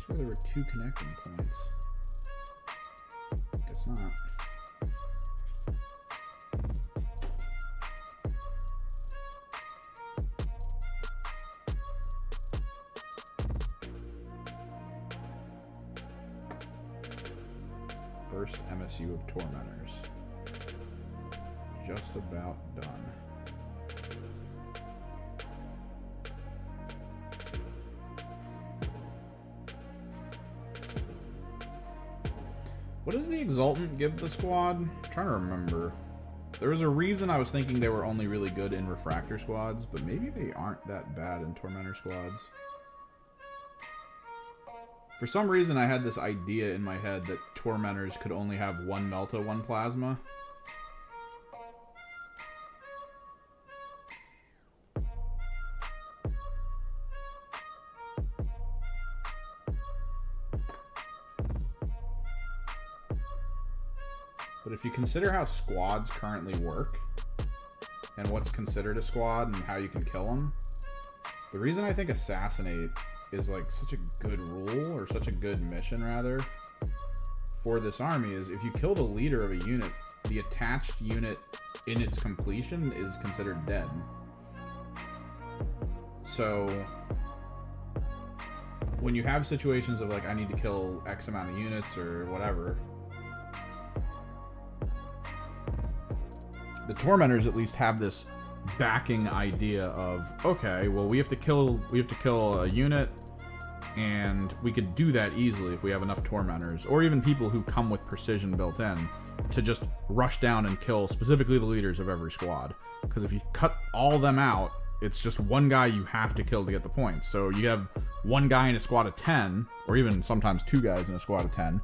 There were two connecting points. Guess not. First MSU of Tormentors. Just about done. What does the Exultant give the squad? I'm trying to remember. There was a reason I was thinking they were only really good in Refractor squads, but maybe they aren't that bad in Tormentor squads. For some reason, I had this idea in my head that Tormentors could only have one Melta, one Plasma. But if you consider how squads currently work, and what's considered a squad and how you can kill them, the reason I think Assassinate is like such a good rule, or such a good mission rather, for this army is if you kill the leader of a unit, the attached unit in its completion is considered dead. So when you have situations of like, I need to kill X amount of units or whatever, the Tormentors at least have this backing idea of, okay, well, we have to kill a unit, and we could do that easily if we have enough Tormentors, or even people who come with precision built in, to just rush down and kill specifically the leaders of every squad. Because if you cut all them out, it's just one guy you have to kill to get the points. So you have one guy in a squad of 10, or even sometimes two guys in a squad of 10,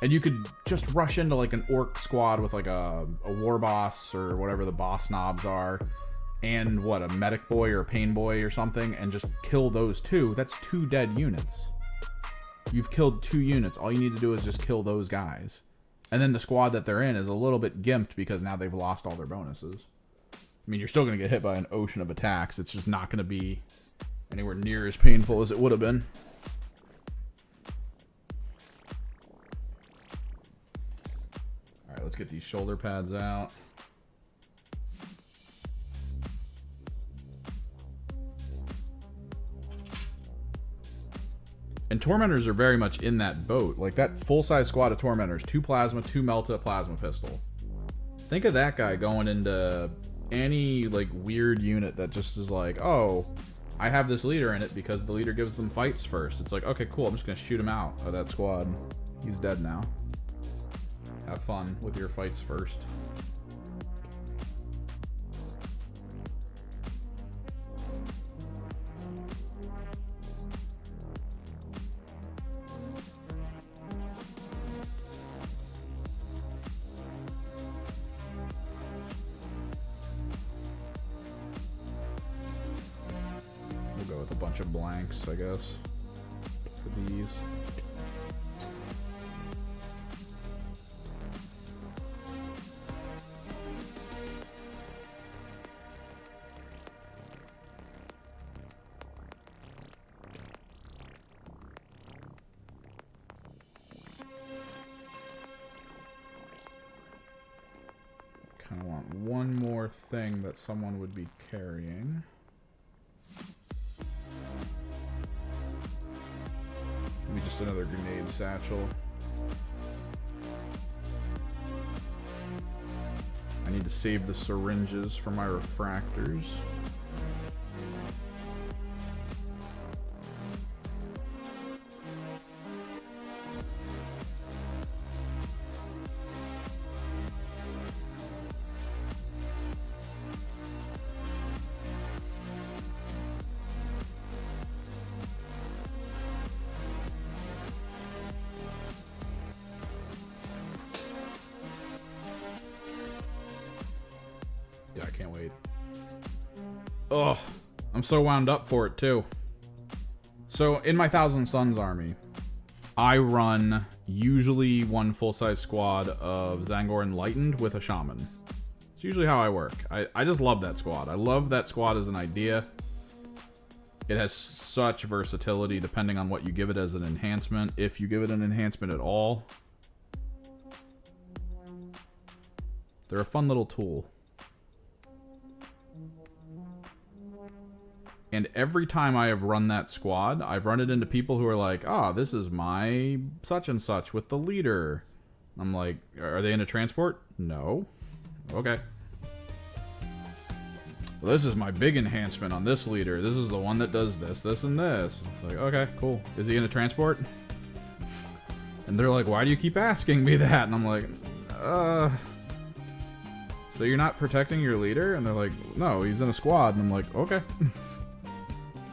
and you could just rush into like an orc squad with like a war boss or whatever the boss knobs are, and what, a medic boy or a pain boy or something, and just kill those two. That's 2 dead units. You've killed 2 units. All you need to do is just kill those guys. And then the squad that they're in is a little bit gimped because now they've lost all their bonuses. I mean, you're still going to get hit by an ocean of attacks. It's just not going to be anywhere near as painful as it would have been. Alright, let's get these shoulder pads out. And Tormentors are very much in that boat. Like that full-size squad of Tormentors, 2 plasma, 2 melta, plasma pistol. Think of that guy going into any like weird unit that just is like, oh, I have this leader in it because the leader gives them fights first. It's like, okay, cool, I'm just gonna shoot him out of that squad. He's dead now. Have fun with your fights first. We'll go with a bunch of blanks, I guess, for these. Kind of want one more thing that someone would be carrying. Maybe just another grenade satchel. I need to save the syringes for my refractors. Yeah, I can't wait. Ugh, I'm so wound up for it too. So in my Thousand Suns army, I run usually one full-size squad of Zangor Enlightened with a shaman. It's usually how I work. I just love that squad. I love that squad as an idea. It has such versatility depending on what you give it as an enhancement, if you give it an enhancement at all. They're a fun little tool. And every time I have run that squad, I've run it into people who are like, ah, this is my such and such with the leader. I'm like, are they into transport? No. Okay. Well, this is my big enhancement on this leader. This is the one that does this, this, and this. It's like, okay, cool. Is he into transport? And they're like, why do you keep asking me that? And I'm like, so you're not protecting your leader? And they're like, no, he's in a squad. And I'm like, okay.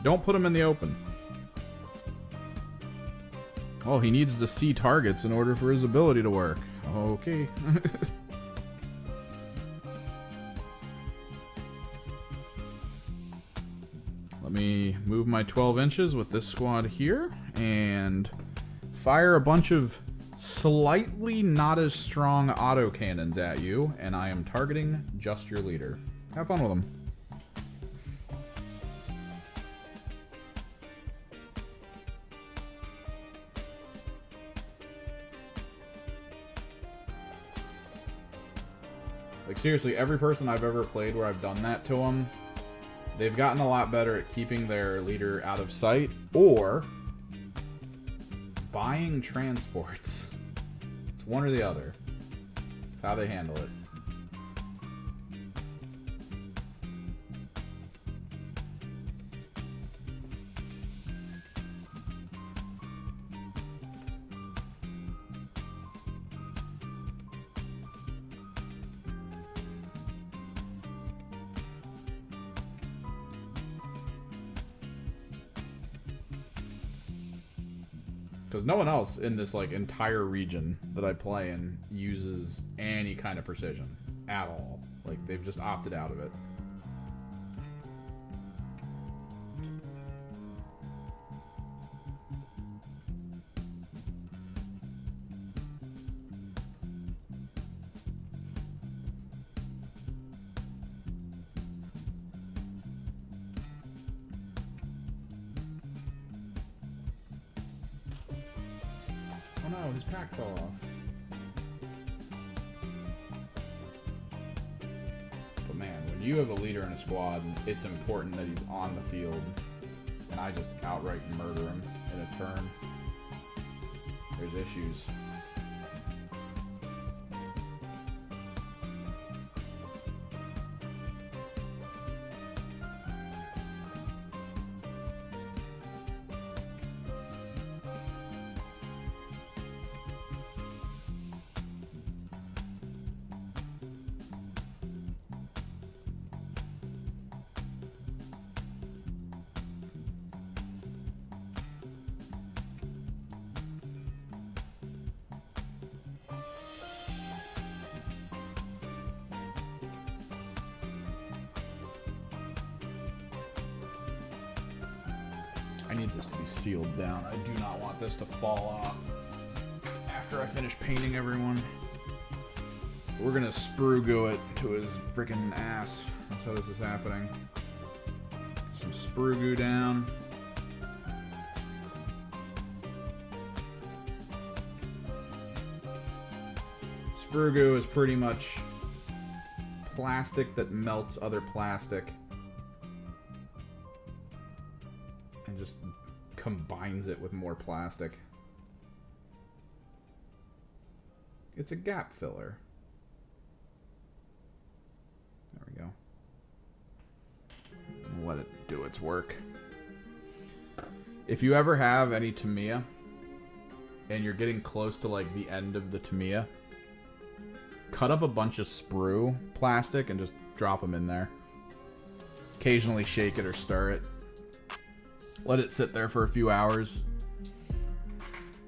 Don't put him in the open. Oh, he needs to see targets in order for his ability to work. Okay. Let me move my 12 inches with this squad here and fire a bunch of slightly not as strong autocannons at you, and I am targeting just your leader. Have fun with them. Like, seriously, every person I've ever played where I've done that to them, they've gotten a lot better at keeping their leader out of sight, or buying transports. It's one or the other. It's how they handle it. Because no one else in this like entire region that I play in uses any kind of precision at all. Like they've just opted out of it. Oh no, his pack fell off. But man, when you have a leader in a squad, it's important that he's on the field. And I just outright murder him in a turn. There's issues. I need this to be sealed down. I do not want this to fall off after I finish painting everyone. We're gonna sprue goo it to his freaking ass. That's how this is happening. Some sprue goo down. Sprue goo is pretty much plastic that melts other plastic and just combines it with more plastic. It's a gap filler. There we go. Let it do its work. If you ever have any Tamiya and you're getting close to like the end of the Tamiya, cut up a bunch of sprue plastic and just drop them in there. Occasionally shake it or stir it. Let it sit there for a few hours.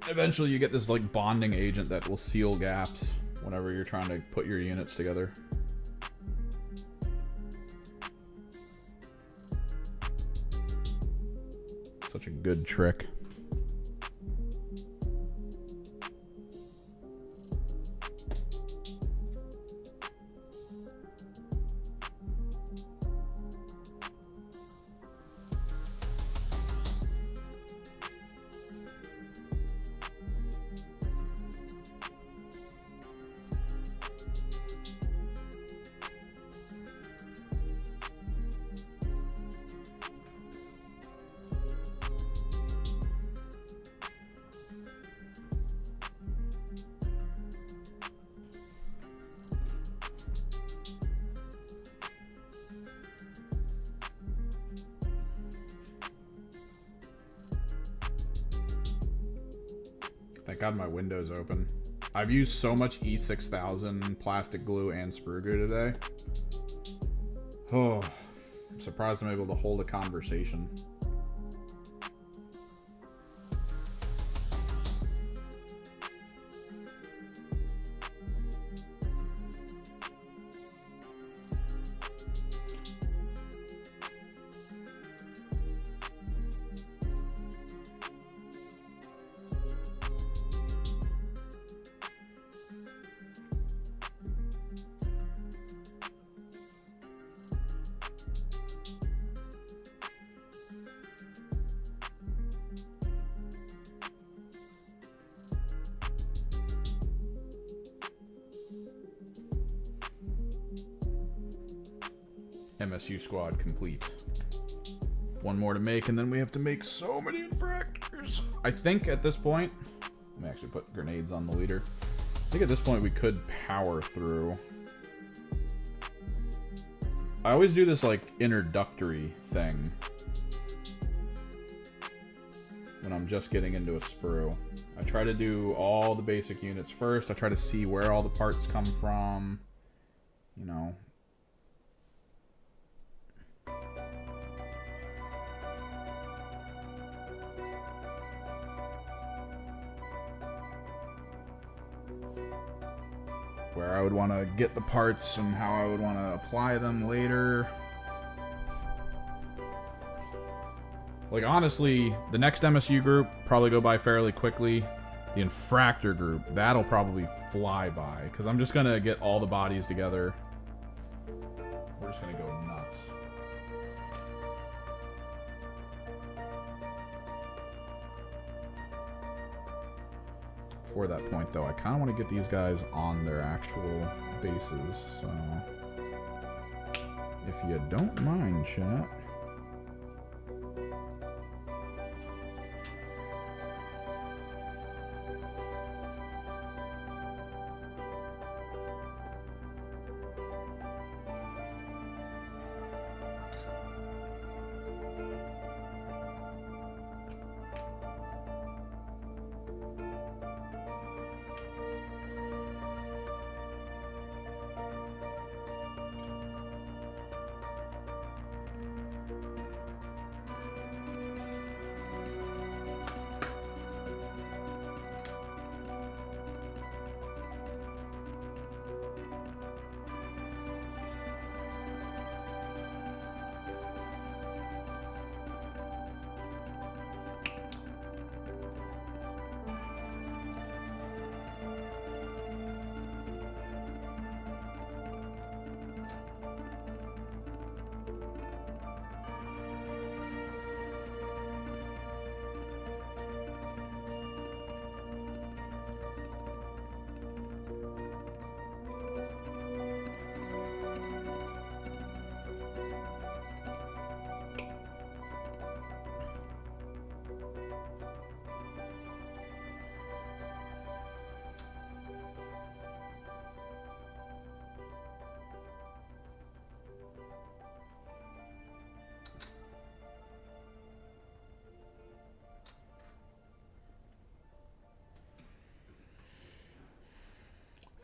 Eventually you get this like bonding agent that will seal gaps whenever you're trying to put your units together. Such a good trick. Thank God my window's open. I've used so much E6000 plastic glue and sprue glue today. Oh, I'm surprised I'm able to hold a conversation. MSU squad complete. One more to make, and then we have to make so many infractors. I think at this point, Let me actually put grenades on the leader. I think at this point we could power through. I always do this like introductory thing when I'm just getting into a sprue. I try to do all the basic units first. I try to see where all the parts come from. You know. Where I would want to get the parts and how I would want to apply them later. Like, honestly, the next MSU group probably go by fairly quickly. The Infractor group, that'll probably fly by. Because I'm just going to get all the bodies together. We're just going to go nuts. Before that point, though, I kind of want to get these guys on their actual bases. So, if you don't mind, chat.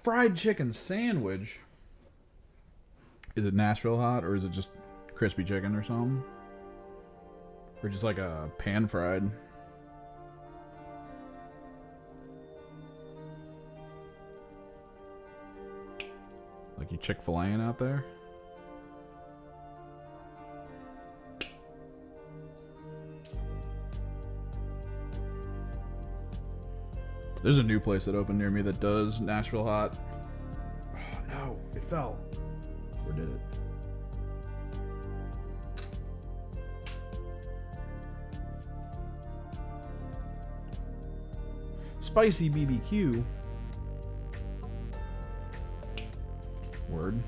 Fried chicken sandwich. Is it Nashville hot or is it just crispy chicken or something? Or just like a pan fried? Like you Chick-fil-A-ing out there? There's a new place that opened near me that does Nashville hot. Oh, no, it fell. Or did it? Spicy BBQ. Word.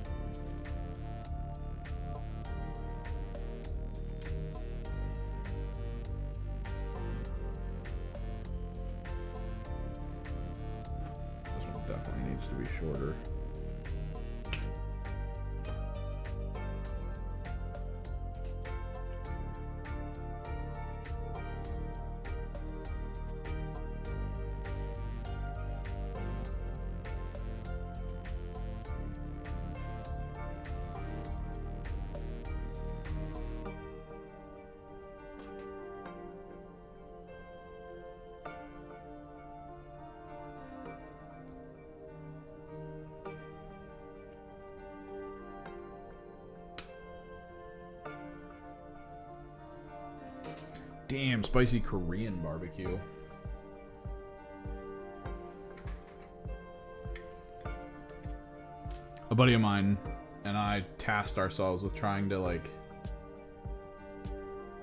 Definitely needs to be shorter. Damn, spicy Korean barbecue. A buddy of mine and I tasked ourselves with trying to like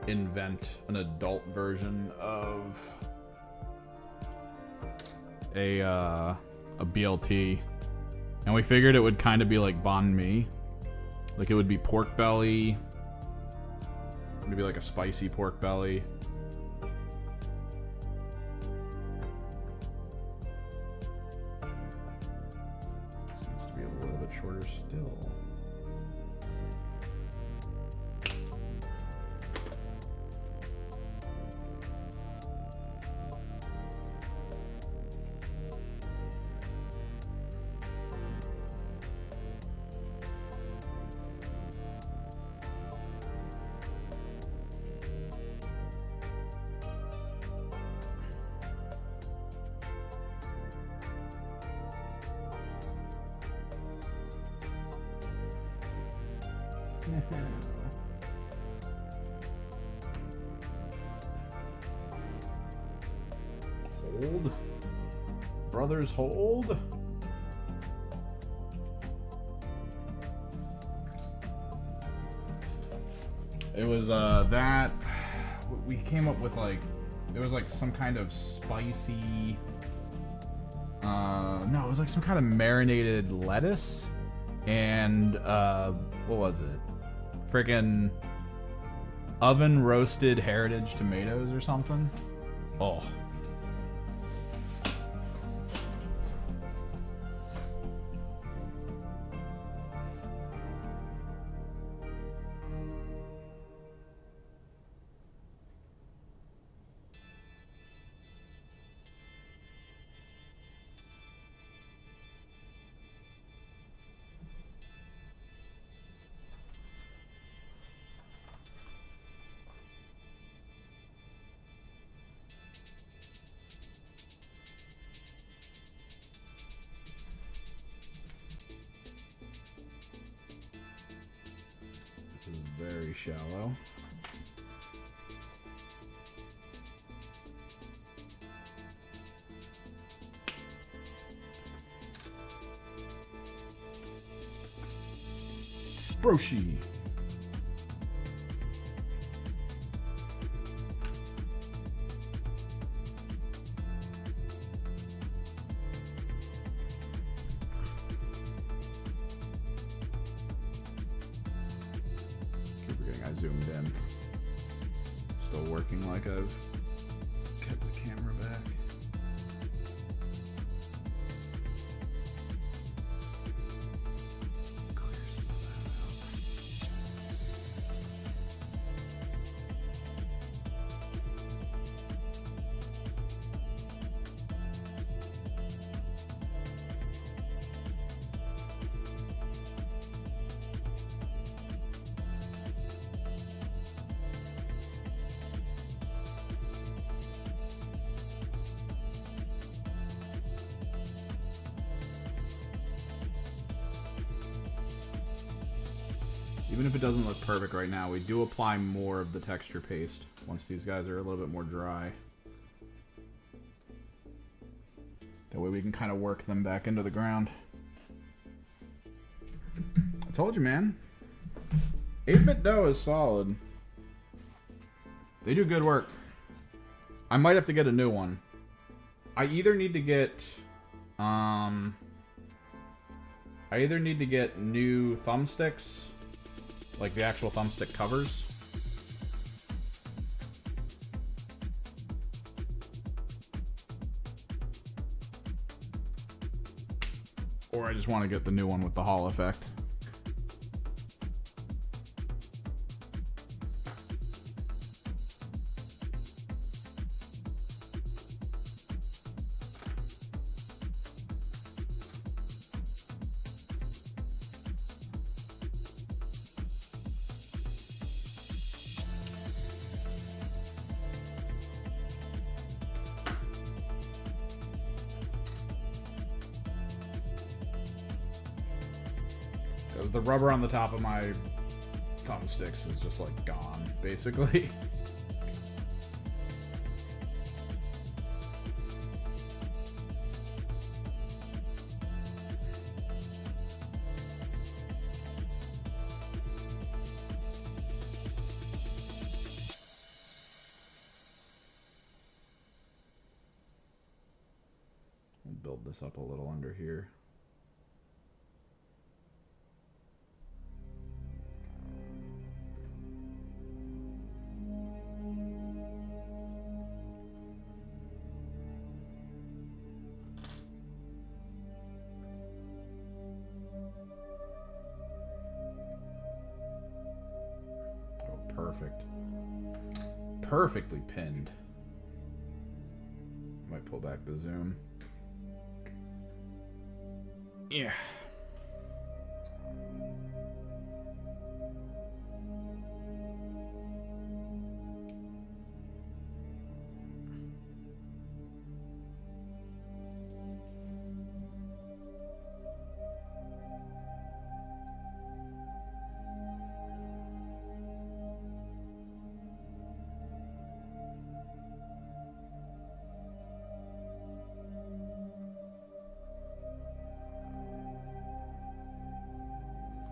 invent an adult version of a BLT, and we figured it would kind of be like banh mi. Like it would be pork belly. Maybe like a spicy pork belly. Hold. Brothers, hold. It was that we came up with, like, it was like some kind of spicy, no, it was like some kind of marinated lettuce and what was it? Freaking oven roasted heritage tomatoes or something. Oh. This is very shallow. Broshi. Keep forgetting I zoomed in. Still working like I've kept the camera back. Even if it doesn't look perfect right now, we do apply more of the texture paste once these guys are a little bit more dry. That way we can kind of work them back into the ground. I told you, man. 8-bit dough is solid. They do good work. I might have to get a new one. I either need to get new thumbsticks, like the actual thumbstick covers, or I just want to get the new one with the Hall effect. Because the rubber on the top of my thumbsticks is just like gone, basically. We'll build this up a little under here. Perfect. Perfectly pinned. Might pull back the zoom. Yeah.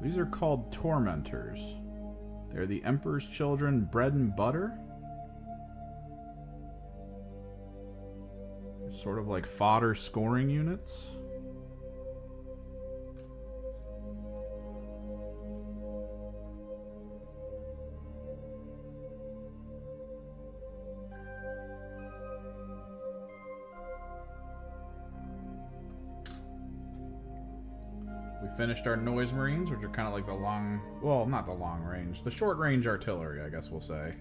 These are called tormentors. They're the Emperor's children, bread and butter. Sort of like fodder scoring units. We finished our noise marines, which are kind of like the long, well, not the long range, the short range artillery, I guess we'll say.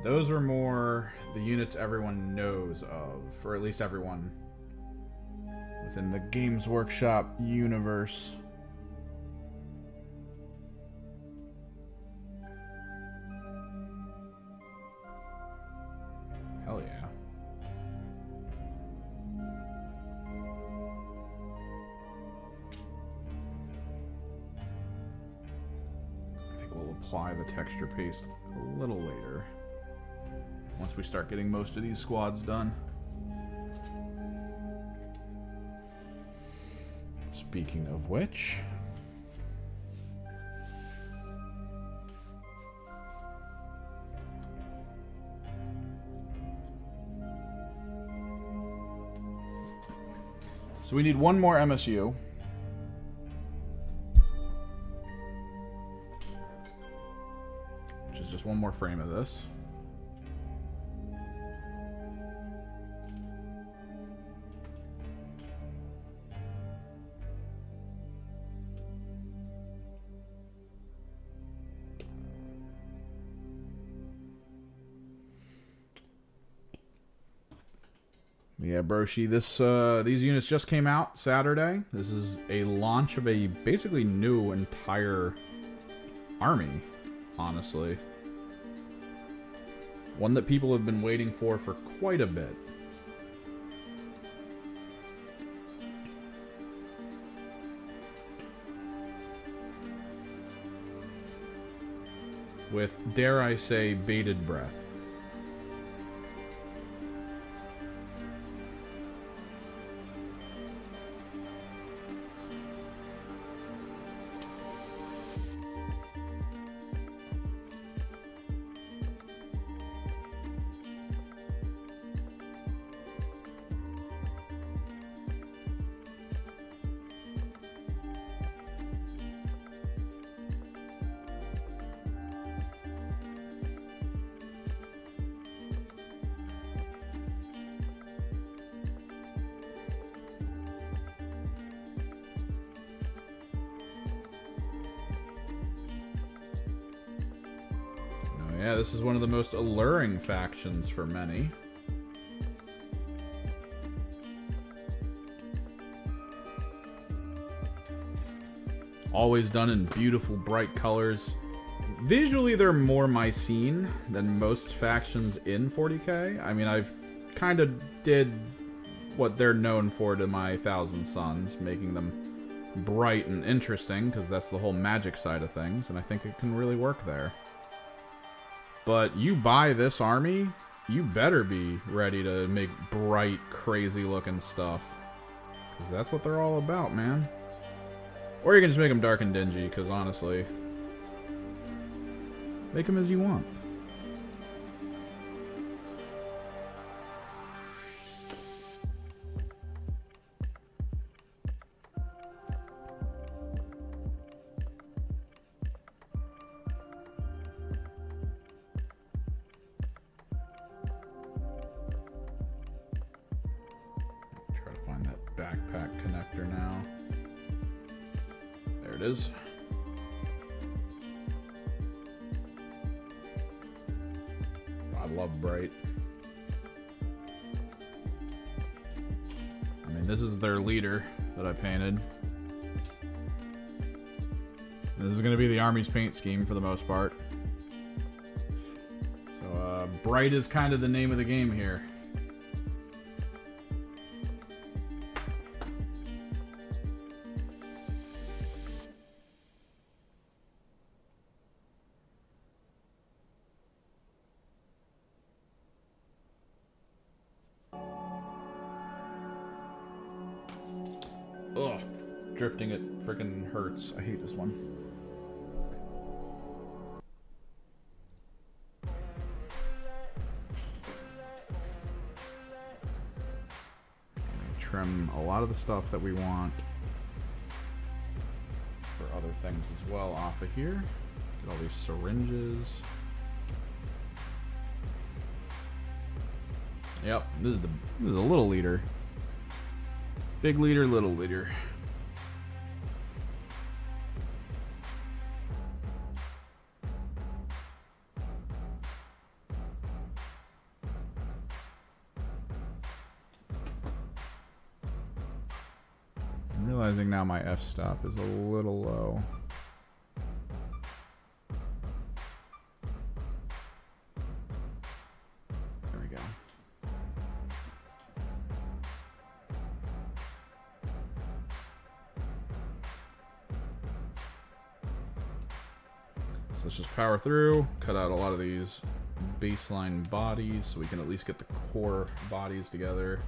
Those are more the units everyone knows of, or at least everyone within the Games Workshop universe. Hell yeah. I think we'll apply the texture paste a little later, once we start getting most of these squads done. Speaking of which, so we need one more MSU. Which is just one more frame of this. Yeah, Broshi, these units just came out Saturday. This is a launch of a basically new entire army, honestly. One that people have been waiting for quite a bit. With, dare I say, bated breath. Yeah, this is one of the most alluring factions for many. Always done in beautiful, bright colors. Visually, they're more my scene than most factions in 40k. I mean, I've kind of did what they're known for to my Thousand Sons, making them bright and interesting, because that's the whole magic side of things, and I think it can really work there. But you buy this army, you better be ready to make bright, crazy-looking stuff. Because that's what they're all about, man. Or you can just make them dark and dingy, because honestly, make them as you want. Is. I love bright. I mean, this is their leader that I painted. This is going to be the army's paint scheme for the most part. So, bright is kind of the name of the game here. drifting, it freaking hurts. I hate this one. Trim a lot of the stuff that we want for other things as well off of here. Get all these syringes. Yep, this is a little liter. Big liter, little liter. I'm realizing now my f-stop is a little low. Let's just power through, cut out a lot of these baseline bodies so we can at least get the core bodies together.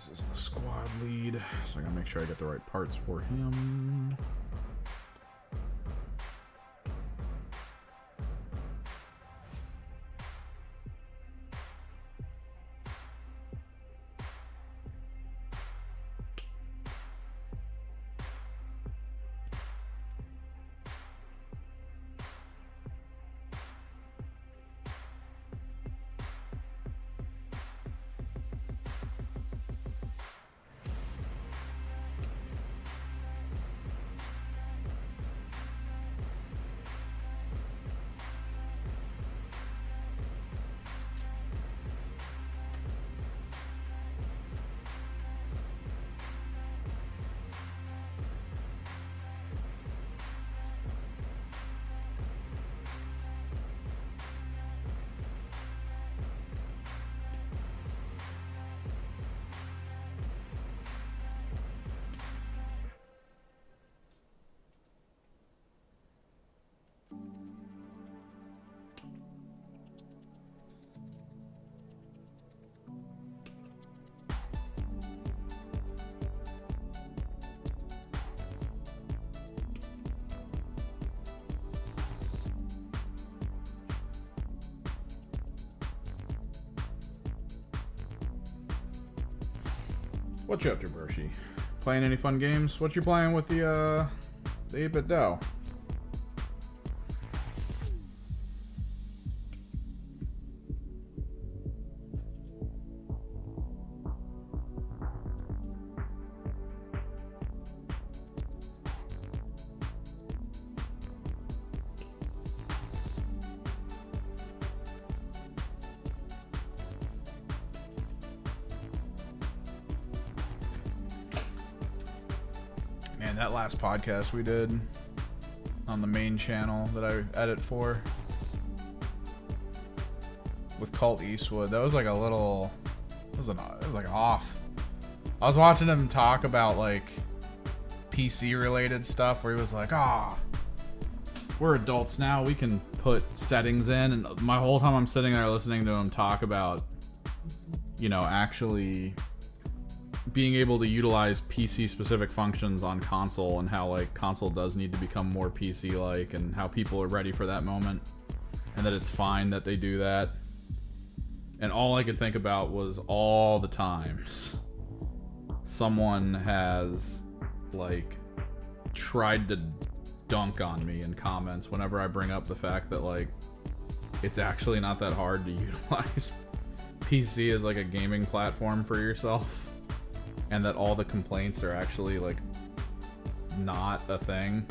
This is the squad lead, so I gotta make sure I get the right parts for him. What you up to, Bershi? Playing any fun games? What you playing with the 8-bit DAO? Man, that last podcast we did on the main channel that I edit for with Colt Eastwood, that was like a little, it was like off. I was watching him talk about like PC related stuff where he was like, we're adults now, we can put settings in, and my whole time I'm sitting there listening to him talk about, you know, actually being able to utilize PC specific functions on console, and how like console does need to become more PC like, and how people are ready for that moment. and that it's fine that they do that. And all I could think about was all the times someone has, like, tried to dunk on me in comments whenever I bring up the fact that, like, it's actually not that hard to utilize PC as, like, a gaming platform for yourself, and that all the complaints are actually, like, not a thing.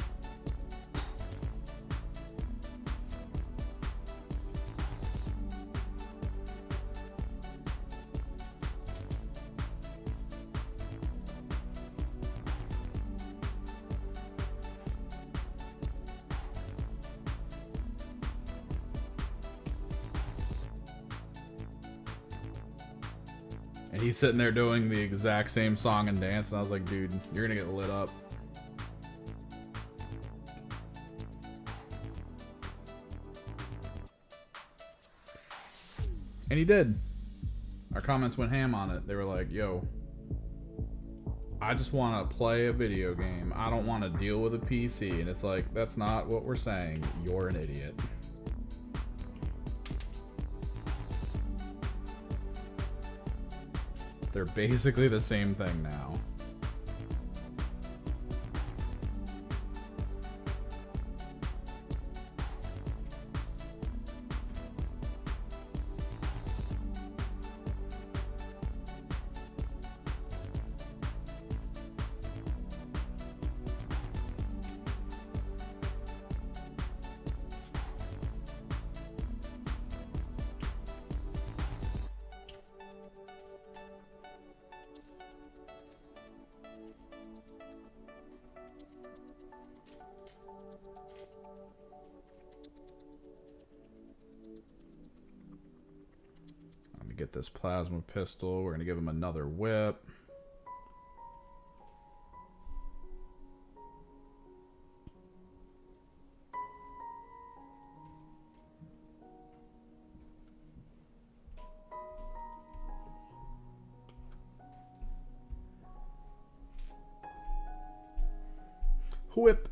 And he's sitting there doing the exact same song and dance, and I was like, dude, you're gonna get lit up. And he did. Our comments went ham on it. They were like, yo, I just want to play a video game. I don't want to deal with a PC. And it's like, that's not what we're saying. You're an idiot. They're basically the same thing now. Get this plasma pistol. We're gonna give him another whip. Whip.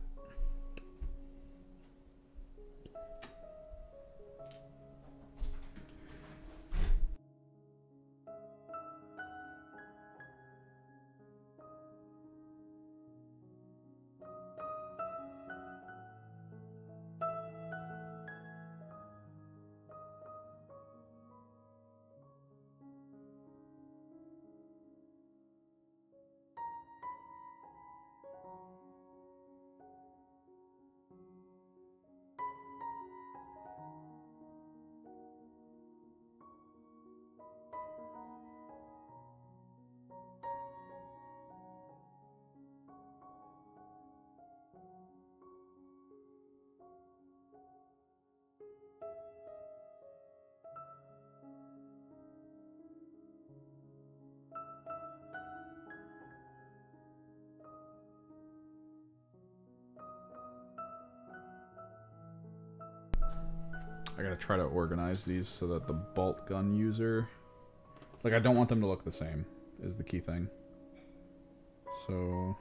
I gotta try to organize these so that the bolt gun user... Like, I don't want them to look the same, is the key thing. So,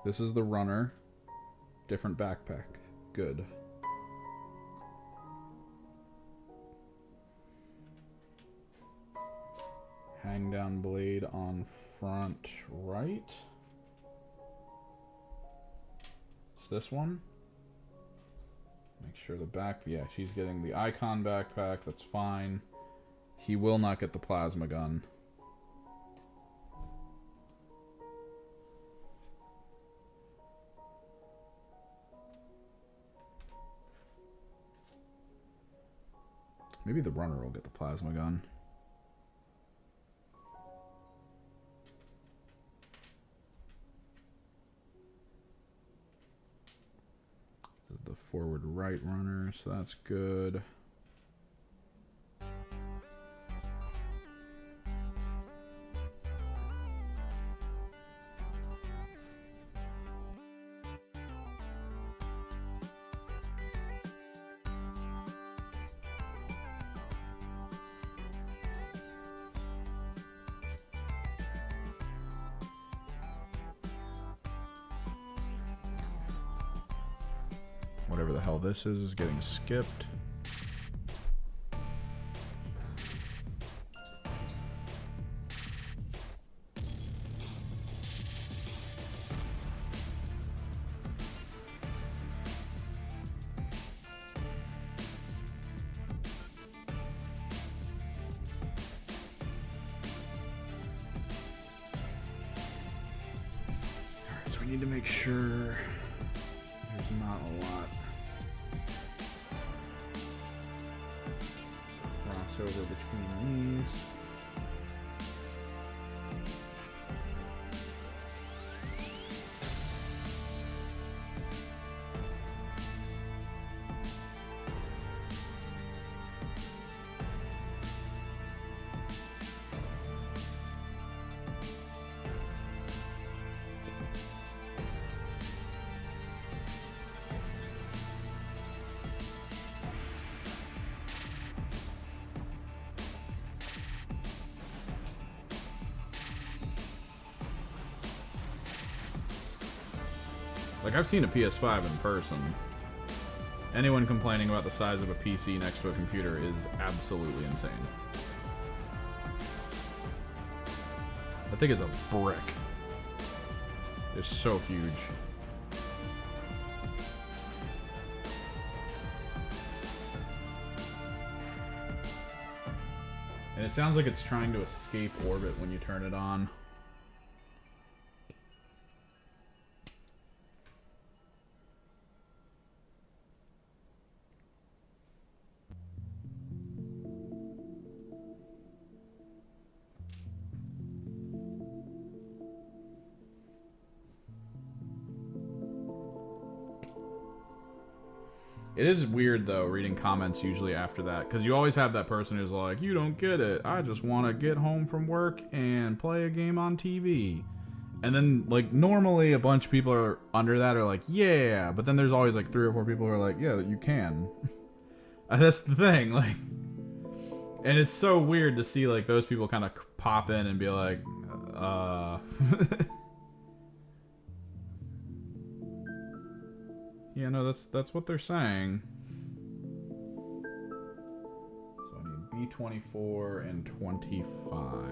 this is the runner. Different backpack. Good. Hang down blade on front right. It's this one. Make sure the back... Yeah, she's getting the icon backpack. That's fine. He will not get the plasma gun. Maybe the runner will get the plasma gun. The forward right runner, so that's good. Whatever the hell this is getting skipped. we need to make sure there's not a lot crossover between these. Like, I've seen a PS5 in person. Anyone complaining about the size of a PC next to a computer is absolutely insane. That thing is a brick. It's so huge. And it sounds like it's trying to escape orbit when you turn it on. It is weird, though, reading comments usually after that, because you always have that person who's like, you don't get it. I just want to get home from work and play a game on TV. And then, like, normally a bunch of people are under that are like, yeah. But then there's always, like, 3 or 4 people who are like, yeah, you can. That's the thing, like. And it's so weird to see, like, those people kind of pop in and be like, Yeah, no, that's what they're saying. So I need B24 and 25.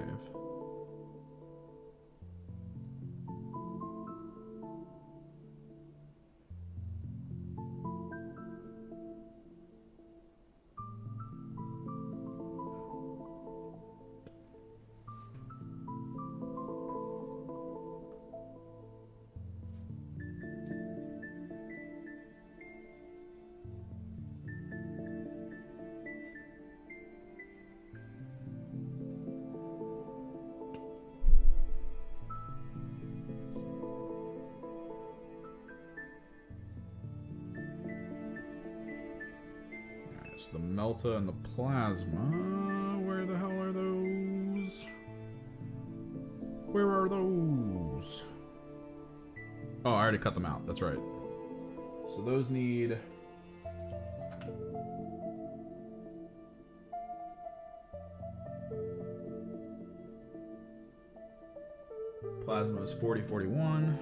The Melta and the Plasma. Where the hell are those? Where are those? Oh, I already cut them out. That's right. So those need... Plasma is 4041.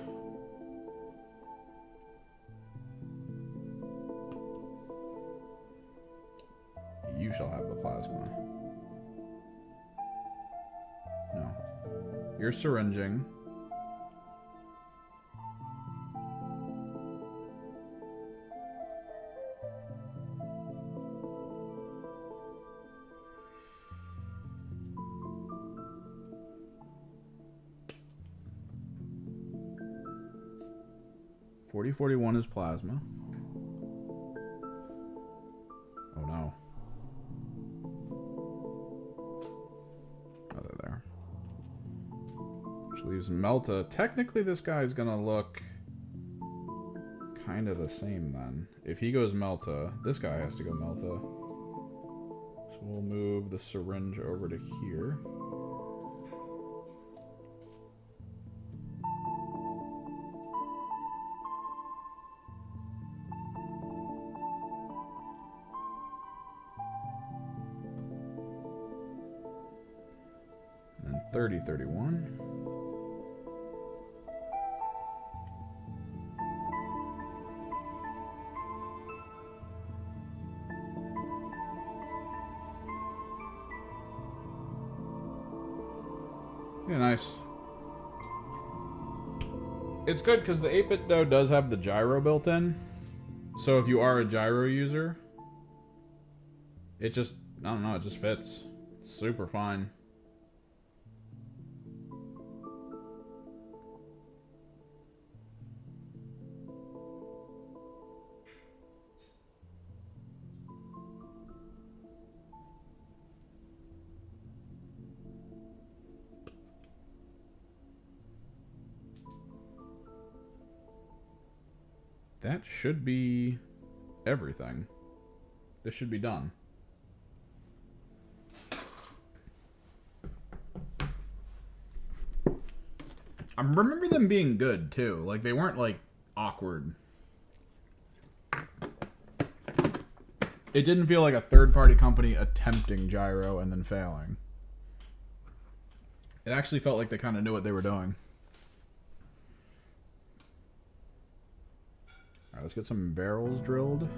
You shall have the plasma. No. You're syringing. .4041 is plasma. Oh no. Leaves Melta. Technically, this guy's gonna look kind of the same then. If he goes Melta, this guy has to go Melta. So we'll move the syringe over to here. And then 3031. Yeah, nice. It's good because the 8-bit though does have the gyro built in. So if you are a gyro user, it just, I don't know, it just fits. It's super fine. That should be everything. This should be done. I remember them being good too. Like they weren't like awkward. It didn't feel like a third-party company attempting gyro and then failing. It actually felt like they kind of knew what they were doing. Alright, let's get some barrels drilled.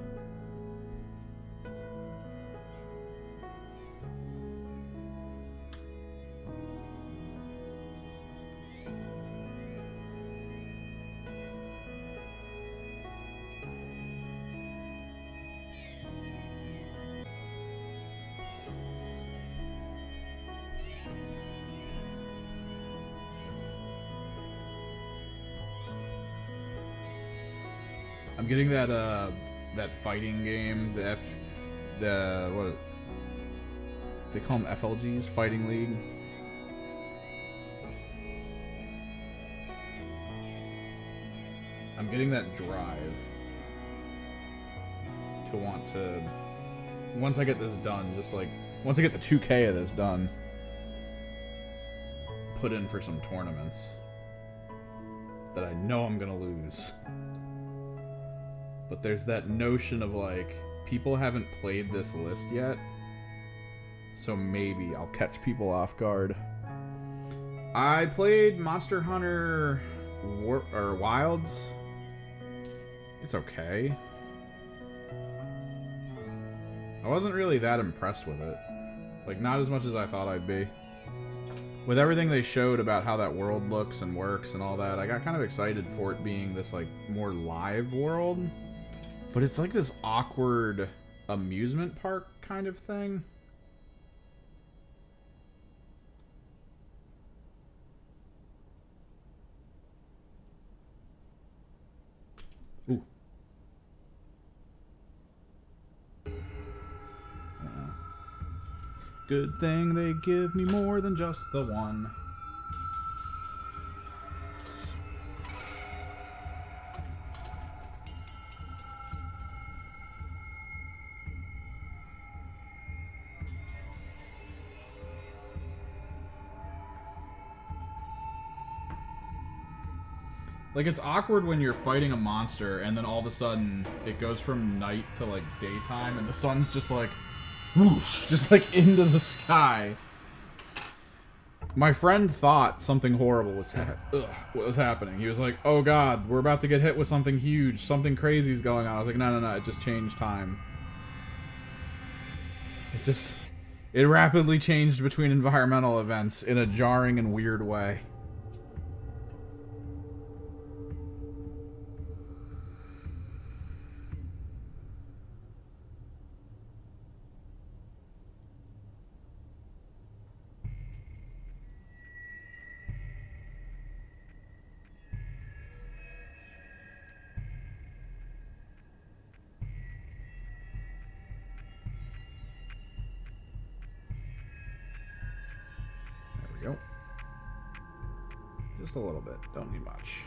I'm getting that that fighting game, what they call them, FLGs, Fighting League. I'm getting that drive to want to, once I get this done, just like once I get the 2K of this done, put in for some tournaments that I know I'm gonna lose. But there's that notion of like, people haven't played this list yet, so maybe I'll catch people off guard. I played Monster Hunter Wilds. It's okay. I wasn't really that impressed with it. Like, not as much as I thought I'd be. With everything they showed about how that world looks and works and all that, I got kind of excited for it being this like more live world. But it's like this awkward amusement park kind of thing. Ooh. Good thing they give me more than just the one. Like, it's awkward when you're fighting a monster and then all of a sudden it goes from night to like daytime and the sun's just like whoosh, just like into the sky. My friend thought something horrible was what was happening. He was like, "Oh God, we're about to get hit with something huge. Something crazy is going on." I was like, "No, it just changed time." It rapidly changed between environmental events in a jarring and weird way. Just a little bit. Don't need much.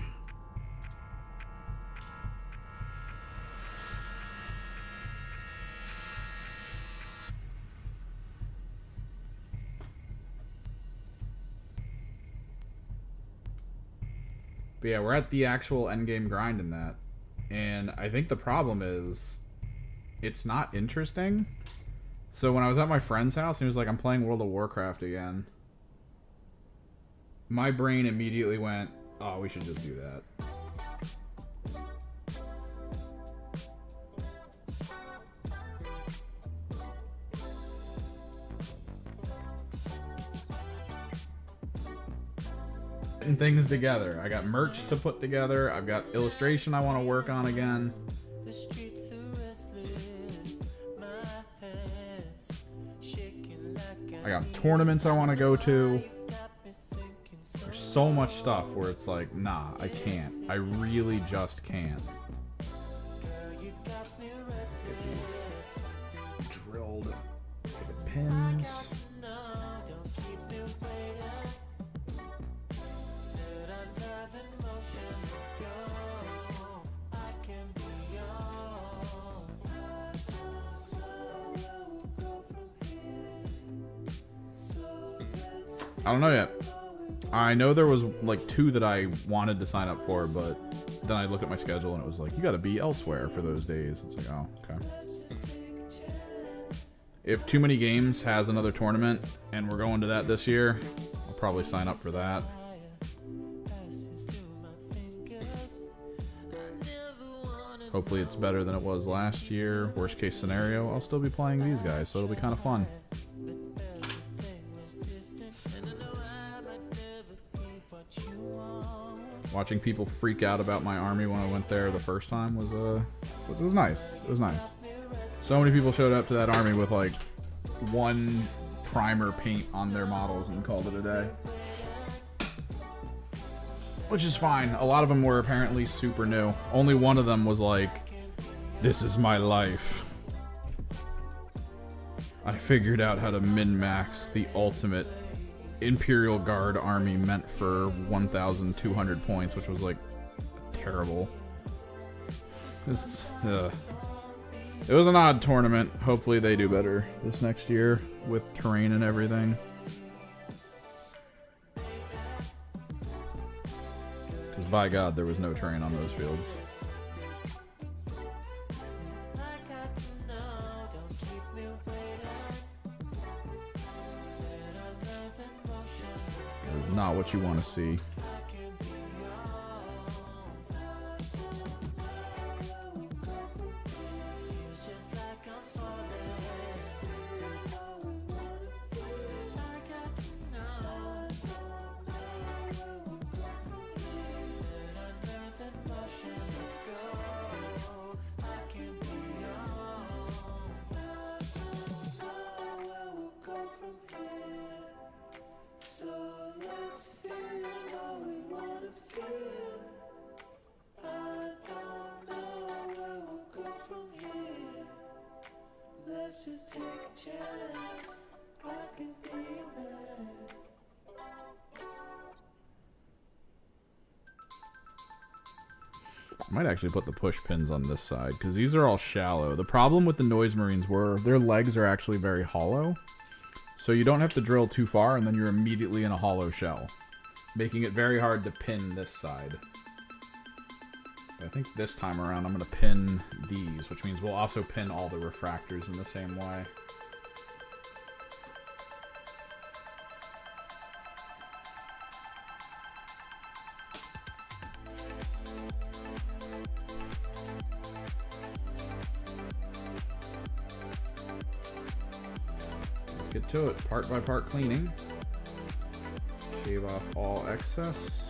But yeah, we're at the actual endgame grind in that. And I think the problem is it's not interesting. So when I was at my friend's house, he was like, "I'm playing World of Warcraft again." My brain immediately went, "Oh, we should just do that." Putting things together. I got merch to put together. I've got illustration I want to work on again. I got tournaments I want to go to. So much stuff where it's like, nah, I can't. I really just can't. Let's get these drilled for the pins. I don't know yet. I know there was like 2 that I wanted to sign up for, but then I looked at my schedule and it was like, you gotta be elsewhere for those days. It's like, oh, okay. If Too Many Games has another tournament and we're going to that this year, I'll probably sign up for that. Hopefully it's better than it was last year. Worst case scenario, I'll still be playing these guys, so it'll be kind of fun. Watching people freak out about my army when I went there the first time was nice. It was nice. So many people showed up to that army with like 1 primer paint on their models and called it a day. Which is fine. A lot of them were apparently super new. Only one of them was like, this is my life. I figured out how to min-max the ultimate Imperial Guard army meant for 1,200 points, which was like terrible. It was an odd tournament. Hopefully they do better this next year with terrain and everything. Because by God, there was no terrain on those fields. It is not what you want to see. Just take a chance. I can be a man. I might actually put the push pins on this side because these are all shallow. The problem with the Noise Marines were their legs are actually very hollow. So you don't have to drill too far and then you're immediately in a hollow shell, making it very hard to pin this side. I think this time around I'm going to pin these, which means we'll also pin all the refractors in the same way. Let's get to it. Part by part cleaning. Shave off all excess.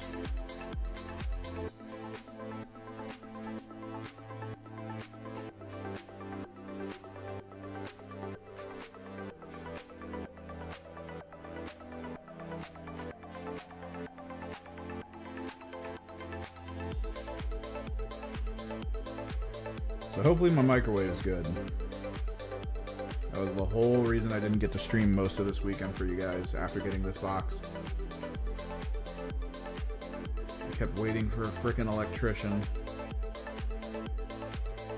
So hopefully my microwave is good. That was the whole reason I didn't get to stream most of this weekend for you guys after getting this box. I kept waiting for a frickin' electrician.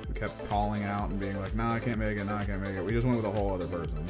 We kept calling out and being like, nah, I can't make it, nah, I can't make it. We just went with a whole other person.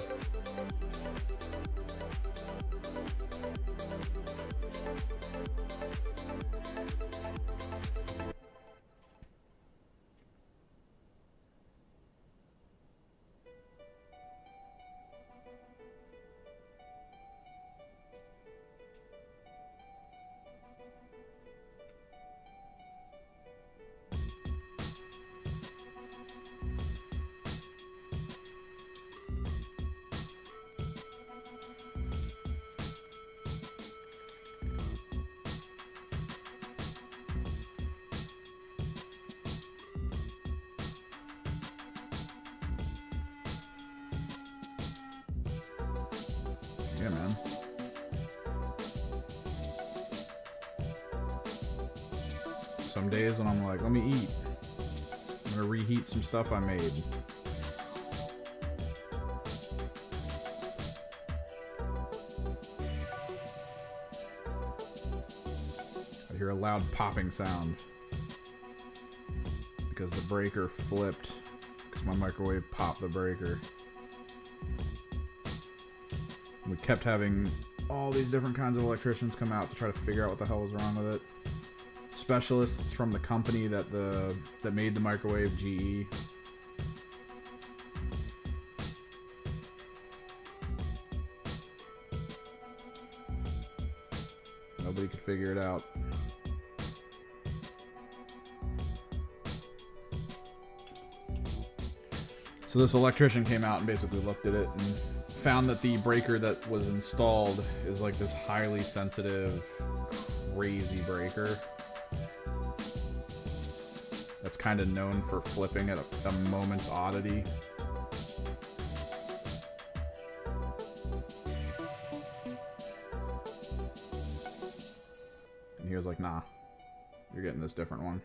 Yeah, man. Some days when I'm like, let me eat. I'm gonna reheat some stuff I made. I hear a loud popping sound because the breaker flipped because my microwave popped the breaker. We kept having all these different kinds of electricians come out to try to figure out what the hell was wrong with it. Specialists from the company that made the microwave, GE. Nobody could figure it out. So this electrician came out and basically looked at it and found that the breaker that was installed is like this highly sensitive, crazy breaker that's kind of known for flipping at a moment's oddity. And he was like, nah, you're getting this different one.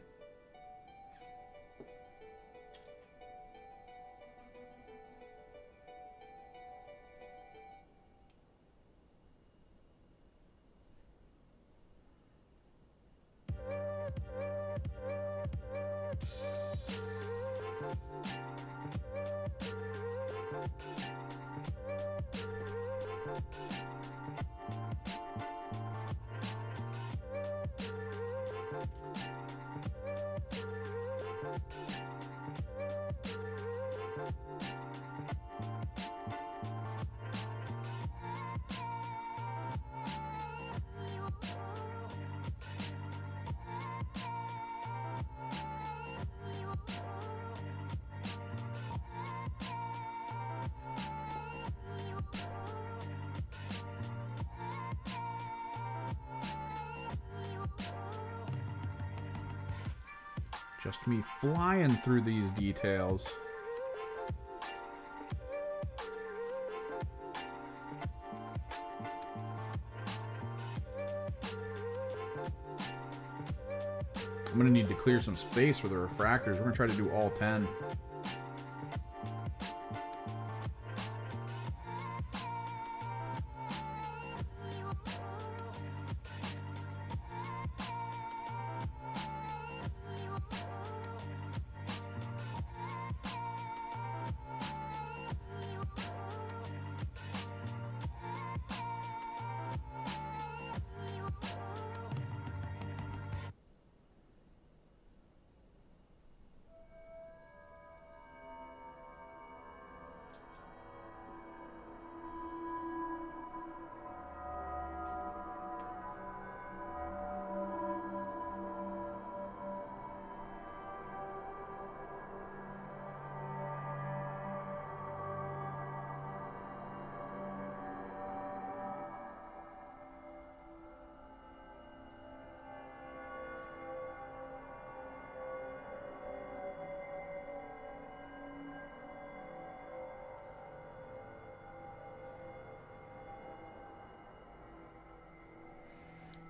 Just me flying through these details. I'm gonna need to clear some space for the refractors. We're gonna try to do all 10.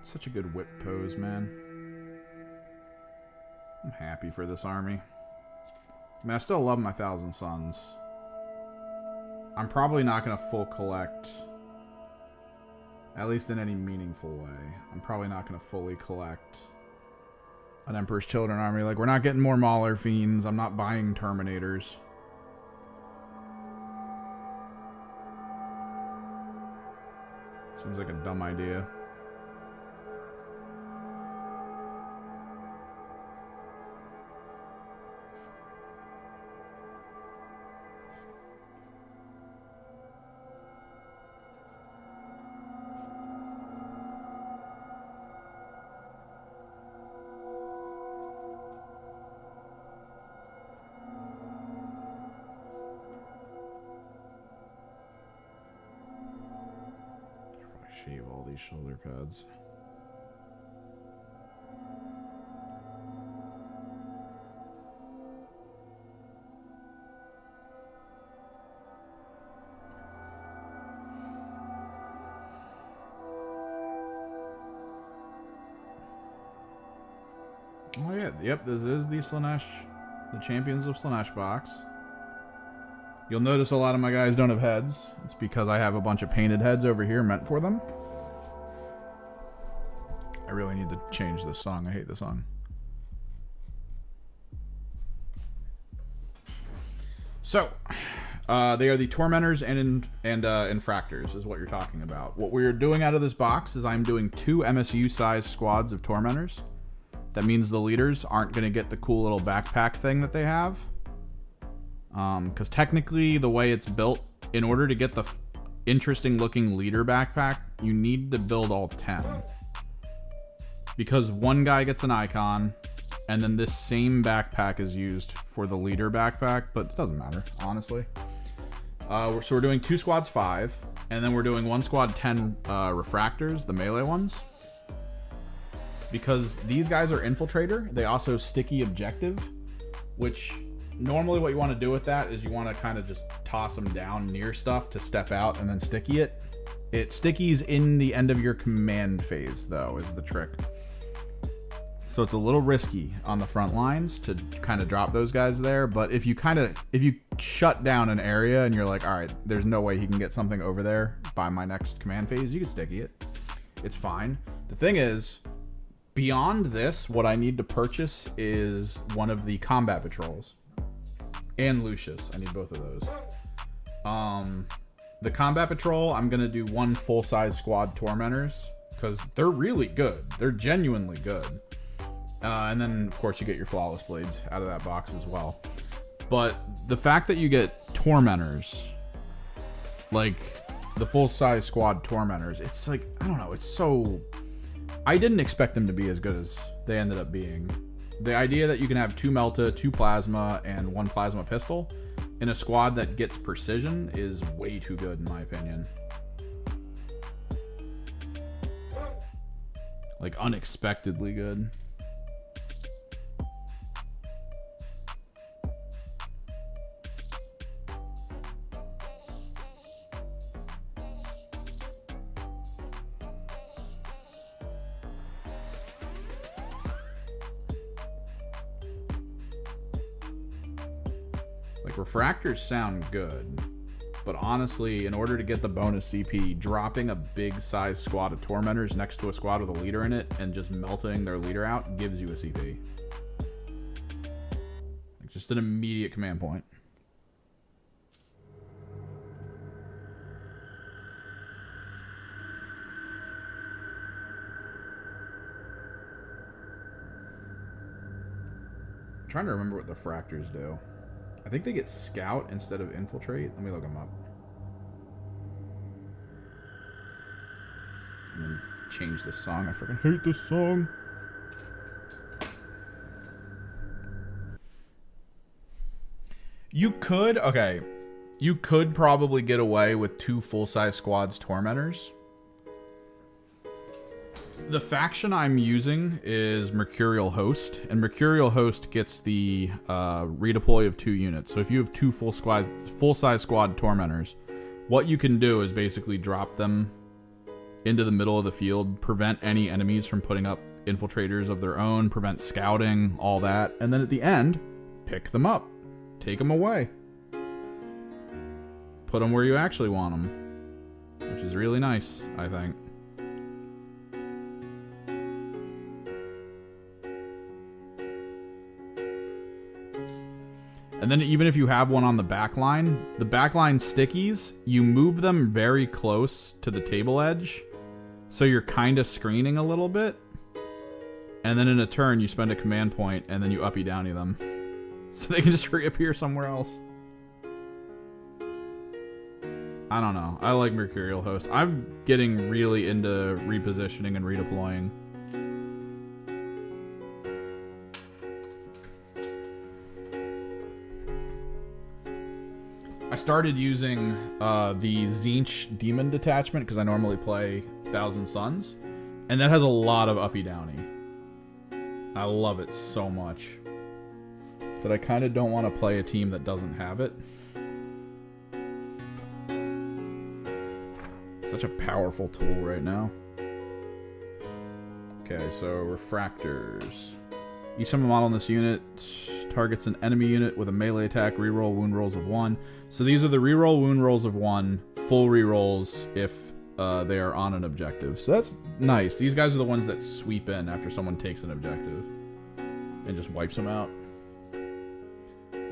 Such a good whip pose, man. I'm happy for this army. I mean, I still love my Thousand Suns. I'm probably not going to full collect, at least in any meaningful way. I'm probably not going to fully collect an Emperor's Children army. Like, we're not getting more Mauler Fiends. I'm not buying Terminators. Seems like a dumb idea. Shave all these shoulder pads. Oh yeah, yep, this is the Slaanesh, the Champions of Slaanesh box. You'll notice a lot of my guys don't have heads. It's because I have a bunch of painted heads over here meant for them. I really need to change this song. I hate this song. So, They are the Tormentors and Infractors is what you're talking about. What we're doing out of this box is I'm doing 2 MSU-sized squads of Tormentors. That means the leaders aren't going to get the cool little backpack thing that they have. Because technically, the way it's built, in order to get the interesting-looking leader backpack, you need to build all 10. Because one guy gets an icon, and then this same backpack is used for the leader backpack, but it doesn't matter, honestly. So we're doing 2 squads 5, and then we're doing 1 squad 10 refractors, the melee ones. Because these guys are infiltrator, they also sticky objective, which normally what you want to do with that is you want to kind of just toss them down near stuff to step out and then sticky it. It stickies in the end of your command phase, though, is the trick. So it's a little risky on the front lines to kind of drop those guys there. But if you shut down an area and you're like, all right, there's no way he can get something over there by my next command phase, you can sticky it. It's fine. The thing is, beyond this, what I need to purchase is one of the combat patrols and Lucius. I need both of those. The combat patrol, I'm going to do 1 full-size squad Tormentors because they're really good. They're genuinely good. And then, of course, you get your Flawless Blades out of that box as well. But the fact that you get Tormentors, like the full-size squad Tormentors, it's like, I don't know, it's so... I didn't expect them to be as good as they ended up being. The idea that you can have 2 Melta, 2 Plasma, and 1 Plasma Pistol in a squad that gets precision is way too good, in my opinion. Like, unexpectedly good. Refractors sound good, but honestly, in order to get the bonus CP, dropping a big size squad of Tormentors next to a squad with a leader in it and just melting their leader out gives you a CP. Like just an immediate command point. I'm trying to remember what the Fractors do. I think they get Scout instead of Infiltrate. Let me look them up. And then change this song. I freaking hate this song. You could, okay. You could probably get away with 2 full-size squads Tormentors. The faction I'm using is Mercurial Host, and Mercurial Host gets the redeploy of 2 units. So if you have 2 full-size squad Tormentors, what you can do is basically drop them into the middle of the field, prevent any enemies from putting up infiltrators of their own, prevent scouting, all that, and then at the end, pick them up, take them away, put them where you actually want them, which is really nice, I think. And then even if you have one on the backline stickies, you move them very close to the table edge. So you're kind of screening a little bit. And then in a turn, you spend a command point and then you uppy downy them. So they can just reappear somewhere else. I don't know. I like Mercurial Host. I'm getting really into repositioning and redeploying. I started using the Tzeentch Demon Detachment because I normally play Thousand Suns, and that has a lot of uppy downy. I love it so much that I kind of don't want to play a team that doesn't have it. Such a powerful tool right now. Okay, so Refractors. Each time a model in this unit targets an enemy unit with a melee attack, reroll wound rolls of 1. So these are the reroll wound rolls of 1, full rerolls if they are on an objective. So that's nice. These guys are the ones that sweep in after someone takes an objective and just wipes them out.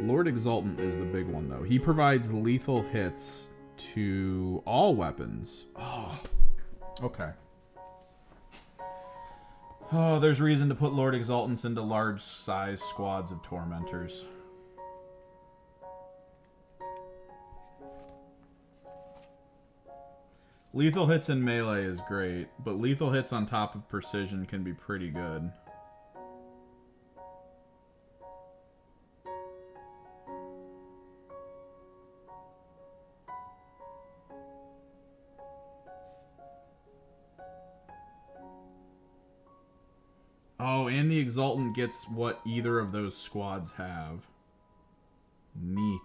Lord Exultant is the big one, though. He provides lethal hits to all weapons. Oh, okay. Oh, there's reason to put Lord Exultants into large-size squads of Tormentors. Lethal hits in melee is great, but lethal hits on top of precision can be pretty good. Oh, and the Exultant gets what either of those squads have. Neat.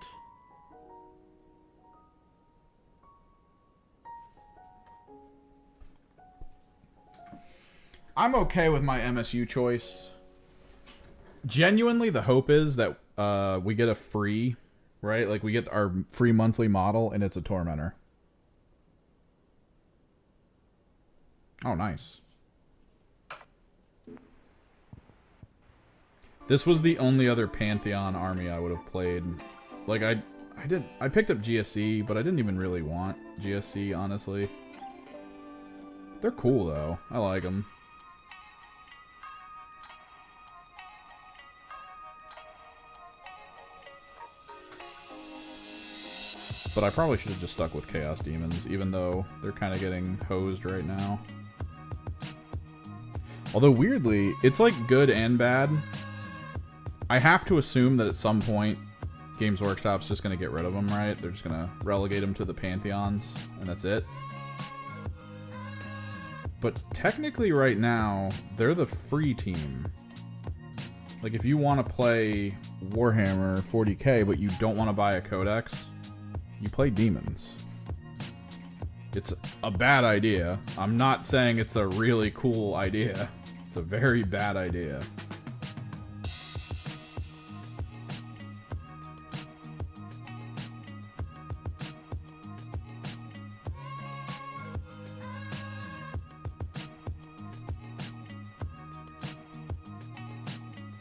I'm okay with my MSU choice. Genuinely, the hope is that we get a free, right? Like, we get our free monthly model, and it's a Tormentor. Oh, nice. This was the only other Pantheon army I would have played. Like, I picked up GSC, but I didn't even really want GSC, honestly. They're cool, though. I like them. But I probably should have just stuck with Chaos Demons, even though they're kind of getting hosed right now. Although, weirdly, it's like good and bad. I have to assume that at some point, Games Workshop's just going to get rid of them, right? They're just going to relegate them to the Pantheons, and that's it. But technically right now, they're the free team. Like, if you want to play Warhammer 40k, but you don't want to buy a Codex, you play Demons. It's a bad idea. I'm not saying it's a really cool idea. It's a very bad idea.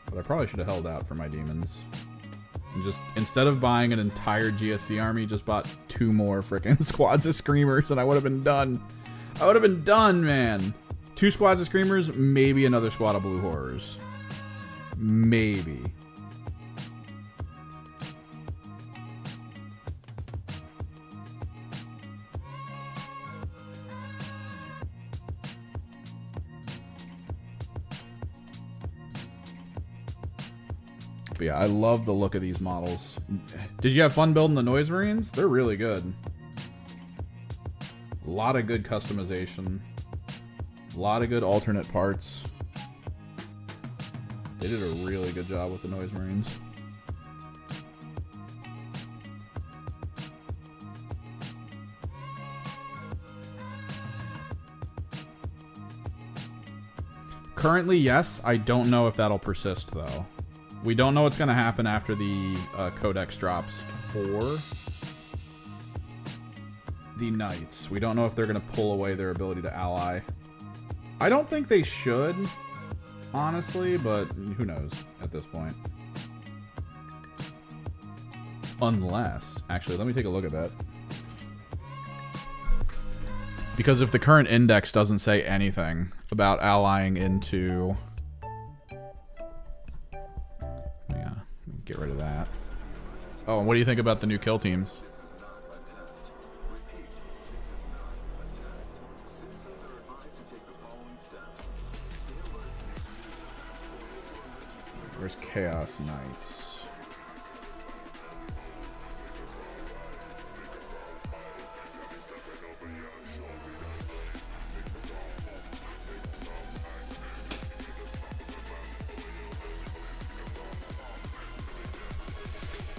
But I probably should have held out for my Demons. And just, instead of buying an entire GSC army, just bought 2 more frickin' squads of Screamers, and I would have been done. I would have been done, man. 2 squads of Screamers, maybe another squad of Blue Horrors. Maybe. But yeah, I love the look of these models. Did you have fun building the Noise Marines? They're really good. A lot of good customization. A lot of good alternate parts. They did a really good job with the Noise Marines. Currently, yes. I don't know if that'll persist, though. We don't know what's going to happen after the Codex drops for the Knights. We don't know if they're going to pull away their ability to ally. I don't think they should, honestly, but who knows at this point. Unless, actually, let me take a look at that. Because if the current index doesn't say anything about allying into... Get rid of that. Oh, and what do you think about the new kill teams? Where's Chaos Knights?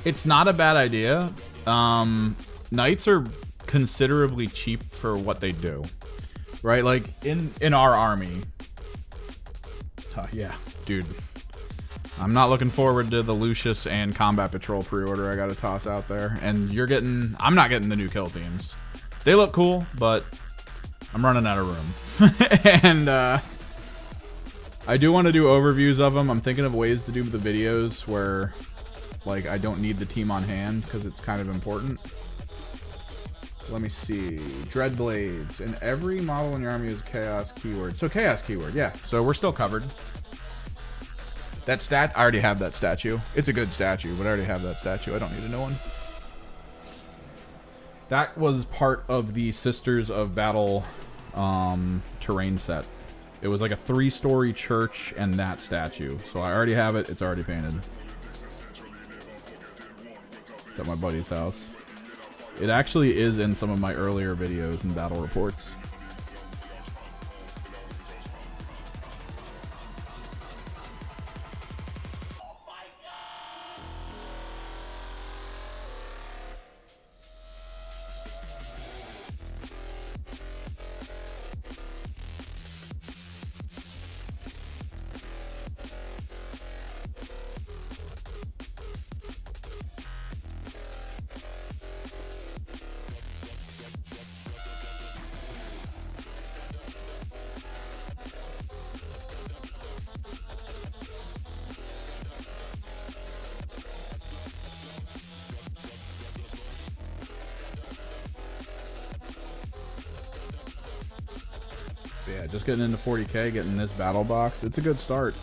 It's not a bad idea. Knights are considerably cheap for what they do, right? Like in our army. Yeah, dude. I'm not looking forward to the Lucius and Combat Patrol pre-order I got to toss out there. And you're getting... I'm not getting the new kill teams. They look cool, but I'm running out of room. And I do want to do overviews of them. I'm thinking of ways to do the videos where... Like, I don't need the team on hand because it's kind of important. Let me see. Dreadblades. And every model in your army is a chaos keyword. So chaos keyword, yeah. So we're still covered. That stat, I already have that statue. It's a good statue, but I already have that statue. I don't need a new one. That was part of the Sisters of Battle terrain set. It was like a 3-story church and that statue. So I already have it. It's already painted. It's at my buddy's house. It actually is in some of my earlier videos and battle reports. Yeah, just getting into 40k, getting this battle box. It's a good start.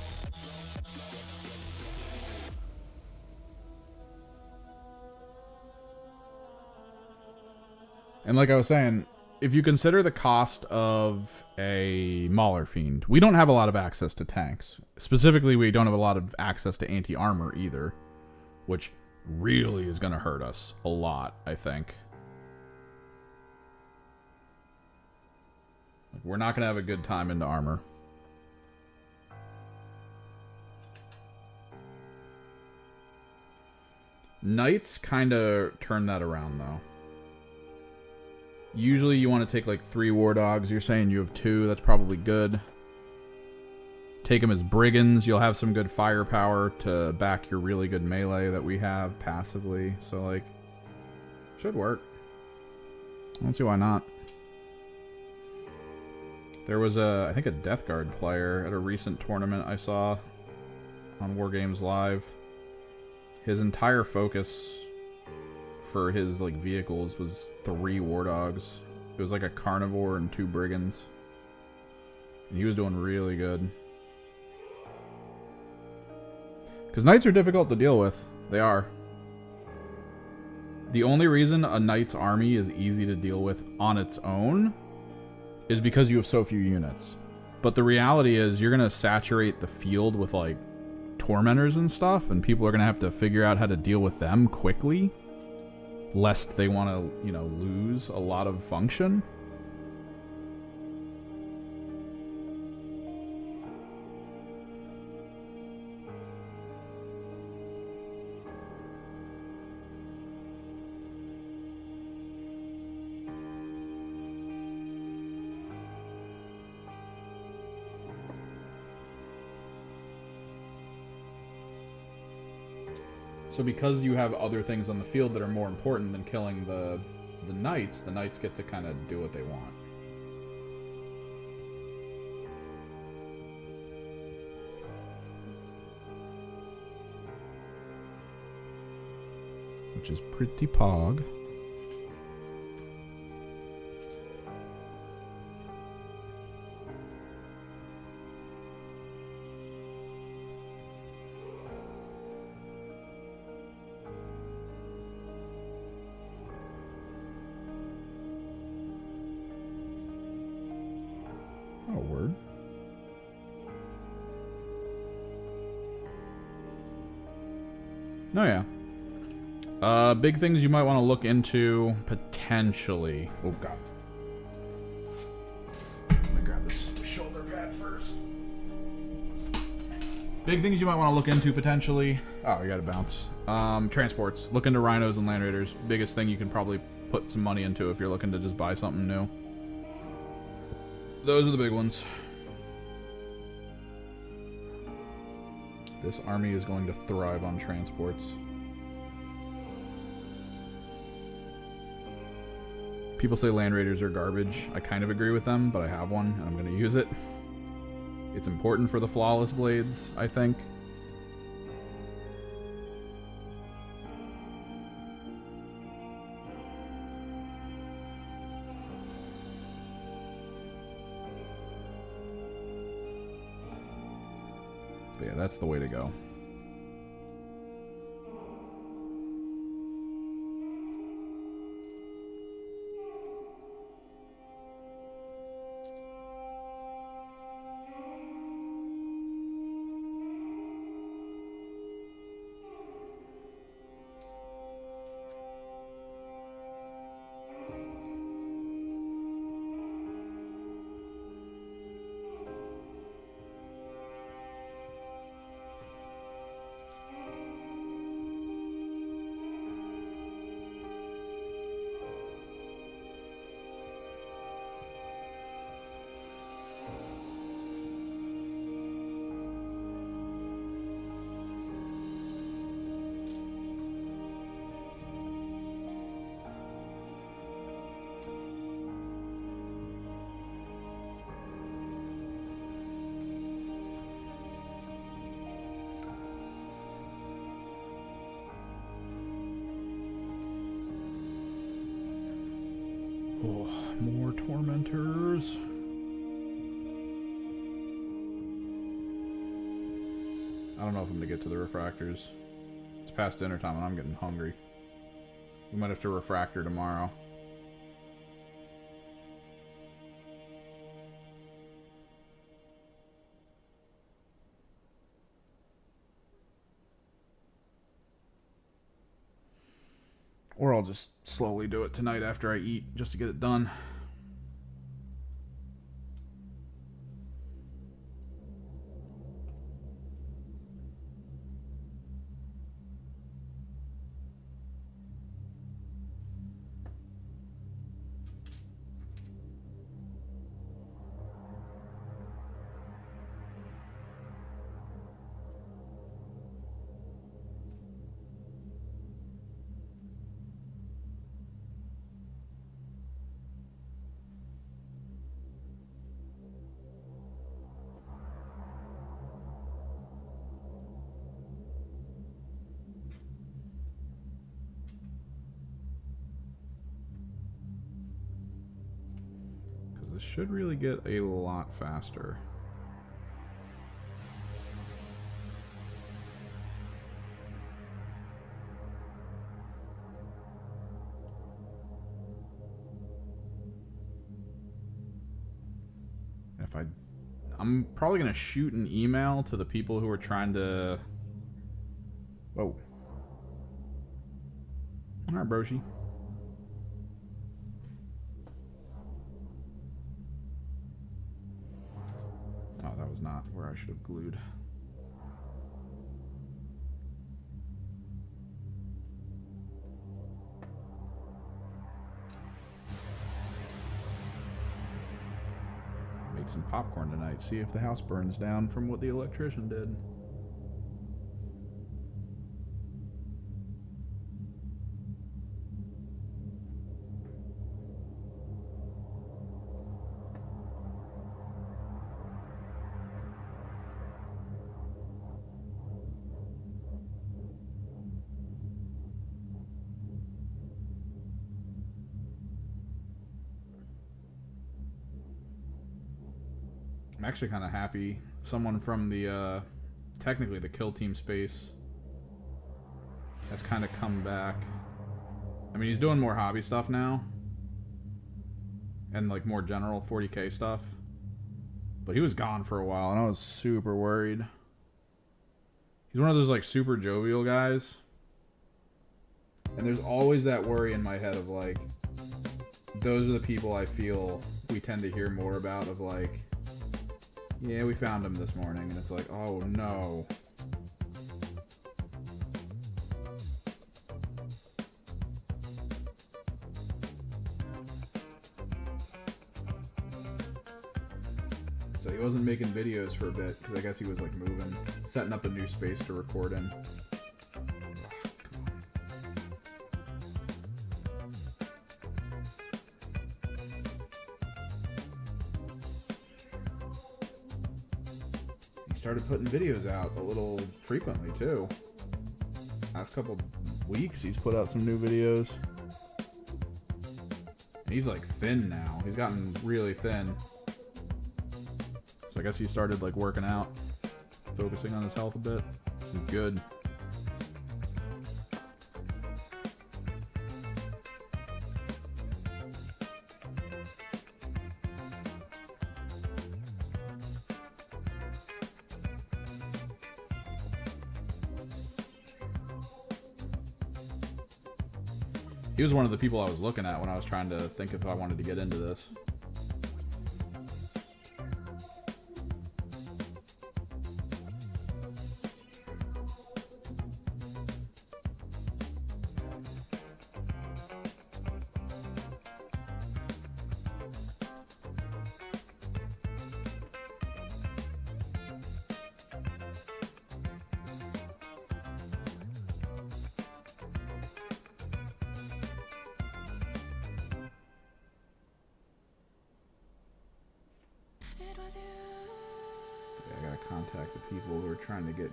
And like I was saying, if you consider the cost of a Mauler Fiend, we don't have a lot of access to tanks. Specifically, we don't have a lot of access to anti-armor either, which really is going to hurt us a lot, I think. We're not going to have a good time into armor. Knights kind of turn that around, though. Usually you want to take like 3 war dogs. You're saying you have 2. That's probably good. Take them as brigands. You'll have some good firepower to back your really good melee that we have passively. So, like, should work. I don't see why not. There was I think a Death Guard player at a recent tournament I saw on War Games Live. His entire focus for his like vehicles was 3 war dogs. It was like a carnivore and 2 brigands. And he was doing really good. Because knights are difficult to deal with. They are. The only reason a knight's army is easy to deal with on its own is because you have so few units. But the reality is you're going to saturate the field with like tormentors and stuff, and people are going to have to figure out how to deal with them quickly, lest they want to, you know, lose a lot of function. So because you have other things on the field that are more important than killing the knights get to kind of do what they want. Which is pretty pog. Oh, word. Oh, yeah. Big things you might want to look into, potentially. Oh, God. Let me grab this shoulder pad first. Big things you might want to look into, potentially. Oh, you gotta bounce. Transports. Look into rhinos and land raiders. Biggest thing you can probably put some money into if you're looking to just buy something new. Those are the big ones. This army is going to thrive on transports. People say land raiders are garbage. I kind of agree with them, but I have one and I'm going to use it. It's important for the flawless blades, I think. But yeah, that's the way to go. Oh, more tormentors. I don't know if I'm gonna get to the refractors. It's past dinner time and I'm getting hungry. We might have to refractor tomorrow. Or I'll just slowly do it tonight after I eat, just to get it done. This should really get a lot faster. If I'm probably gonna shoot an email to the people who are trying to. Whoa. All right, Broshi. Oh, that was not where I should have glued. Make some popcorn tonight. See if the house burns down from what the electrician did. I'm actually kind of happy. Someone from the, technically the Kill Team space has kind of come back. I mean, he's doing more hobby stuff now. And, like, more general 40K stuff. But he was gone for a while, and I was super worried. He's one of those, like, super jovial guys. And there's always that worry in my head of, like, those are the people I feel we tend to hear more about of, like, yeah, we found him this morning, and it's like, oh no. So he wasn't making videos for a bit, because I guess he was like moving, setting up a new space to record in. Started putting videos out a little frequently too. Last couple weeks he's put out some new videos. And he's like thin now. He's gotten really thin. So I guess he started like working out focusing on his health a bit. He's good. He was one of the people I was looking at when I was trying to think if I wanted to get into this. Contact the people who are trying to get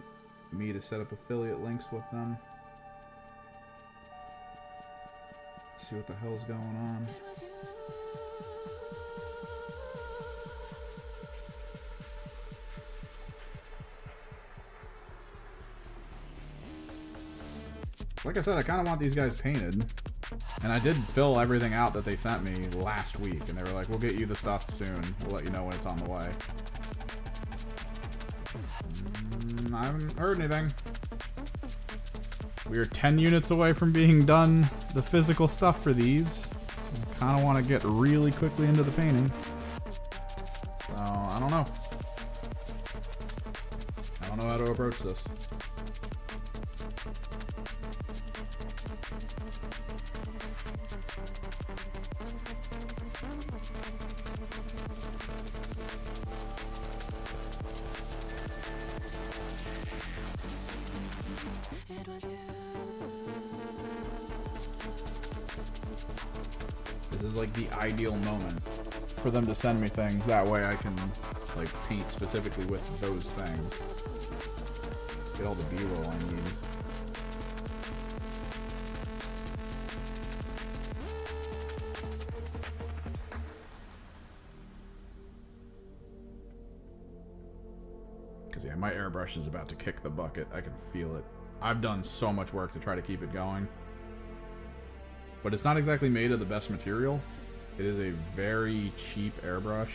me to set up affiliate links with them. See what the hell's going on. Like I said, I kind of want these guys painted. And I did fill everything out that they sent me last week. And they were like, we'll get you the stuff soon. We'll let you know when it's on the way. I haven't heard anything. We are 10 units away from being done the physical stuff for these. I kind of want to get really quickly into the painting. So, I don't know. I don't know how to approach this. This is like the ideal moment for them to send me things. That way I can like paint specifically with those things. Get all the B-roll I need. Because yeah, my airbrush is about to kick the bucket. I can feel it. I've done so much work to try to keep it going. But it's not exactly made of the best material. It is a very cheap airbrush.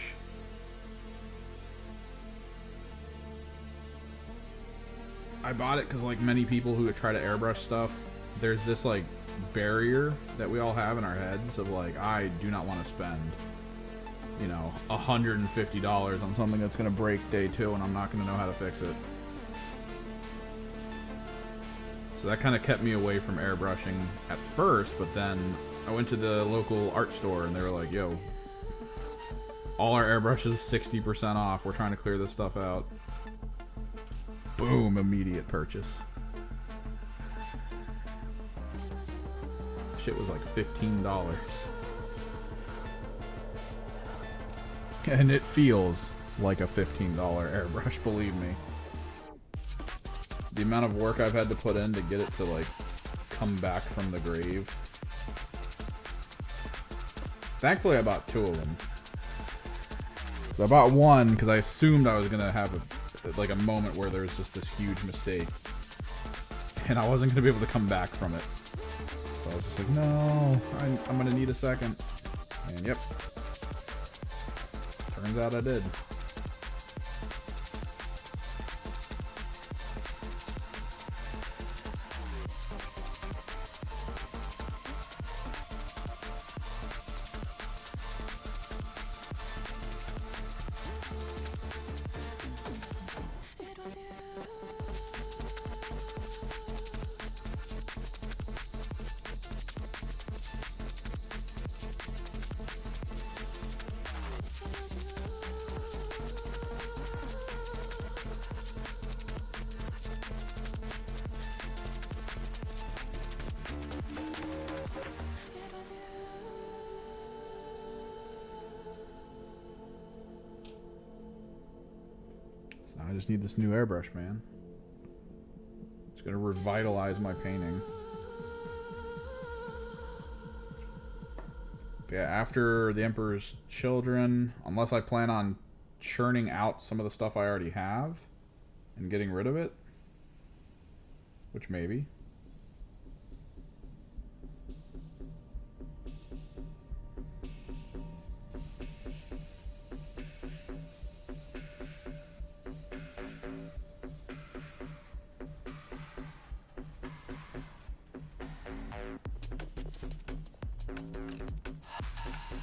I bought it because like many people who try to airbrush stuff, there's this like barrier that we all have in our heads of like, I do not want to spend, you know, $150 on something that's going to break day 2 and I'm not going to know how to fix it. So that kind of kept me away from airbrushing at first, but then I went to the local art store and they were like, yo, all our airbrushes 60% off. We're trying to clear this stuff out. Boom, immediate purchase. Shit was like $15. And it feels like a $15 airbrush, believe me. The amount of work I've had to put in to get it to like come back from the grave. Thankfully I bought 2 of them. So I bought one because I assumed I was gonna have a moment where there was just this huge mistake and I wasn't gonna be able to come back from it. So I was just like, no, I'm gonna need a second. And yep. Turns out I did. I just need this new airbrush, man. It's gonna revitalize my painting. But yeah, after the Emperor's Children, unless I plan on churning out some of the stuff I already have and getting rid of it. Which maybe.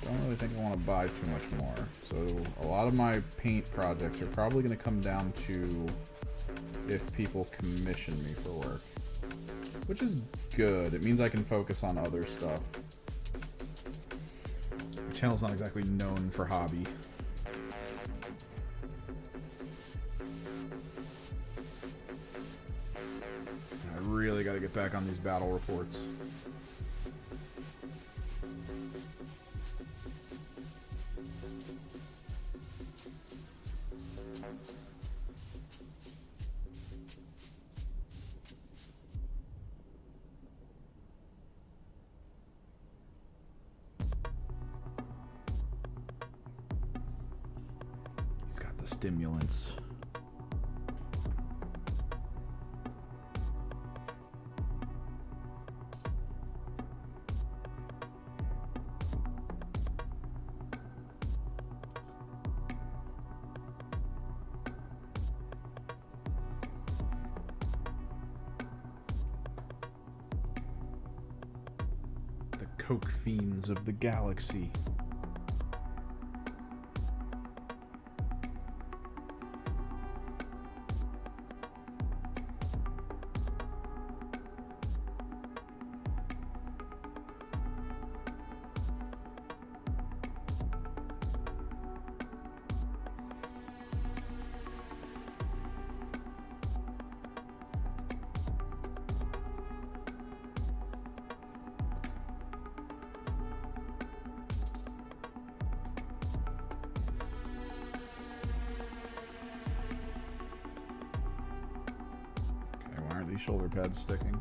Don't really think I want to buy too much more. So a lot of my paint projects are probably going to come down to if people commission me for work. Which is good. It means I can focus on other stuff. The channel's not exactly known for hobby. I really got to get back on these battle reports. Stimulants. The coke fiends of the galaxy. Shoulder pads sticking.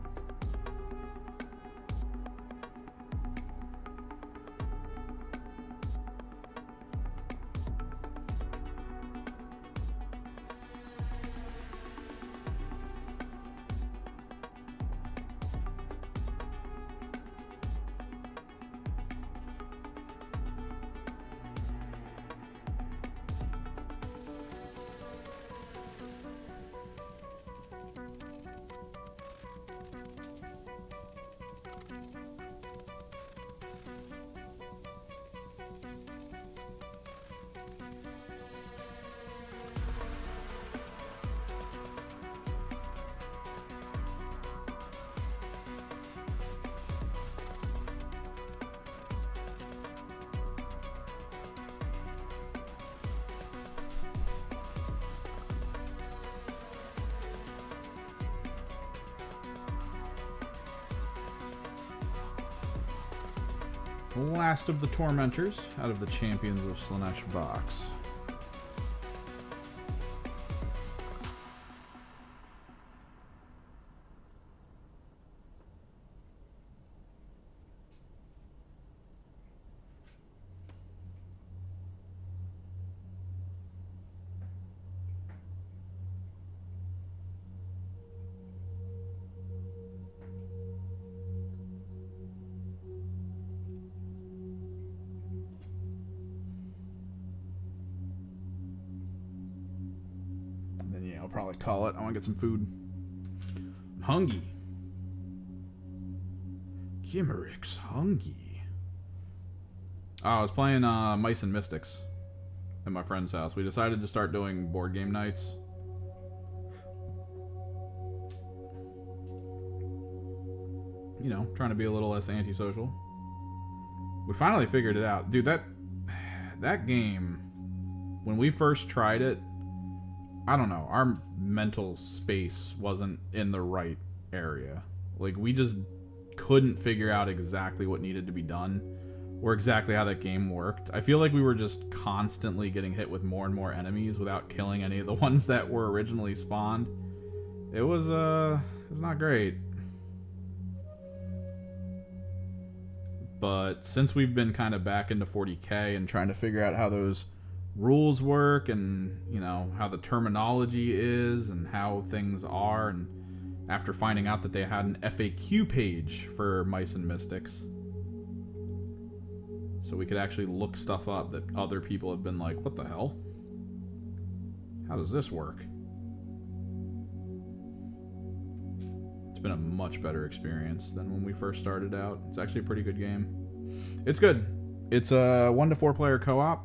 Last of the Tormentors out of the Champions of Slaanesh box. I'll probably call it. I want to get some food. I'm hungry. Gimmeric's hungry. Oh, I was playing Mice and Mystics at my friend's house. We decided to start doing board game nights. You know, trying to be a little less antisocial. We finally figured it out. Dude, that game, when we first tried it, I don't know, our mental space wasn't in the right area. Like, we just couldn't figure out exactly what needed to be done or exactly how that game worked. I feel like we were just constantly getting hit with more and more enemies without killing any of the ones that were originally spawned. It was not great. But since we've been kind of back into 40k and trying to figure out how those rules work and, you know, how the terminology is and how things are. And after finding out that they had an FAQ page for Mice and Mystics, so we could actually look stuff up that other people have been like, what the hell? How does this work? It's been a much better experience than when we first started out. It's actually a pretty good game. It's good. It's a 1 to 4 player co-op.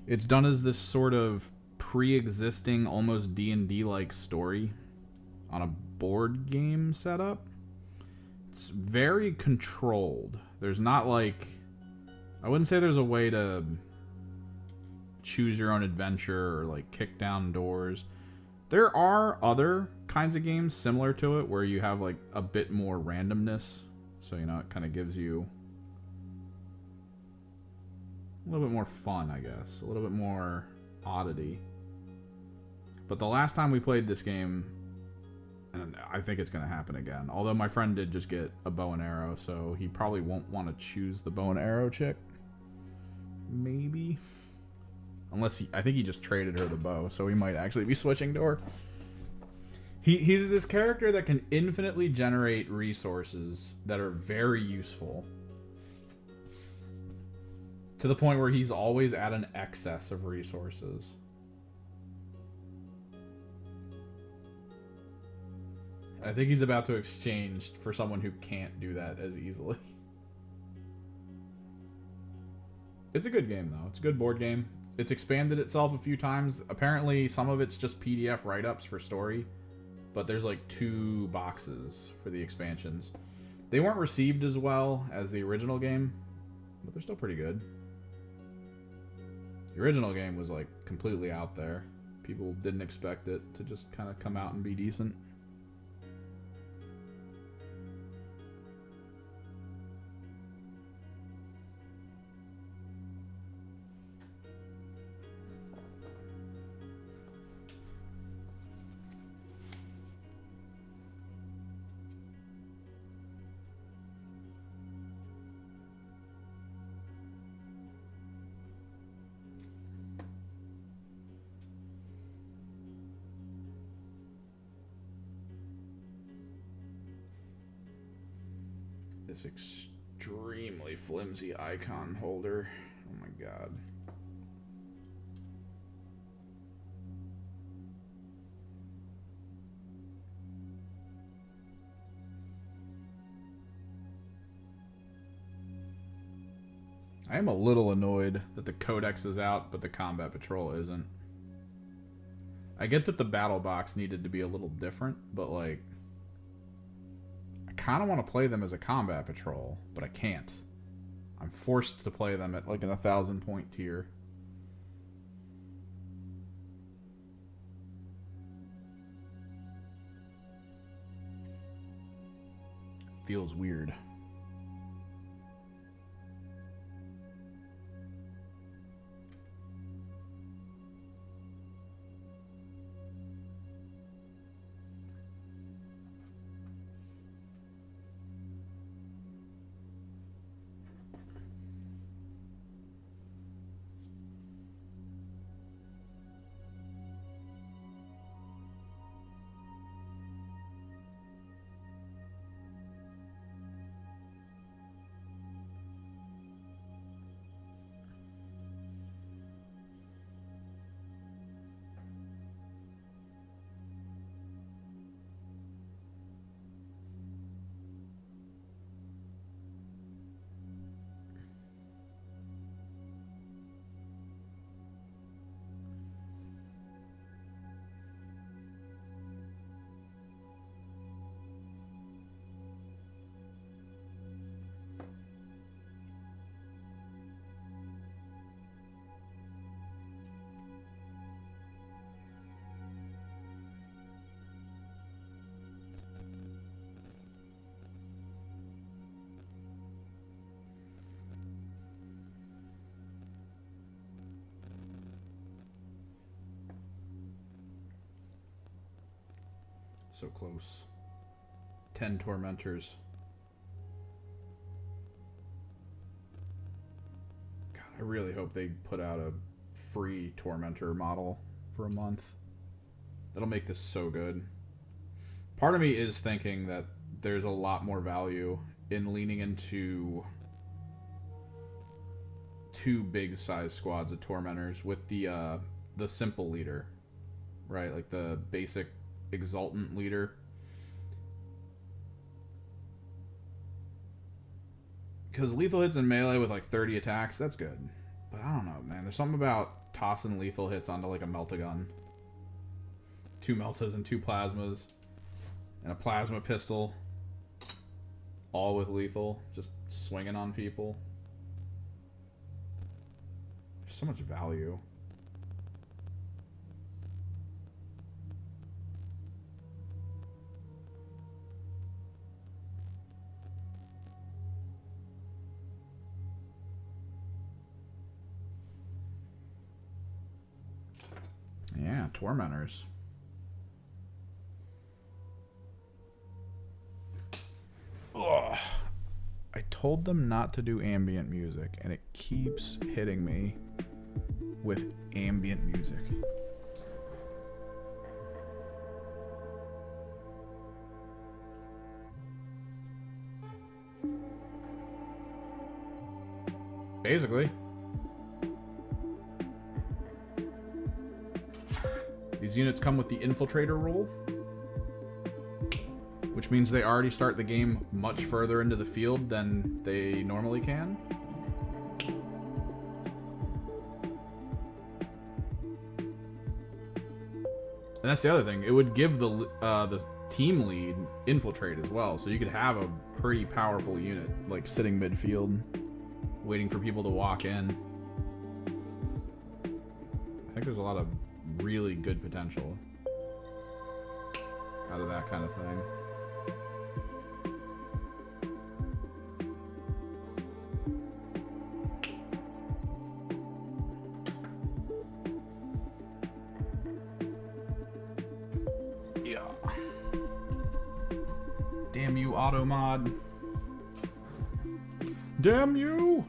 It's done as this sort of pre-existing, almost D&D like story on a board game setup. It's very controlled. There's not like, I wouldn't say there's a way to choose your own adventure or like kick down doors. There are other kinds of games similar to it where you have like a bit more randomness. So, you know, it kind of gives you a little bit more fun, I guess. A little bit more oddity. But the last time we played this game, and I think it's going to happen again. Although my friend did just get a bow and arrow, so he probably won't want to choose the bow and arrow chick. Maybe. Unless I think he just traded her the bow, so he might actually be switching to her. He's this character that can infinitely generate resources that are very useful. To the point where he's always at an excess of resources. I think he's about to exchange for someone who can't do that as easily. It's a good game, though. It's a good board game. It's expanded itself a few times. Apparently, some of it's just PDF write-ups for story. But there's like 2 boxes for the expansions. They weren't received as well as the original game, but they're still pretty good. The original game was like completely out there. People didn't expect it to just kind of come out and be decent. This extremely flimsy icon holder. Oh my god. I am a little annoyed that the Codex is out, but the Combat Patrol isn't. I get that the Battle Box needed to be a little different, but like, I kind of want to play them as a Combat Patrol, but I can't. I'm forced to play them at like an 1,000 point tier. Feels weird. So close. 10 tormentors. God, I really hope they put out a free tormentor model for a month. That'll make this so good. Part of me is thinking that there's a lot more value in leaning into 2 big size squads of tormentors with the simple leader, right? Like the basic exultant leader. Because lethal hits in melee with like 30 attacks, that's good. But I don't know, man. There's something about tossing lethal hits onto like a Meltagun. 2 Meltas and 2 Plasmas. And a Plasma Pistol. All with lethal. Just swinging on people. There's so much value. Yeah, Tormentors. Ugh. I told them not to do ambient music, and it keeps hitting me with ambient music. Basically. These units come with the Infiltrator rule, which means they already start the game much further into the field than they normally can. And that's the other thing. It would give the team lead Infiltrate as well, so you could have a pretty powerful unit, like sitting midfield, waiting for people to walk in. I think there's a lot of really good potential out of that kind of thing. Yeah. Damn you, auto mod. Damn you!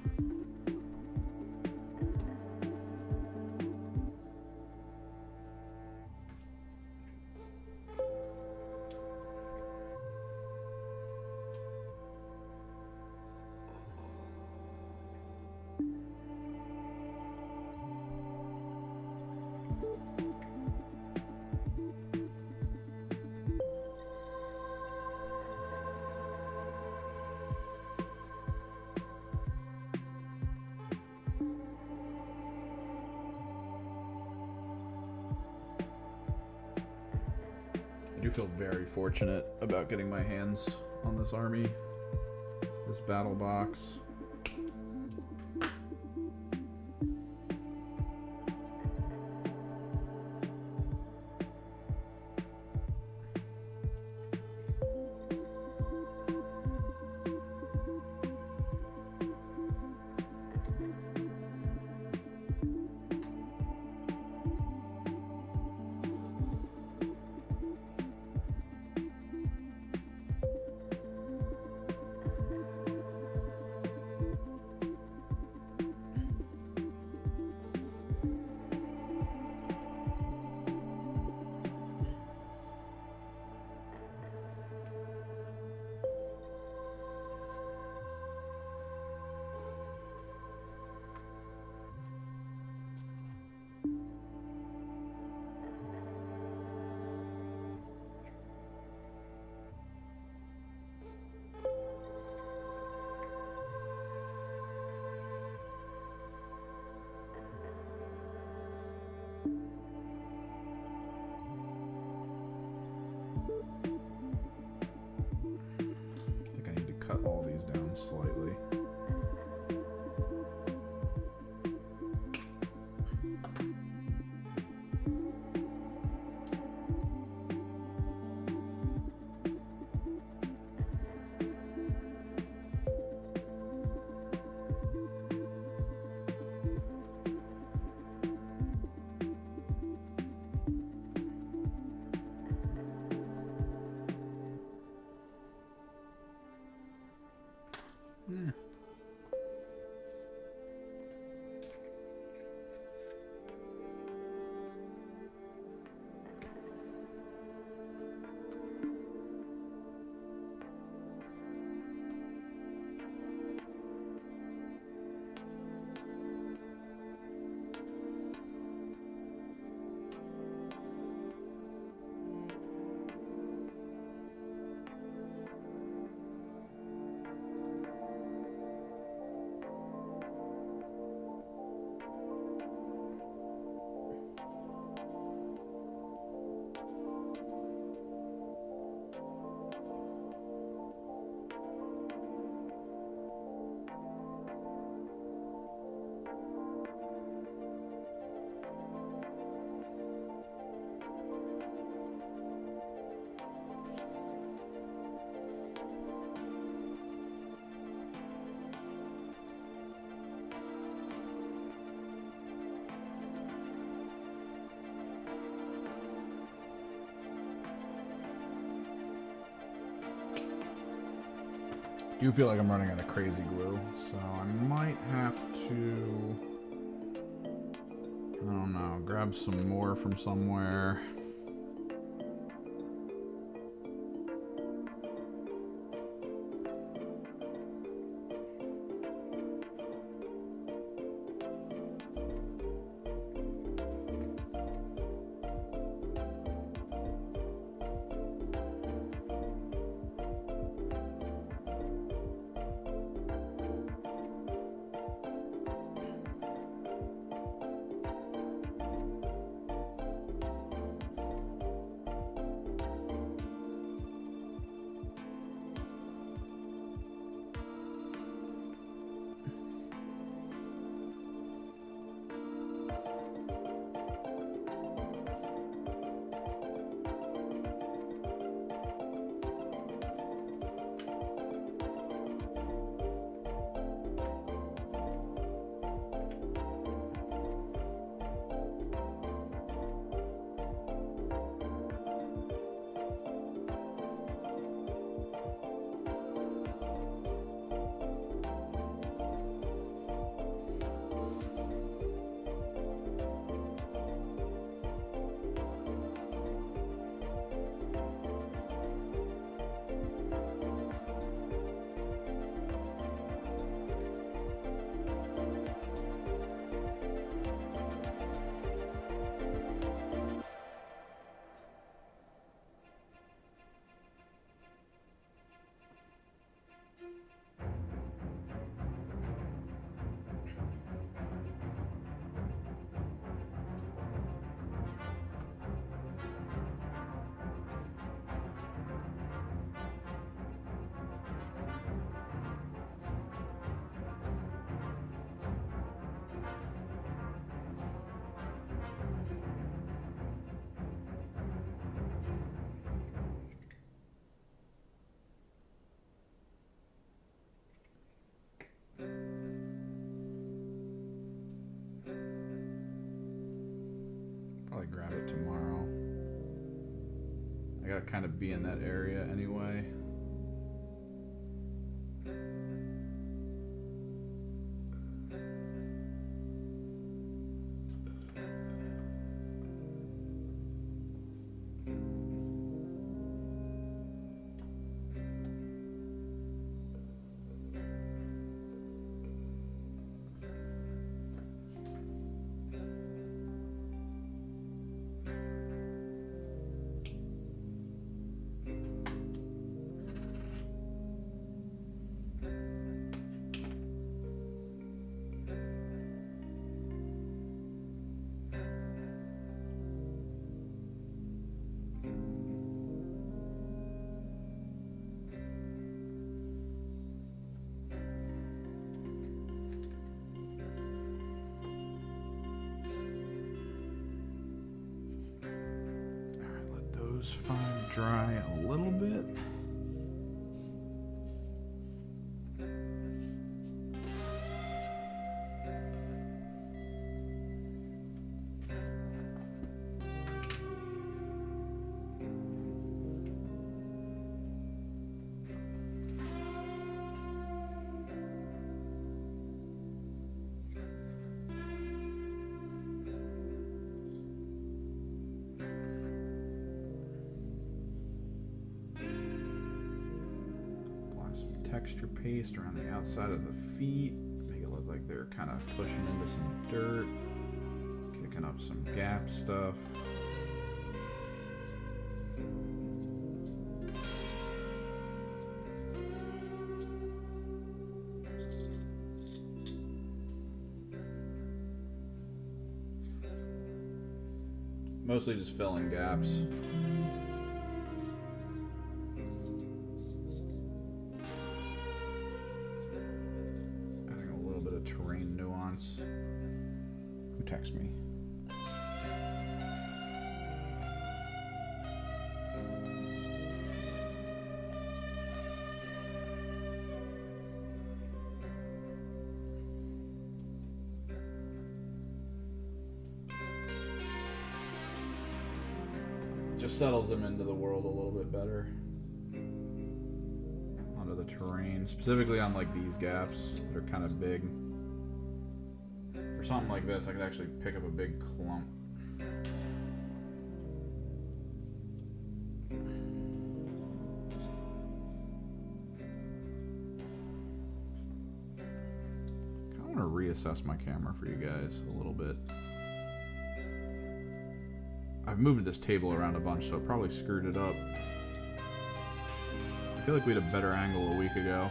I do feel very fortunate about getting my hands on this army, this battle box. do feel like I'm running out of crazy glue, so I might have to, I don't know, grab some more from somewhere. Probably grab it tomorrow. I gotta kind of be in that area anyway. Fine, dry a little bit. Texture paste around the outside of the feet. Make it look like they're kind of pushing into some dirt. Kicking up some gap stuff. Mostly just filling gaps. Terrain nuance. Who texts me? Just settles them into the world a little bit better. Onto the terrain, specifically on like these gaps. They're kind of big. For something like this, I could actually pick up a big clump. I want to reassess my camera for you guys a little bit. I've moved this table around a bunch, so it probably screwed it up. I feel like we had a better angle a week ago.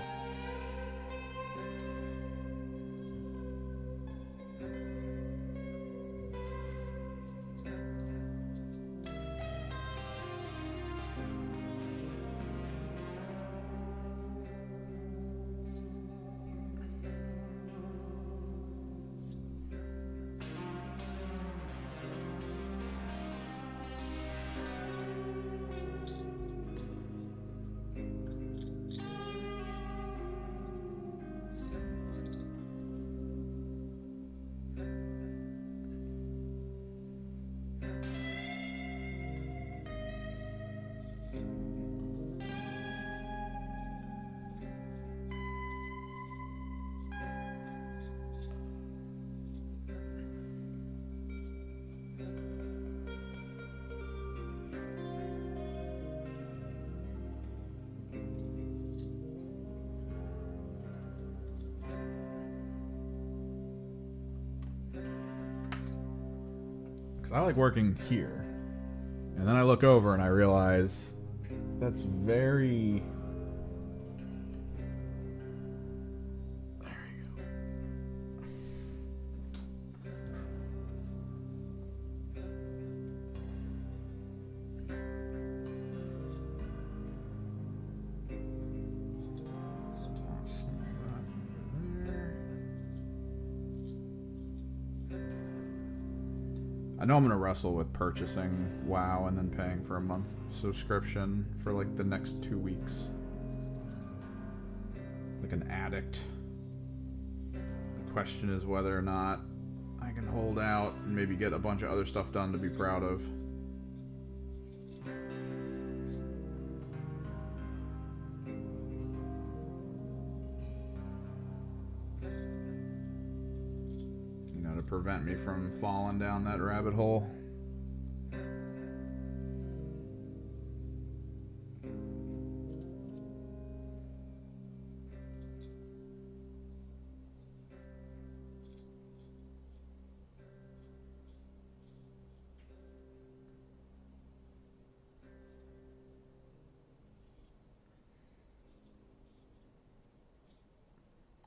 I like working here, and then I look over and I realize that's very... There you go. Let's toss some of that over there. I know I'm going to wrestle with purchasing WoW and then paying for a month subscription for like the next 2 weeks. Like an addict. The question is whether or not I can hold out and maybe get a bunch of other stuff done to be proud of. To prevent me from falling down that rabbit hole.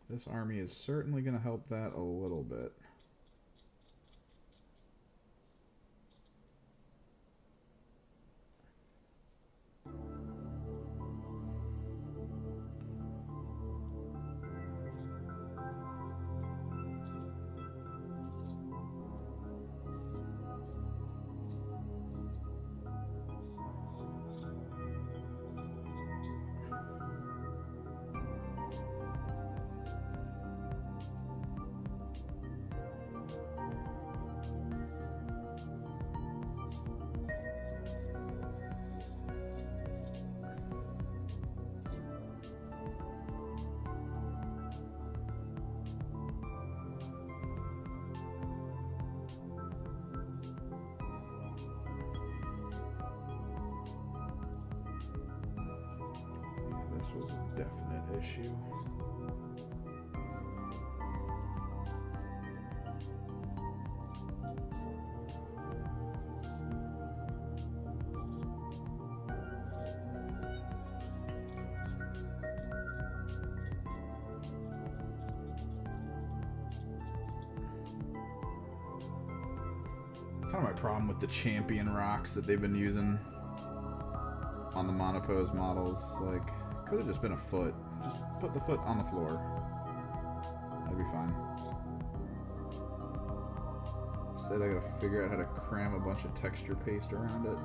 This army is certainly going to help that a little bit. Was a definite issue. Kind of my problem with the champion rocks that they've been using on the monopose models. It's like, could have just been a foot. Just put the foot on the floor. That'd be fine. Instead, I gotta figure out how to cram a bunch of texture paste around it.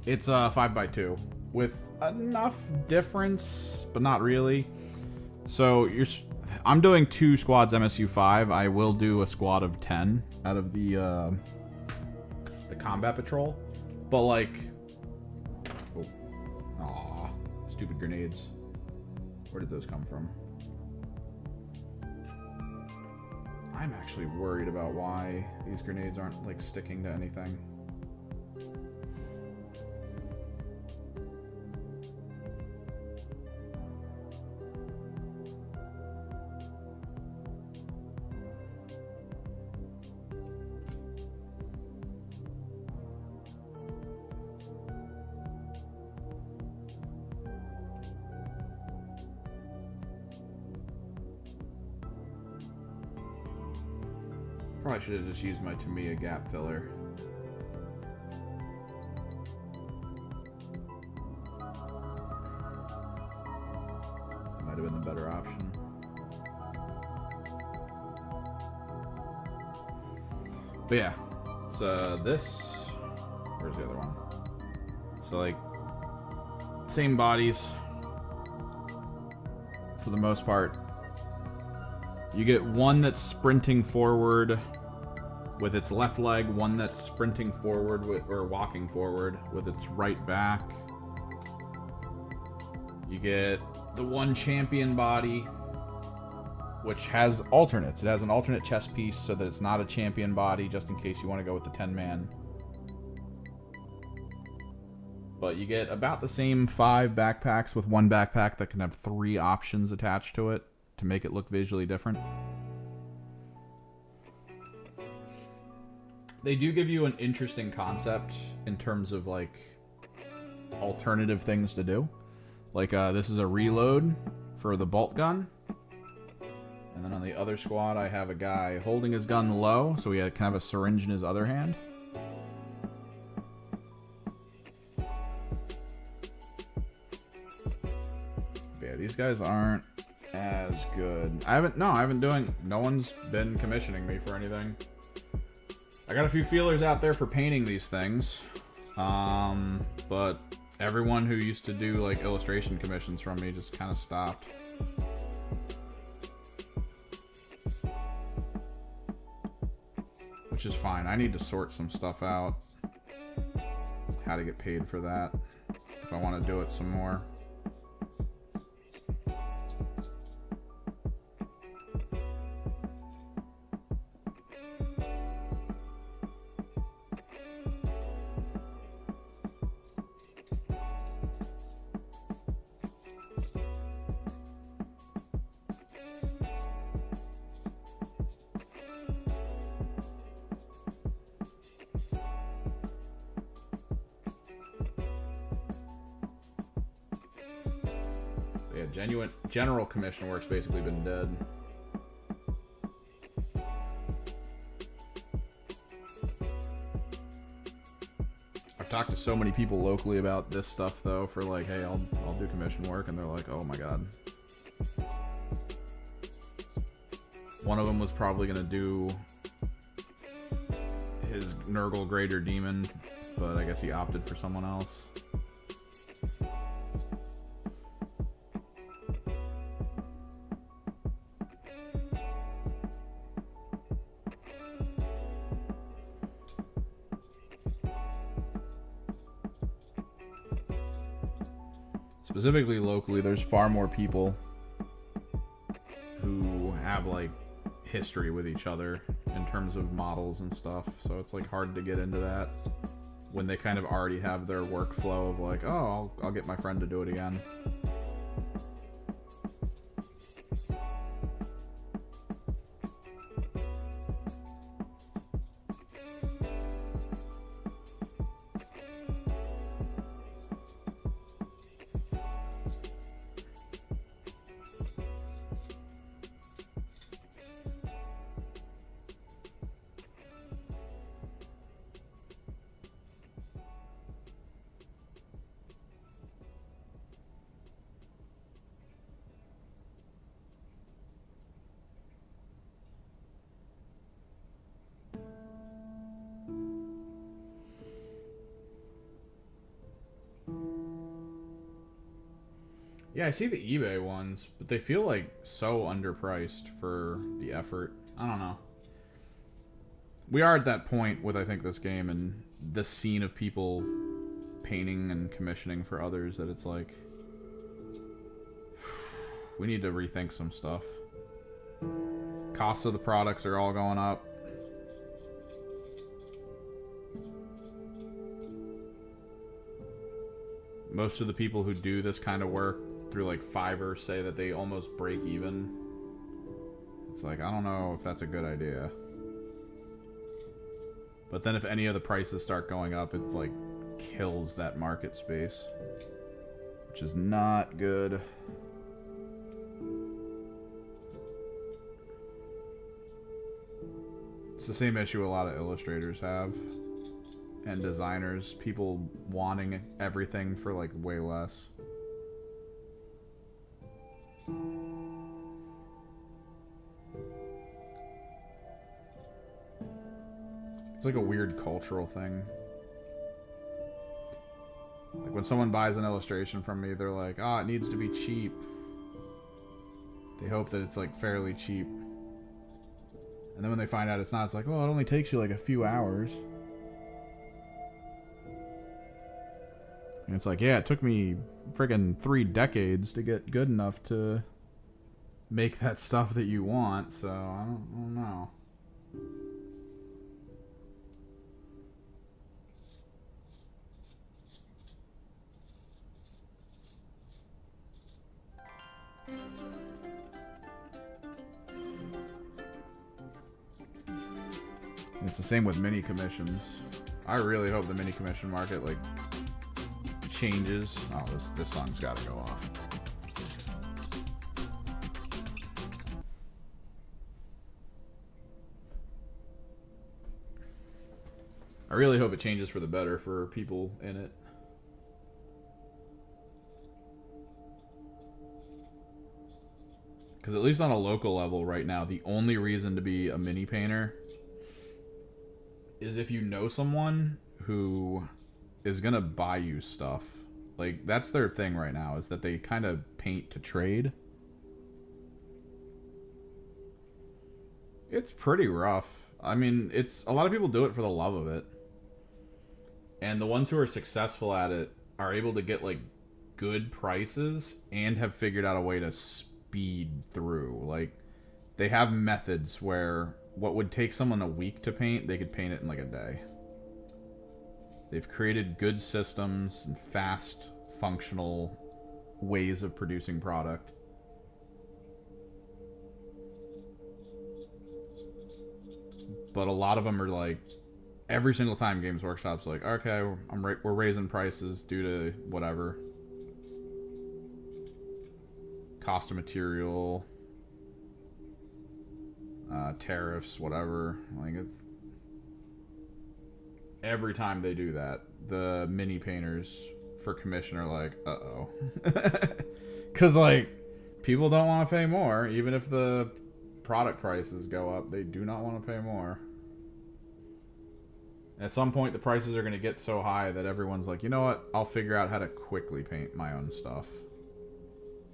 It's a 5x2 with enough difference, but not really. So I'm doing 2 squads MSU 5. I will do a squad of 10 out of the combat patrol, but like, oh, aw, stupid grenades. Where did those come from? I'm actually worried about why these grenades aren't like sticking to anything. Probably should have just used my Tamiya gap filler. That might have been the better option. But yeah, it's this. Where's the other one? So like, same bodies for the most part. You get one that's sprinting forward with its left leg, one that's sprinting forward or walking forward with its right back. You get the one champion body, which has alternates. It has an alternate chest piece so that it's not a champion body, just in case you want to go with the 10-man. But you get about the same 5 backpacks with one backpack that can have 3 options attached to it to make it look visually different. They do give you an interesting concept in terms of like alternative things to do. Like this is a reload for the bolt gun. And then on the other squad I have a guy holding his gun low, so he can have a syringe in his other hand. But yeah, these guys aren't as good. No one's been commissioning me for anything. I got a few feelers out there for painting these things, but everyone who used to do like illustration commissions from me just kind of stopped. Which is fine. I need to sort some stuff out. How to get paid for that if I want to do it some more. General commission work's basically been dead. I've talked to so many people locally about this stuff though, for like, hey, I'll do commission work, and they're like, oh my god. One of them was probably gonna do his Nurgle Greater Demon, but I guess he opted for someone else. Specifically locally, there's far more people who have like history with each other in terms of models and stuff, so it's like hard to get into that when they kind of already have their workflow of like, oh, I'll get my friend to do it again. Yeah, I see the eBay ones, but they feel like so underpriced for the effort. I don't know. We are at that point with, I think, this game and the scene of people painting and commissioning for others that it's like, we need to rethink some stuff. Costs of the products are all going up. Most of the people who do this kind of work through like Fiverr say that they almost break even. It's like, I don't know if that's a good idea. But then if any of the prices start going up, it like kills that market space, which is not good. It's the same issue a lot of illustrators have and designers, people wanting everything for like way less. It's like a weird cultural thing. Like when someone buys an illustration from me, they're like, "Ah, it needs to be cheap." They hope that it's like fairly cheap. And then when they find out it's not, it's like, "Well, it only takes you like a few hours." And it's like, yeah, it took me friggin' 3 decades to get good enough to make that stuff that you want, so I don't know. It's the same with mini commissions. I really hope the mini commission market like changes. Oh, this song's got to go off. I really hope it changes for the better for people in it. Because at least on a local level right now, the only reason to be a mini painter is if you know someone who is gonna buy you stuff. Like, that's their thing right now, is that they kind of paint to trade. It's pretty rough. I mean, it's a lot of people do it for the love of it. And the ones who are successful at it are able to get like good prices and have figured out a way to speed through. Like, they have methods where what would take someone a week to paint, they could paint it in like a day. They've created good systems and fast, functional ways of producing product. But a lot of them are like, every single time Games Workshop's like, okay, we're raising prices due to whatever. Cost of material, tariffs, whatever. Like, it's every time they do that, the mini painters for commission are like, uh-oh. Because, like, people don't want to pay more. Even if the product prices go up, they do not want to pay more. At some point, the prices are going to get so high that everyone's like, you know what? I'll figure out how to quickly paint my own stuff.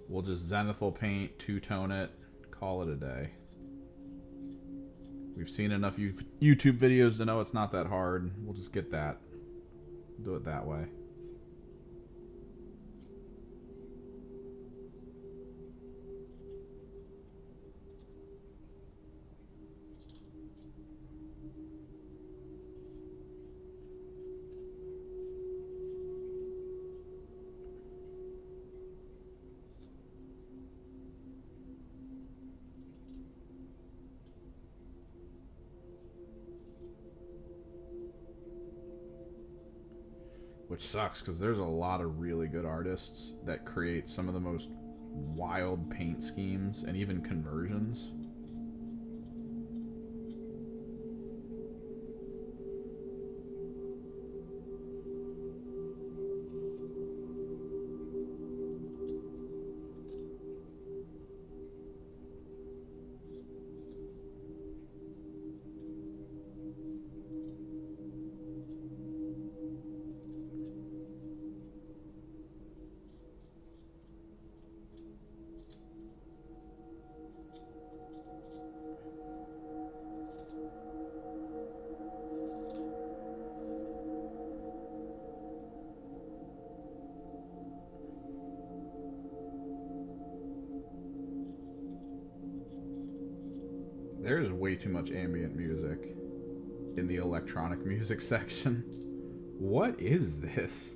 We'll just zenithal paint, two-tone it, call it a day. We've seen enough YouTube videos to know it's not that hard. We'll just get that. Do it that way. Which sucks, because there's a lot of really good artists that create some of the most wild paint schemes and even conversions. There's way too much ambient music in the electronic music section. What is this?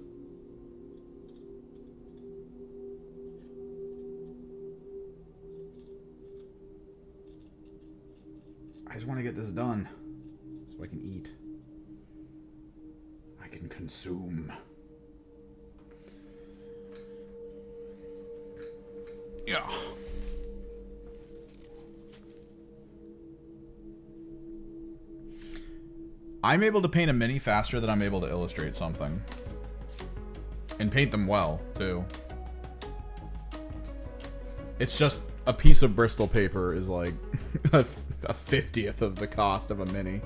I just want to get this done so I can eat. I can consume. Yeah. I'm able to paint a mini faster than I'm able to illustrate something. And paint them well, too. It's just a piece of Bristol paper is like a 50th of the cost of a mini.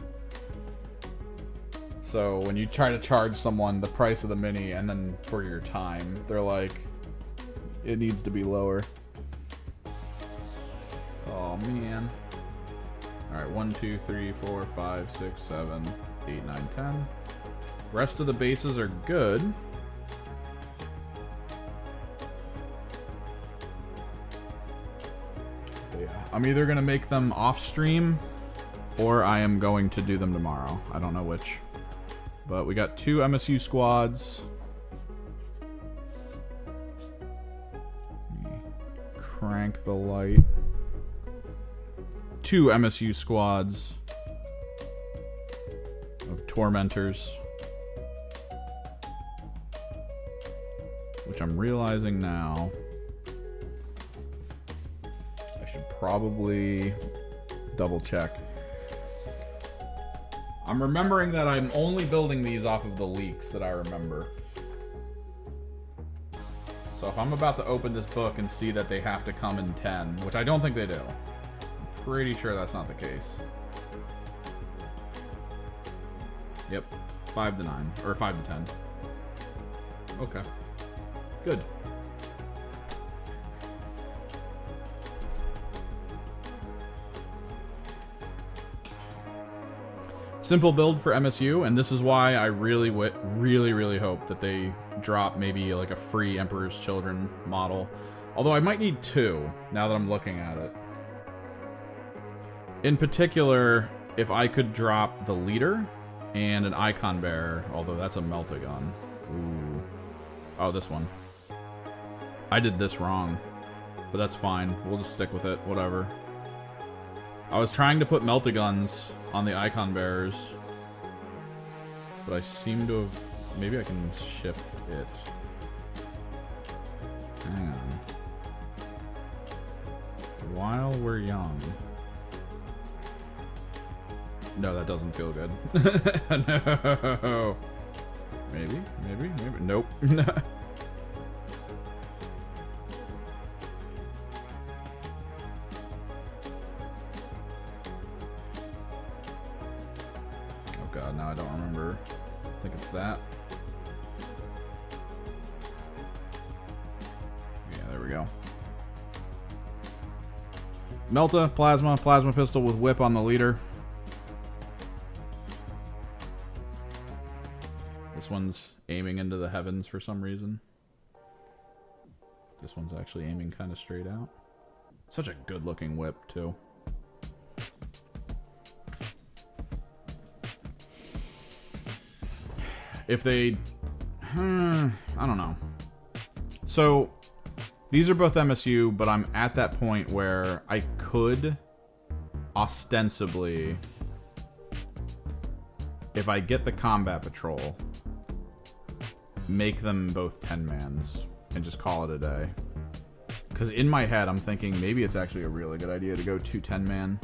So when you try to charge someone the price of the mini and then for your time, they're like, it needs to be lower. Oh, man. Alright, 1, 2, 3, 4, 5, 6, 7, 8, 9, 10. Rest of the bases are good. But yeah, I'm either going to make them off stream or I am going to do them tomorrow. I don't know which. But we got 2 MSU squads. Let me crank the light. 2 MSU squads of tormentors, which I'm realizing now I should probably double check. I'm remembering that I'm only building these off of the leaks that I remember. So if I'm about to open this book and see that they have to come in 10, which I don't think they do. Pretty sure that's not the case. Yep. 5 to 9. Or 5 to 10. Okay. Good. Simple build for MSU, and this is why I really hope that they drop maybe like a free Emperor's Children model. Although I might need 2, now that I'm looking at it. In particular, if I could drop the leader and an icon bearer, although that's a Meltagun. Ooh. Oh, this one. I did this wrong, but that's fine. We'll just stick with it, whatever. I was trying to put Meltaguns on the icon bearers, but I seem to have... Maybe I can shift it. Hang on. While we're young... No, that doesn't feel good. No. Maybe. Nope. Oh god, now I don't remember. I think it's that. Yeah, there we go. Melta, plasma pistol with whip on the leader. This one's aiming into the heavens for some reason. This one's actually aiming kind of straight out. Such a good looking whip, too. If they... I don't know. So, these are both MSU, but I'm at that point where I could ostensibly, if I get the combat patrol, make them both 10-mans and just call it a day. Because in my head, I'm thinking maybe it's actually a really good idea to go 2 10-man.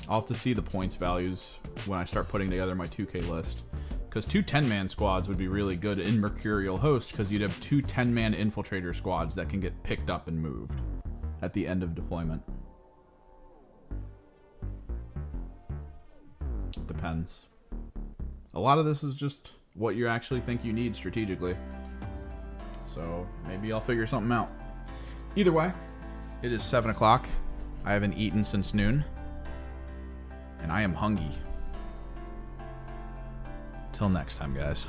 I'll have to see the points values when I start putting together my 2K list. Because 2 10-man squads would be really good in Mercurial Host, because you'd have 2 10-man infiltrator squads that can get picked up and moved at the end of deployment. Depends. A lot of this is just what you actually think you need strategically. So maybe I'll figure something out. Either way, it is 7 o'clock. I haven't eaten since noon. And I am hungry. Till next time, guys.